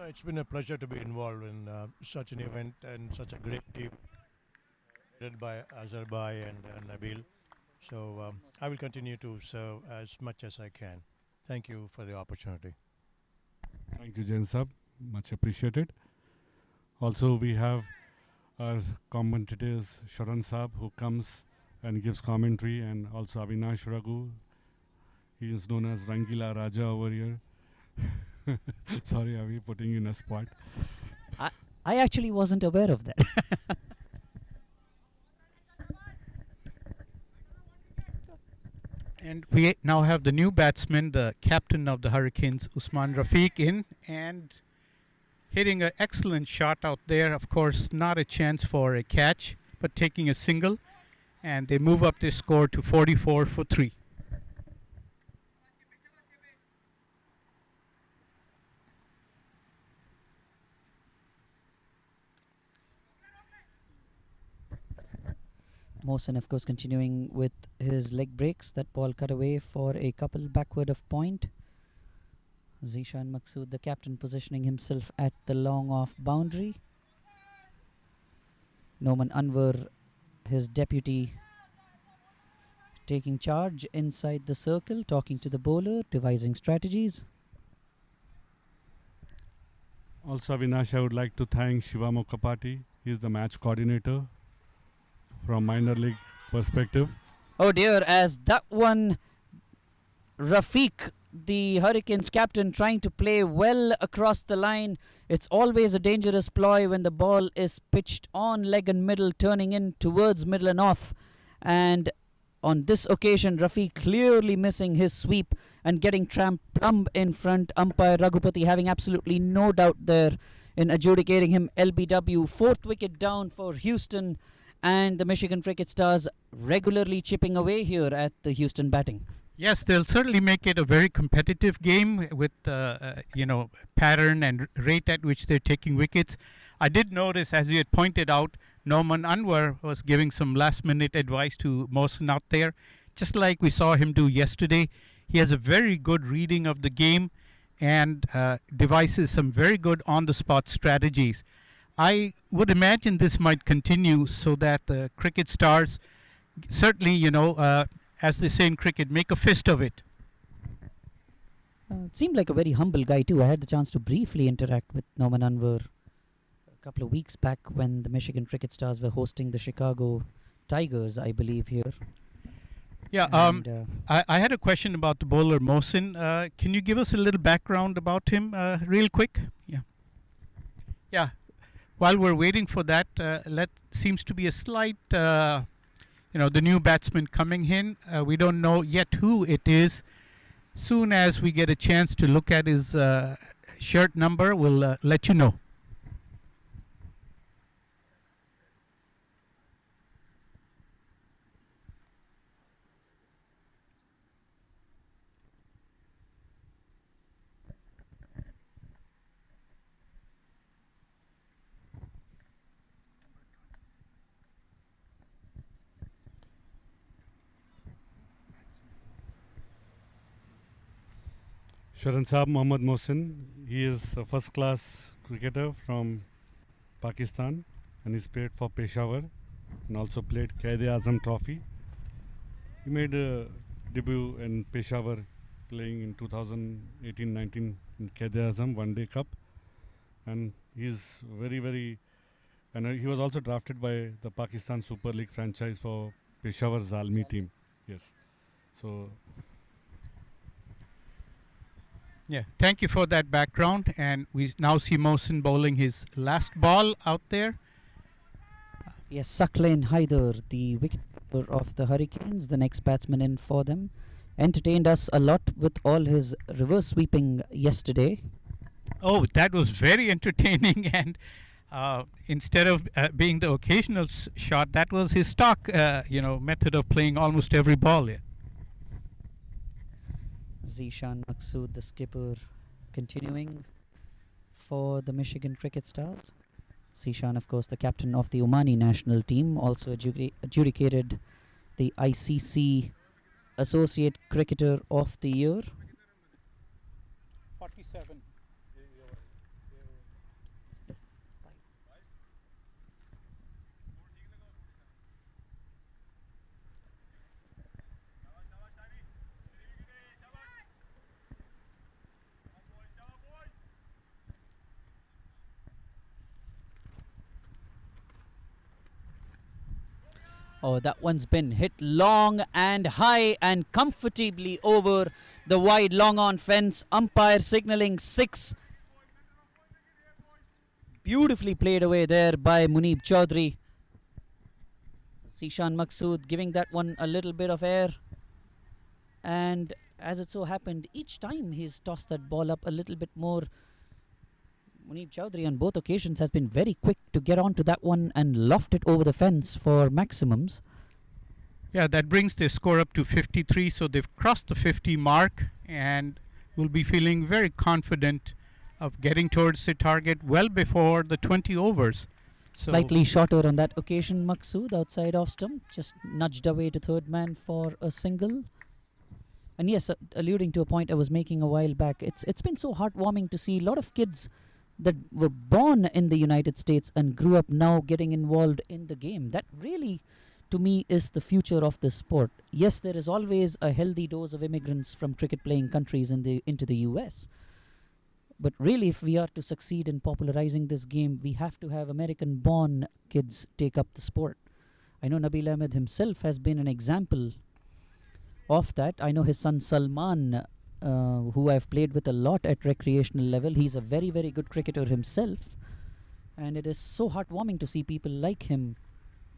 It's been a pleasure to be involved in such an event and such a great team led by Azhar Bhai and Nabil. So I will continue to serve as much as I can. Thank you for the opportunity. Thank you, Jain Saab. Much appreciated. Also, we have our commentators, Sharan Saab, who comes and gives commentary, and also Avinash Raghu. He is known as Rangila Raja over here. Sorry, Avi, putting you in a spot. I actually wasn't aware of that. And we now have the new batsman, the captain of the Hurricanes, Usman Rafiq, in and hitting an excellent shot out there. Of course, not a chance for a catch, but taking a single. And they move up their score to 44 for 3. Mohsen, of course, continuing with his leg breaks. That ball cut away for a couple backward of point. Zishan Maqsood, the captain, positioning himself at the long off boundary. Noman Anwar, his deputy, taking charge inside the circle, talking to the bowler, devising strategies. Also, Avinash, I would like to thank Shiva Mokapati. He is the match coordinator from minor league perspective. Oh dear, as that one, Rafiq, the Hurricanes captain, trying to play well across the line. It's always a dangerous ploy when the ball is pitched on leg and middle, turning in towards middle and off. And on this occasion, Rafiq clearly missing his sweep and getting plumb in front. Umpire Raghupati having absolutely no doubt there in adjudicating him LBW. 4th wicket down for Houston, and the Michigan Cricket Stars regularly chipping away here at the Houston batting. Yes, they'll certainly make it a very competitive game with pattern and rate at which they're taking wickets. I did notice, as you had pointed out, Noman Anwar was giving some last-minute advice to Mohsen out there, just like we saw him do yesterday. He has a very good reading of the game and devises some very good on-the-spot strategies. I would imagine this might continue so that the cricket stars certainly, as they say in cricket, make a fist of it. It seemed like a very humble guy too. I had the chance to briefly interact with Noman Anwar a couple of weeks back when the Michigan Cricket Stars were hosting the Chicago Tigers, I believe, here. Yeah, And, I had a question about the bowler Mohsin. Can you give us a little background about him, real quick? Yeah. Yeah. While we're waiting for that, seems to be a slight, the new batsman coming in. We don't know yet who it is. Soon as we get a chance to look at his shirt number, we'll let you know. Sharan Saab Mohammad Mohsin, he is a first class cricketer from Pakistan and he's played for Peshawar and also played Quaid-e-Azam Trophy. He made a debut in Peshawar playing in 2018-19 in Quaid-e-Azam One Day Cup, and he's very and he was also drafted by the Pakistan Super League franchise for Peshawar Zalmi team. Yes. So yeah, thank you for that background. And we now see Mohsin bowling his last ball out there. yes, Saqlain Haider, the wicketkeeper of the Hurricanes, the next batsman in for them, entertained us a lot with all his reverse sweeping yesterday. Oh, that was very entertaining. And instead of being the occasional shot, that was his stock, method of playing almost every ball. Yeah. Zishan Maqsood, the skipper, continuing for the Michigan Cricket Stars. Zishan, of course, the captain of the Omani national team, also adjudicated the ICC Associate Cricketer of the Year. 47. Oh, that one's been hit long and high and comfortably over the wide long on fence. Umpire signaling 6. Beautifully played away there by Munib Chaudhry. Zishan Maqsood giving that one a little bit of air. And as it so happened, each time he's tossed that ball up a little bit more, Munib Chaudhry on both occasions has been very quick to get onto that one and loft it over the fence for maximums. Yeah, that brings the score up to 53. So they've crossed the 50 mark and will be feeling very confident of getting towards the target well before the 20 overs. So Slightly shorter on that occasion, Maqsood outside off stump, just nudged away to third man for a single. And yes, alluding to a point I was making a while back, it's been so heartwarming to see a lot of kids that were born in the United States and grew up now getting involved in the game. That really, to me, is the future of this sport. Yes, there is always a healthy dose of immigrants from cricket-playing countries into the US. But really, if we are to succeed in popularizing this game, we have to have American-born kids take up the sport. I know Nabil Ahmed himself has been an example of that. I know his son Salman, who I've played with a lot at recreational level. He's a very, very good cricketer himself. And it is so heartwarming to see people like him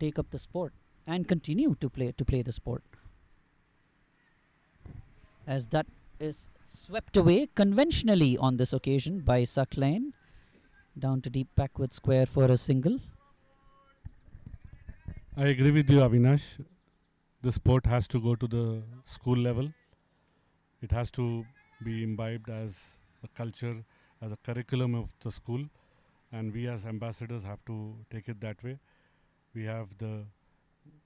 take up the sport and continue to play the sport. As that is swept away conventionally on this occasion by Saqlain. Down to deep backward square for a single. I agree with you, Avinash. The sport has to go to the school level. It has to be imbibed as a culture, as a curriculum of the school, and we as ambassadors have to take it that way. We have the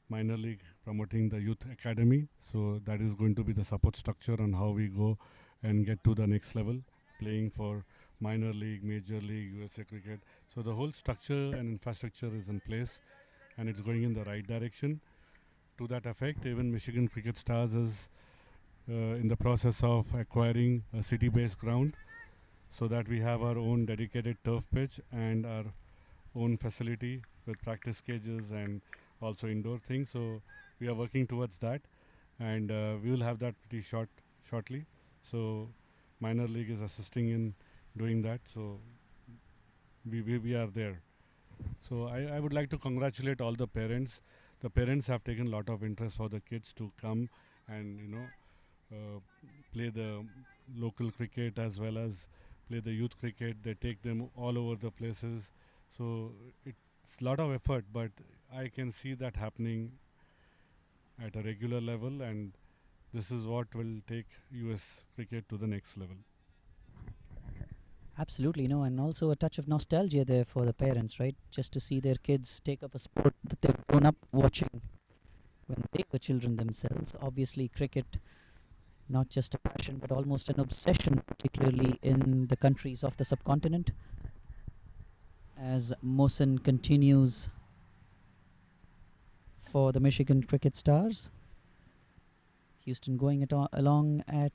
minor league promoting the youth academy, so that is going to be the support structure on how we go and get to the next level, playing for minor league, major league, USA cricket. So the whole structure and infrastructure is in place and it's going in the right direction. To that effect, even Michigan Cricket Stars is in the process of acquiring a city-based ground so that we have our own dedicated turf pitch and our own facility with practice cages and also indoor things. So we are working towards that, and we will have that pretty shortly. So minor league is assisting in doing that. So we are there. So I would like to congratulate all the parents. The parents have taken a lot of interest for the kids to come and play the local cricket as well as play the youth cricket. They take them all over the places. So it's a lot of effort, but I can see that happening at a regular level, and this is what will take US cricket to the next level. Absolutely, and also a touch of nostalgia there for the parents, right? Just to see their kids take up a sport that they've grown up watching when they were children themselves. Obviously, cricket, not just a passion, but almost an obsession, particularly in the countries of the subcontinent. As Mohsen continues for the Michigan Cricket Stars. Houston going along at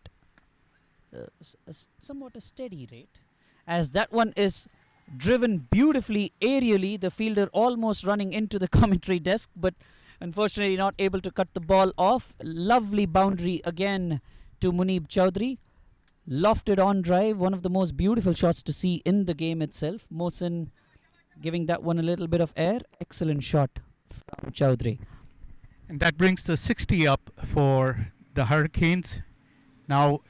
somewhat a steady rate. As that one is driven beautifully aerially, the fielder almost running into the commentary desk, but unfortunately not able to cut the ball off. Lovely boundary again to Muneeb Chowdhury. Lofted on drive, one of the most beautiful shots to see in the game itself. Mohsen giving that one a little bit of air. Excellent shot from Chowdhury. And that brings the 60 up for the Hurricanes. Now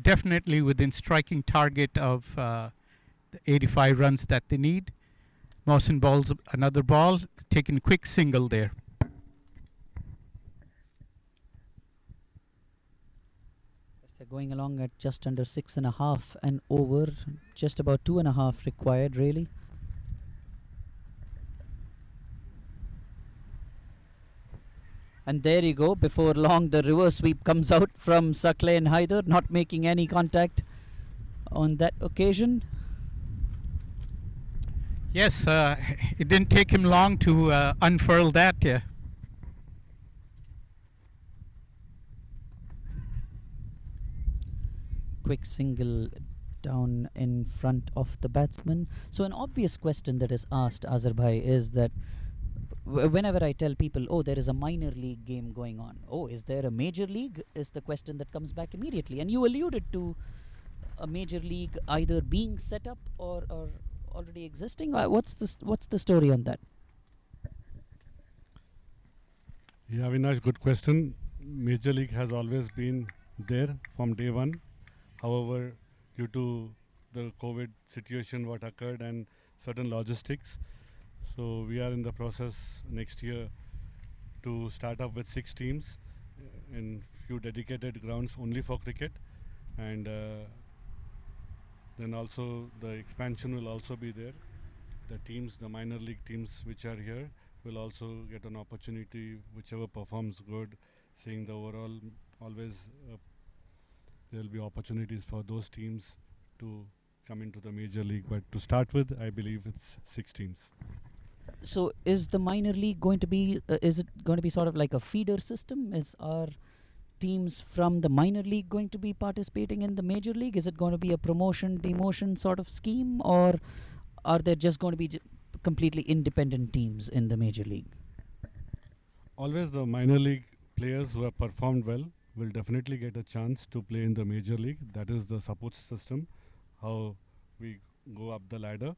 definitely within striking target of the 85 runs that they need. Mohsen bowls another ball, taking quick single there. They're going along at just under 6.5 and over, just about 2.5 required really. And there you go, before long the reverse sweep comes out from Saqlain Haider, not making any contact on that occasion. Yes, it didn't take him long to unfurl that. Quick single down in front of the batsman. So an obvious question that is asked, Azerbhai, is that whenever I tell people, oh, there is a minor league game going on, oh, is there a major league, is the question that comes back immediately. And you alluded to a major league either being set up or already existing. What's the story on that? Yeah, Avinash, good question. Major league has always been there from day one. However, due to the COVID situation, what occurred and certain logistics, so we are in the process next year to start up with 6 teams in few dedicated grounds only for cricket, and then also the expansion will also be there. The teams, the minor league teams which are here will also get an opportunity, whichever performs good, seeing the overall always there will be opportunities for those teams to come into the major league. But to start with, I believe it's 6 teams. So is the minor league going to be, is it going to be sort of like a feeder system? Are teams from the minor league going to be participating in the major league? Is it going to be a promotion, demotion sort of scheme? Or are there just going to be completely independent teams in the major league? Always the minor league players who have performed well will definitely get a chance to play in the major league. That is the support system, how we go up the ladder.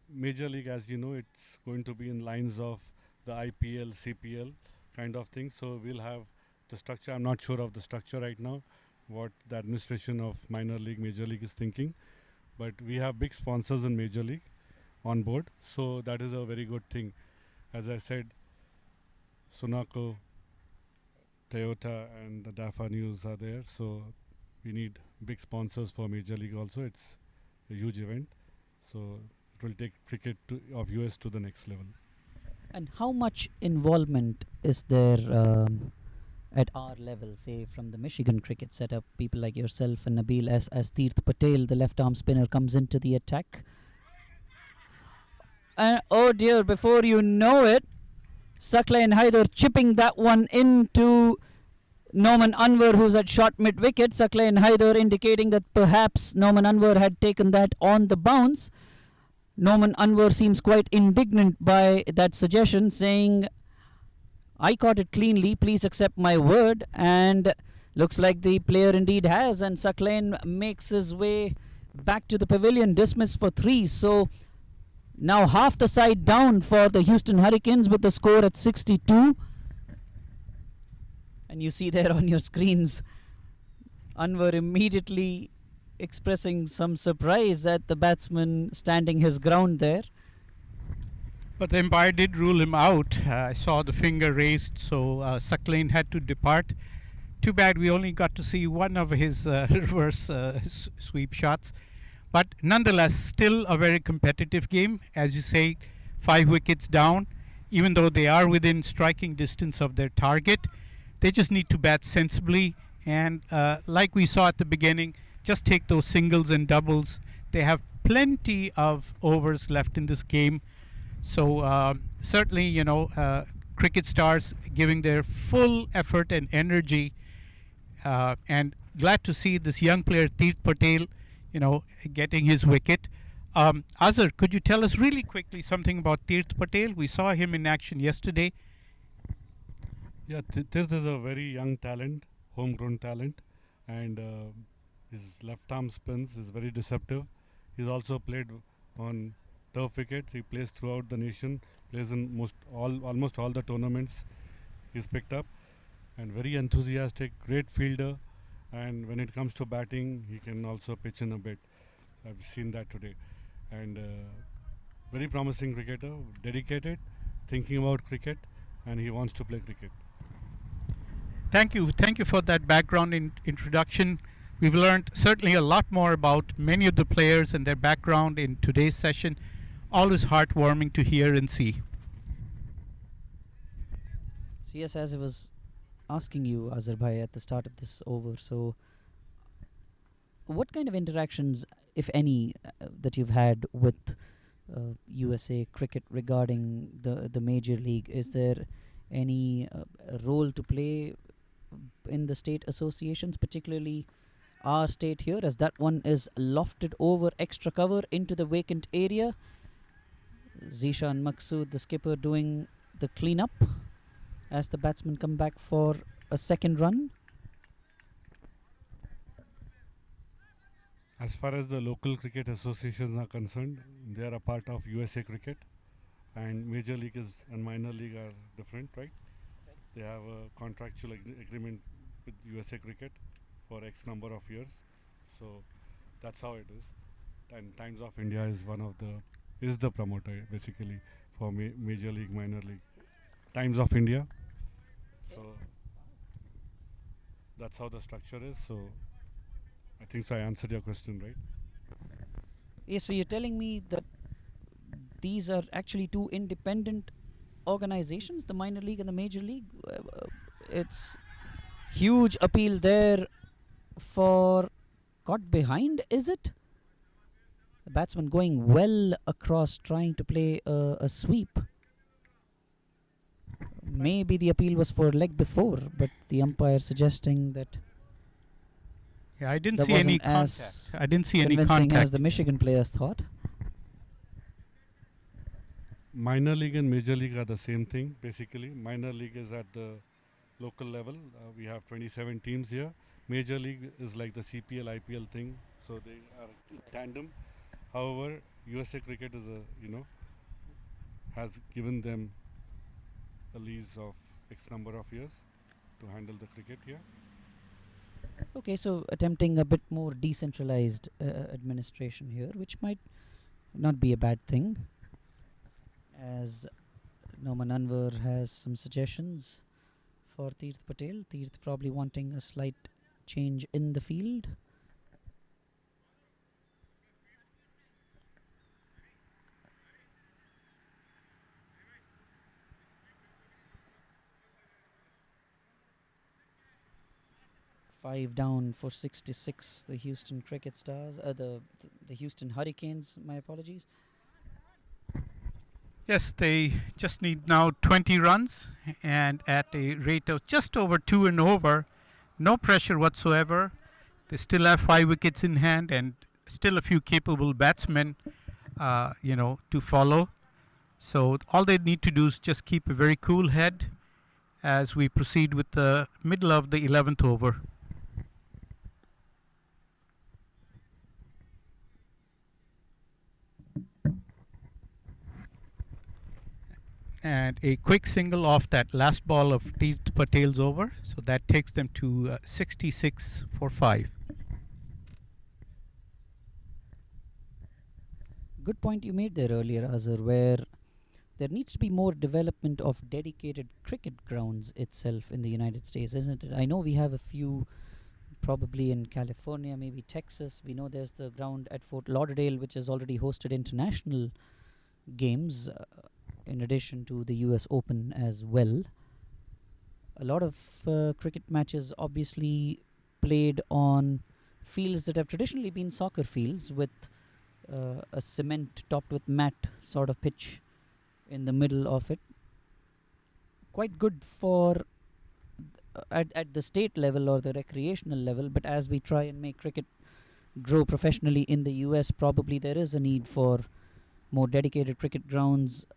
Major league, as you know, it's going to be in lines of the IPL, CPL kind of thing. So we'll have the structure. I'm not sure of the structure right now, what the administration of minor league, major league is thinking. But we have big sponsors in major league on board. So that is a very good thing. As I said, Sunaco, Toyota and the DAFA News are there. So we need big sponsors for major league also. It's a huge event. So it will take cricket of US to the next level. And how much involvement is there at our level, say from the Michigan cricket setup, people like yourself and Nabil, as Tirth Patel, the left arm spinner, comes into the attack? And oh dear, before you know it, Saqlain Haider chipping that one into Norman Anwar, who's at short mid-wicket. Saqlain Haider indicating that perhaps Norman Anwar had taken that on the bounce. Norman Anwar seems quite indignant by that suggestion, saying, I caught it cleanly, please accept my word. And looks like the player indeed has, and Sakleen makes his way back to the pavilion, dismissed for 3. So now half the side down for the Houston Hurricanes with the score at 62. And you see there on your screens, Anwar immediately expressing some surprise at the batsman standing his ground there. But the umpire did rule him out. I saw the finger raised, so Sakleen had to depart. Too bad we only got to see one of his reverse sweep shots. But nonetheless, still a very competitive game. As you say, 5 wickets down. Even though they are within striking distance of their target, they just need to bat sensibly. And like we saw at the beginning, just take those singles and doubles. They have plenty of overs left in this game. So certainly, you know, cricket stars giving their full effort and energy. And glad to see this young player, Tirth Patel, you know, getting his wicket. Azhar, could you tell us really quickly something about Tirth Patel? We saw him in action yesterday. Yeah, Tirth is a very young talent, homegrown talent, and his left arm spins is very deceptive. He's also played on turf wickets. He plays throughout the nation, plays in almost all the tournaments he's picked up, and very enthusiastic, great fielder, and when it comes to batting, he can also pitch in a bit. I've seen that today, and very promising cricketer, dedicated, thinking about cricket, and he wants to play cricket. Thank you for that background introduction. We've learned certainly a lot more about many of the players and their background in today's session. Always heartwarming to hear and see. So yes, as I was asking you, Azhar bhai, at the start of this over, so what kind of interactions, if any, that you've had with USA cricket regarding the major league? Is there any role to play in the state associations, particularly our state here, as that one is lofted over extra cover into the vacant area? Zishan Maqsood, the skipper, doing the cleanup as the batsmen come back for a second run. As far as the local cricket associations are concerned, they are a part of USA Cricket, and Major League and Minor League are different, right? They have a contractual agreement with USA Cricket for X number of years, so that's how it is. And Times of India is the promoter basically for Major League, Minor League. Times of India. So that's how the structure is. So I think so I answered your question, right? Yes, so you're telling me that these are actually two independent organizations, the minor league and the major league. It's huge appeal there for got behind, is it? The batsman going well across, trying to play a sweep. Maybe the appeal was for leg before, but the umpire suggesting that Yeah, I didn't that see any wasn't as contact. I didn't see any convincing contact. as the Michigan players thought. Minor League and Major League are the same thing basically. Minor League is at the local level. We have 27 teams here. Major League is like the CPL, IPL thing, so they are in tandem. However, USA Cricket is has given them a lease of X number of years to handle the cricket here. Okay, so attempting a bit more decentralized administration here, which might not be a bad thing, as Norman Anwar has some suggestions for Tirth Patel. Tirth probably wanting a slight change in the field. Five down for 66, the Houston Cricket Stars, the Houston Hurricanes, my apologies. Yes, they just need now 20 runs, and at a rate of just over 2 and over. No pressure whatsoever. They still have 5 wickets in hand and still a few capable batsmen. to follow. So all they need to do is just keep a very cool head as we proceed with the middle of the 11th over. And a quick single off that last ball of Tirth Patel's over, so that takes them to 66 for 5. Good point you made there earlier, Azhar, where there needs to be more development of dedicated cricket grounds itself in the United States, isn't it? I know we have a few, probably in California, maybe Texas. We know there's the ground at Fort Lauderdale, which has already hosted international games, in addition to the US Open as well. A lot of cricket matches obviously played on fields that have traditionally been soccer fields with a cement topped with mat sort of pitch in the middle of it. Quite good for at the state level or the recreational level, but as we try and make cricket grow professionally in the US, probably there is a need for more dedicated cricket grounds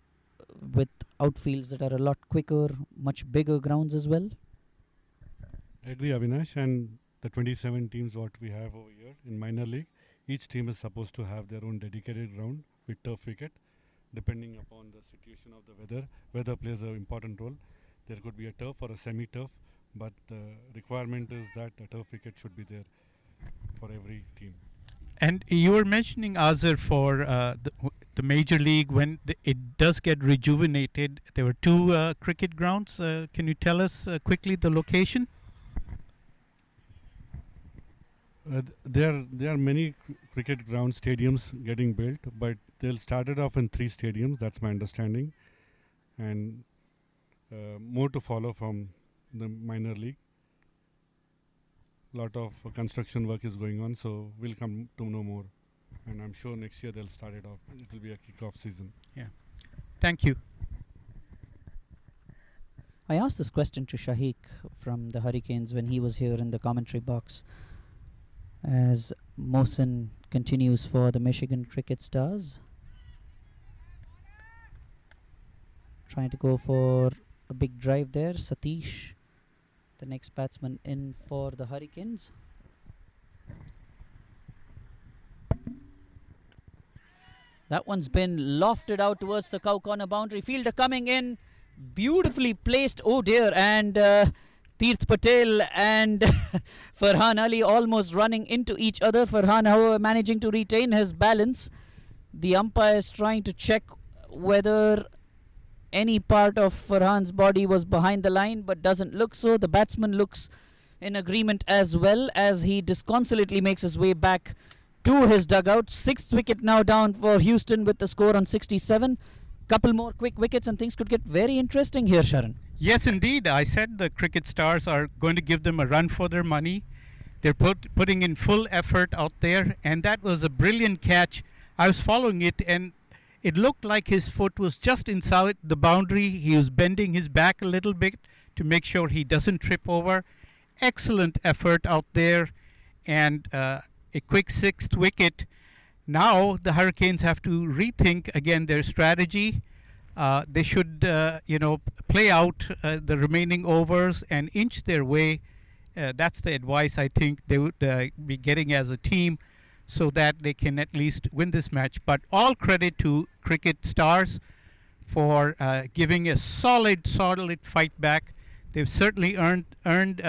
with outfields that are a lot quicker, much bigger grounds as well. I agree, Avinash, and the 27 teams what we have over here in minor league, each team is supposed to have their own dedicated ground with turf wicket, depending upon the situation of the weather. Weather plays an important role. There could be a turf or a semi-turf, but the requirement is that a turf wicket should be there for every team. And you were mentioning, Azhar, for the major league, when it does get rejuvenated, there were two cricket grounds. Can you tell us quickly the location? There are many cricket ground stadiums getting built, but they'll start it off in 3 stadiums. That's my understanding, and more to follow from the minor league. Lot of construction work is going on, so we'll come to know more, and I'm sure next year they'll start it off. It will be a kickoff season. Yeah. Thank you. I asked this question to Shahiq from the Hurricanes when he was here in the commentary box. As Mohsin continues for the Michigan Cricket Stars, trying to go for a big drive there. Satish, the next batsman in for the Hurricanes. That one's been lofted out towards the cow corner boundary. Fielder coming in, beautifully placed. Oh dear, and Tirth Patel and Farhan Ali almost running into each other. Farhan, however, managing to retain his balance. The umpire is trying to check whether any part of Farhan's body was behind the line, but doesn't look so. The batsman looks in agreement as well, as he disconsolately makes his way back to his dugout. 6th wicket now down for Houston with the score on 67. Couple more quick wickets and things could get very interesting here, Sharan. Yes, indeed. I said the cricket stars are going to give them a run for their money. They're putting in full effort out there, and that was a brilliant catch. I was following it, and it looked like his foot was just inside the boundary. He was bending his back a little bit to make sure he doesn't trip over. Excellent effort out there, and a quick 6th wicket. Now the Hurricanes have to rethink again their strategy. They should, play out the remaining overs and inch their way. That's the advice I think they would be getting as a team, so that they can at least win this match. But all credit to cricket stars for giving a solid fight back. They've certainly earned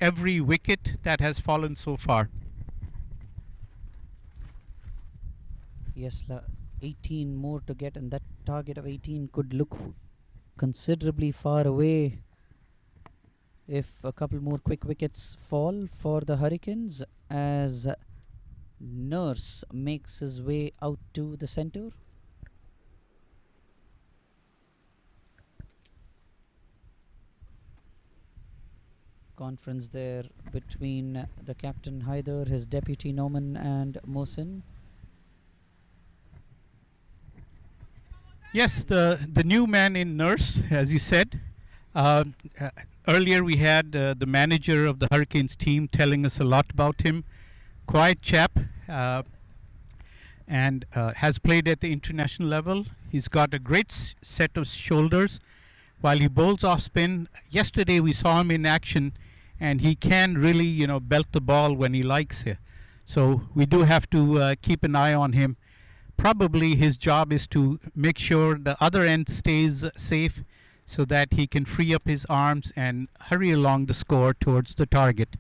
every wicket that has fallen so far. Yes, 18 more to get, and that target of 18 could look considerably far away if a couple more quick wickets fall for the Hurricanes, as Nurse makes his way out to the centre. Conference there between the captain Haider, his deputy Noman, and Mohsin. Yes, the new man in Nurse, as you said. Earlier we had the manager of the Hurricanes team telling us a lot about him. Quiet chap. and has played at the international level. He's got a great set of shoulders while he bowls off spin. Yesterday we saw him in action, and he can really, belt the ball when he likes it. So we do have to keep an eye on him. Probably his job is to make sure the other end stays safe so that he can free up his arms and hurry along the score towards the target.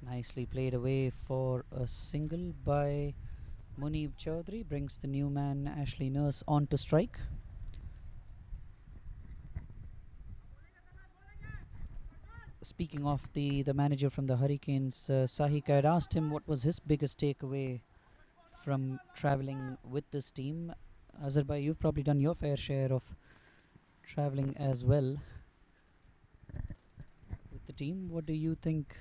Nicely played away for a single by Munib Chaudhary. Brings the new man Ashley Nurse on to strike. Speaking of the manager from the Hurricanes, Sahik, I had asked him what was his biggest takeaway from traveling with this team. Azhar, you've probably done your fair share of traveling as well with the team. What do you think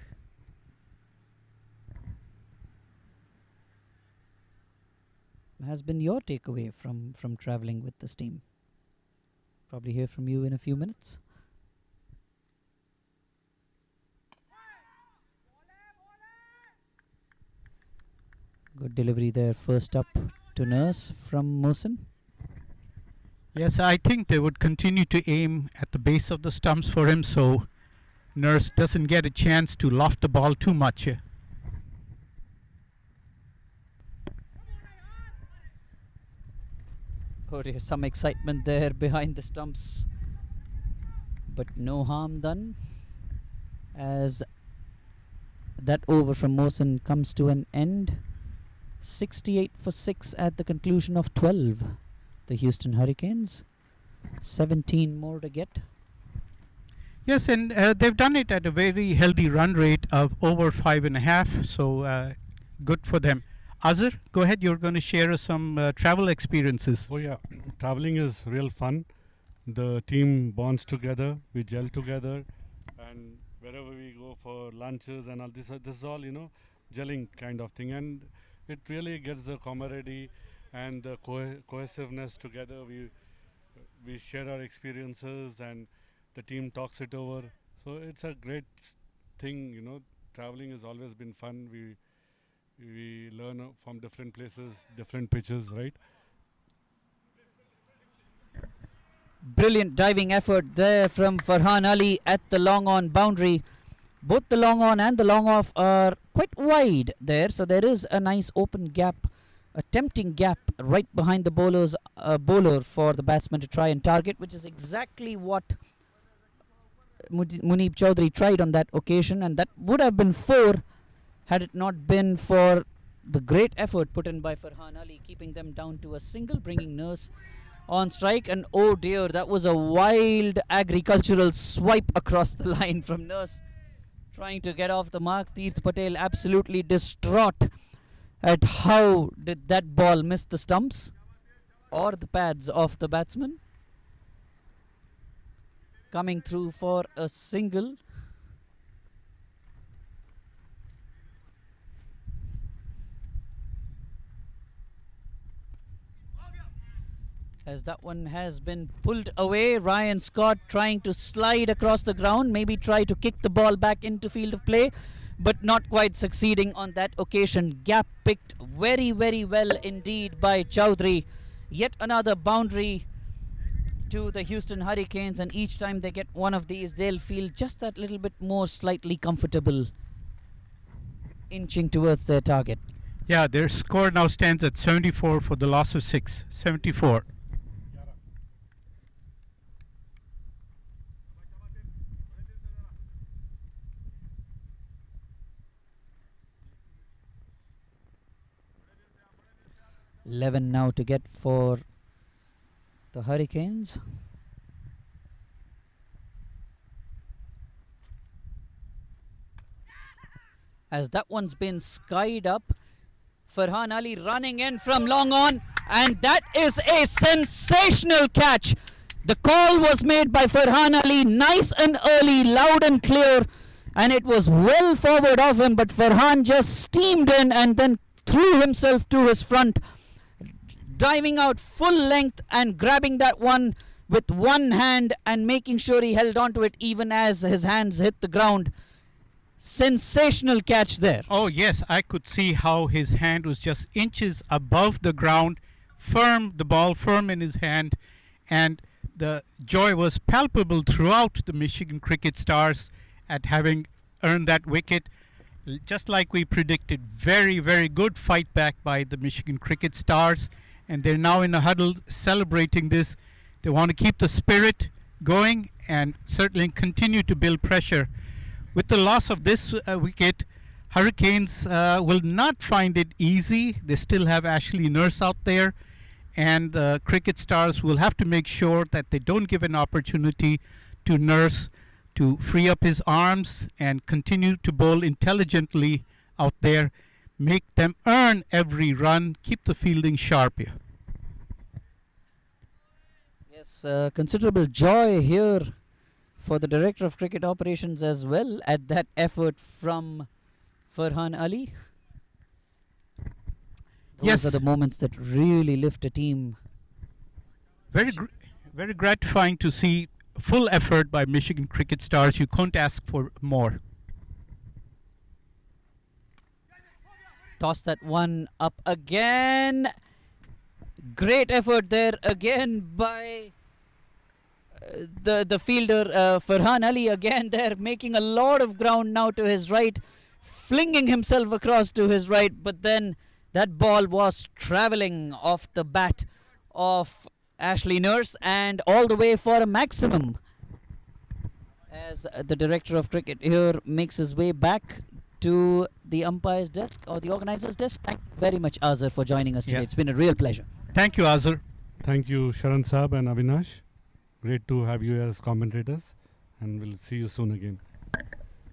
has been your takeaway from traveling with this team? Probably hear from you in a few minutes. Good delivery there. First up to Nurse from Mohsin. Yes, I think they would continue to aim at the base of the stumps for him so Nurse doesn't get a chance to loft the ball too much. Oh, there's some excitement there behind the stumps, but no harm done as that over from Mohsin comes to an end. 68 for 6 at the conclusion of 12. The Houston Hurricanes. 17 more to get. Yes, and they've done it at a very healthy run rate of over 5.5, so good for them. Azhar, go ahead. You're going to share us some travel experiences. Oh yeah, traveling is real fun. The team bonds together, we gel together, and wherever we go for lunches and all this is all, gelling kind of thing, and it really gets the camaraderie and the cohesiveness together. We share our experiences and the team talks it over. So it's a great thing, Traveling has always been fun. We learn from different places, different pitches, right? Brilliant diving effort there from Farhan Ali at the long on boundary. Both the long on and the long off are quite wide there, so there is a nice open gap, a tempting gap right behind the bowler for the batsman to try and target, which is exactly what Munib Chaudhary tried on that occasion, and that would have been 4 had it not been for the great effort put in by Farhan Ali, keeping them down to a single, bringing Nurse on strike. And oh dear, that was a wild agricultural swipe across the line from Nurse, trying to get off the mark. Tirth Patel absolutely distraught at how did that ball miss the stumps or the pads of the batsman. Coming through for a single. As that one has been pulled away, Ryan Scott trying to slide across the ground, maybe try to kick the ball back into field of play, but not quite succeeding on that occasion. Gap picked very, very well indeed by Chaudhary. Yet another boundary to the Houston Hurricanes, and each time they get one of these, they'll feel just that little bit more slightly comfortable, inching towards their target. Yeah, their score now stands at 74 for the loss of 6. 74. $11 now to get for the Hurricanes. As that one's been skied up, Farhan Ali running in from long on, and that is a sensational catch. The call was made by Farhan Ali, nice and early, loud and clear, and it was well forward of him, but Farhan just steamed in and then threw himself to his front, diving out full length and grabbing that one with one hand and making sure he held on to it even as his hands hit the ground. sensational catch there. Oh, yes, I could see how his hand was just inches above the ground, firm, the ball firm in his hand, and the joy was palpable throughout the Michigan Cricket Stars at having earned that wicket. Just like we predicted, very, very good fight back by the Michigan Cricket Stars, and they're now in a huddle celebrating this. They want to keep the spirit going and certainly continue to build pressure. With the loss of this wicket, Hurricanes will not find it easy. They still have Ashley Nurse out there, and Cricket Stars will have to make sure that they don't give an opportunity to Nurse to free up his arms and continue to bowl intelligently out there, make them earn every run, keep the fielding sharp here. Yes, considerable joy here for the Director of Cricket Operations as well at that effort from Farhan Ali. Those Yes. are the moments that really lift a team. Very gratifying to see full effort by Michigan Cricket Stars. You can't ask for more. Toss that one up again. Great effort there again by the fielder Farhan Ali again there, making a lot of ground now to his right, flinging himself across to his right, but then that ball was travelling off the bat of Ashley Nurse and all the way for a maximum. As the Director of Cricket here makes his way back to the umpire's desk or the organizer's desk. Thank you very much, Azhar, for joining us today. Yeah. It's been a real pleasure. Thank you, Azhar. Thank you, Sharan Saab and Avinash. Great to have you as commentators, and we'll see you soon again.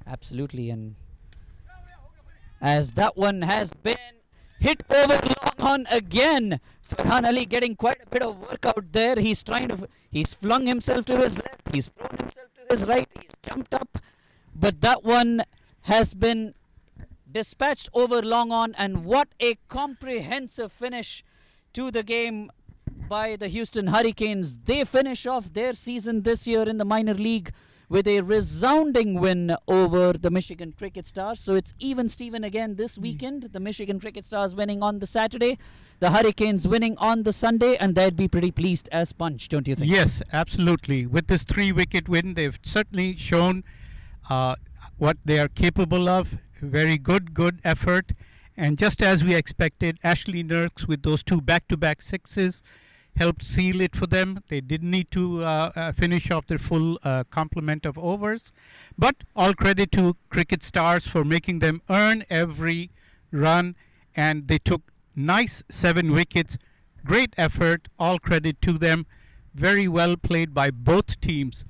Absolutely, and as that one has been hit over long on again, Farhan Ali getting quite a bit of work out there. He's flung himself to his left, he's thrown himself to his right, he's jumped up, but that one has been dispatched over long on, and what a comprehensive finish to the game by the Houston Hurricanes. They finish off their season this year in the minor league with a resounding win over the Michigan Cricket Stars. So it's even Steven again this weekend. The Michigan Cricket Stars winning on the Saturday, the Hurricanes winning on the Sunday, and they'd be pretty pleased as punch, don't you think? Yes, absolutely. With this 3-wicket win, they've certainly shown what they are capable of. Very good effort. And just as we expected, Ashley Nurse with those 2 back-to-back sixes helped seal it for them. They didn't need to finish off their full complement of overs. But all credit to Cricket Stars for making them earn every run. And they took nice 7 wickets. Great effort. All credit to them. Very well played by both teams.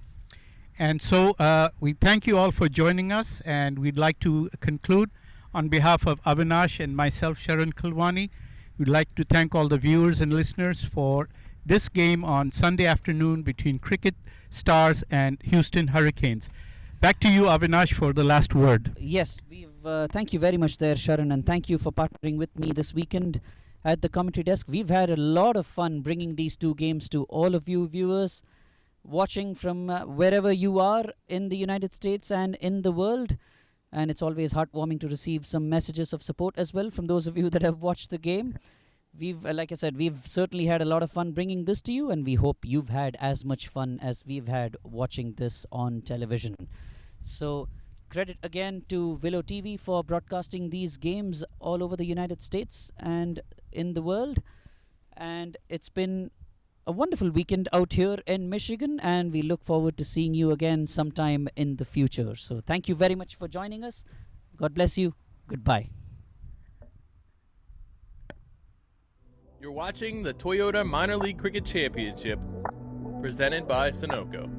And so we thank you all for joining us. And we'd like to conclude on behalf of Avinash and myself, Sharan Kalwani. We'd like to thank all the viewers and listeners for this game on Sunday afternoon between Cricket Stars and Houston Hurricanes. Back to you, Avinash, for the last word. Yes, thank you very much there, Sharan, and thank you for partnering with me this weekend at the commentary desk. We've had a lot of fun bringing these 2 games to all of you viewers watching from wherever you are in the United States and in the world. And it's always heartwarming to receive some messages of support as well from those of you that have watched the game. Like I said, we've certainly had a lot of fun bringing this to you, and we hope you've had as much fun as we've had watching this on television. So credit again to Willow TV for broadcasting these games all over the United States and in the world. And it's been a wonderful weekend out here in Michigan, and we look forward to seeing you again sometime in the future. So thank you very much for joining us. God bless you. Goodbye. You're watching the Toyota Minor League Cricket Championship, presented by Sunoco.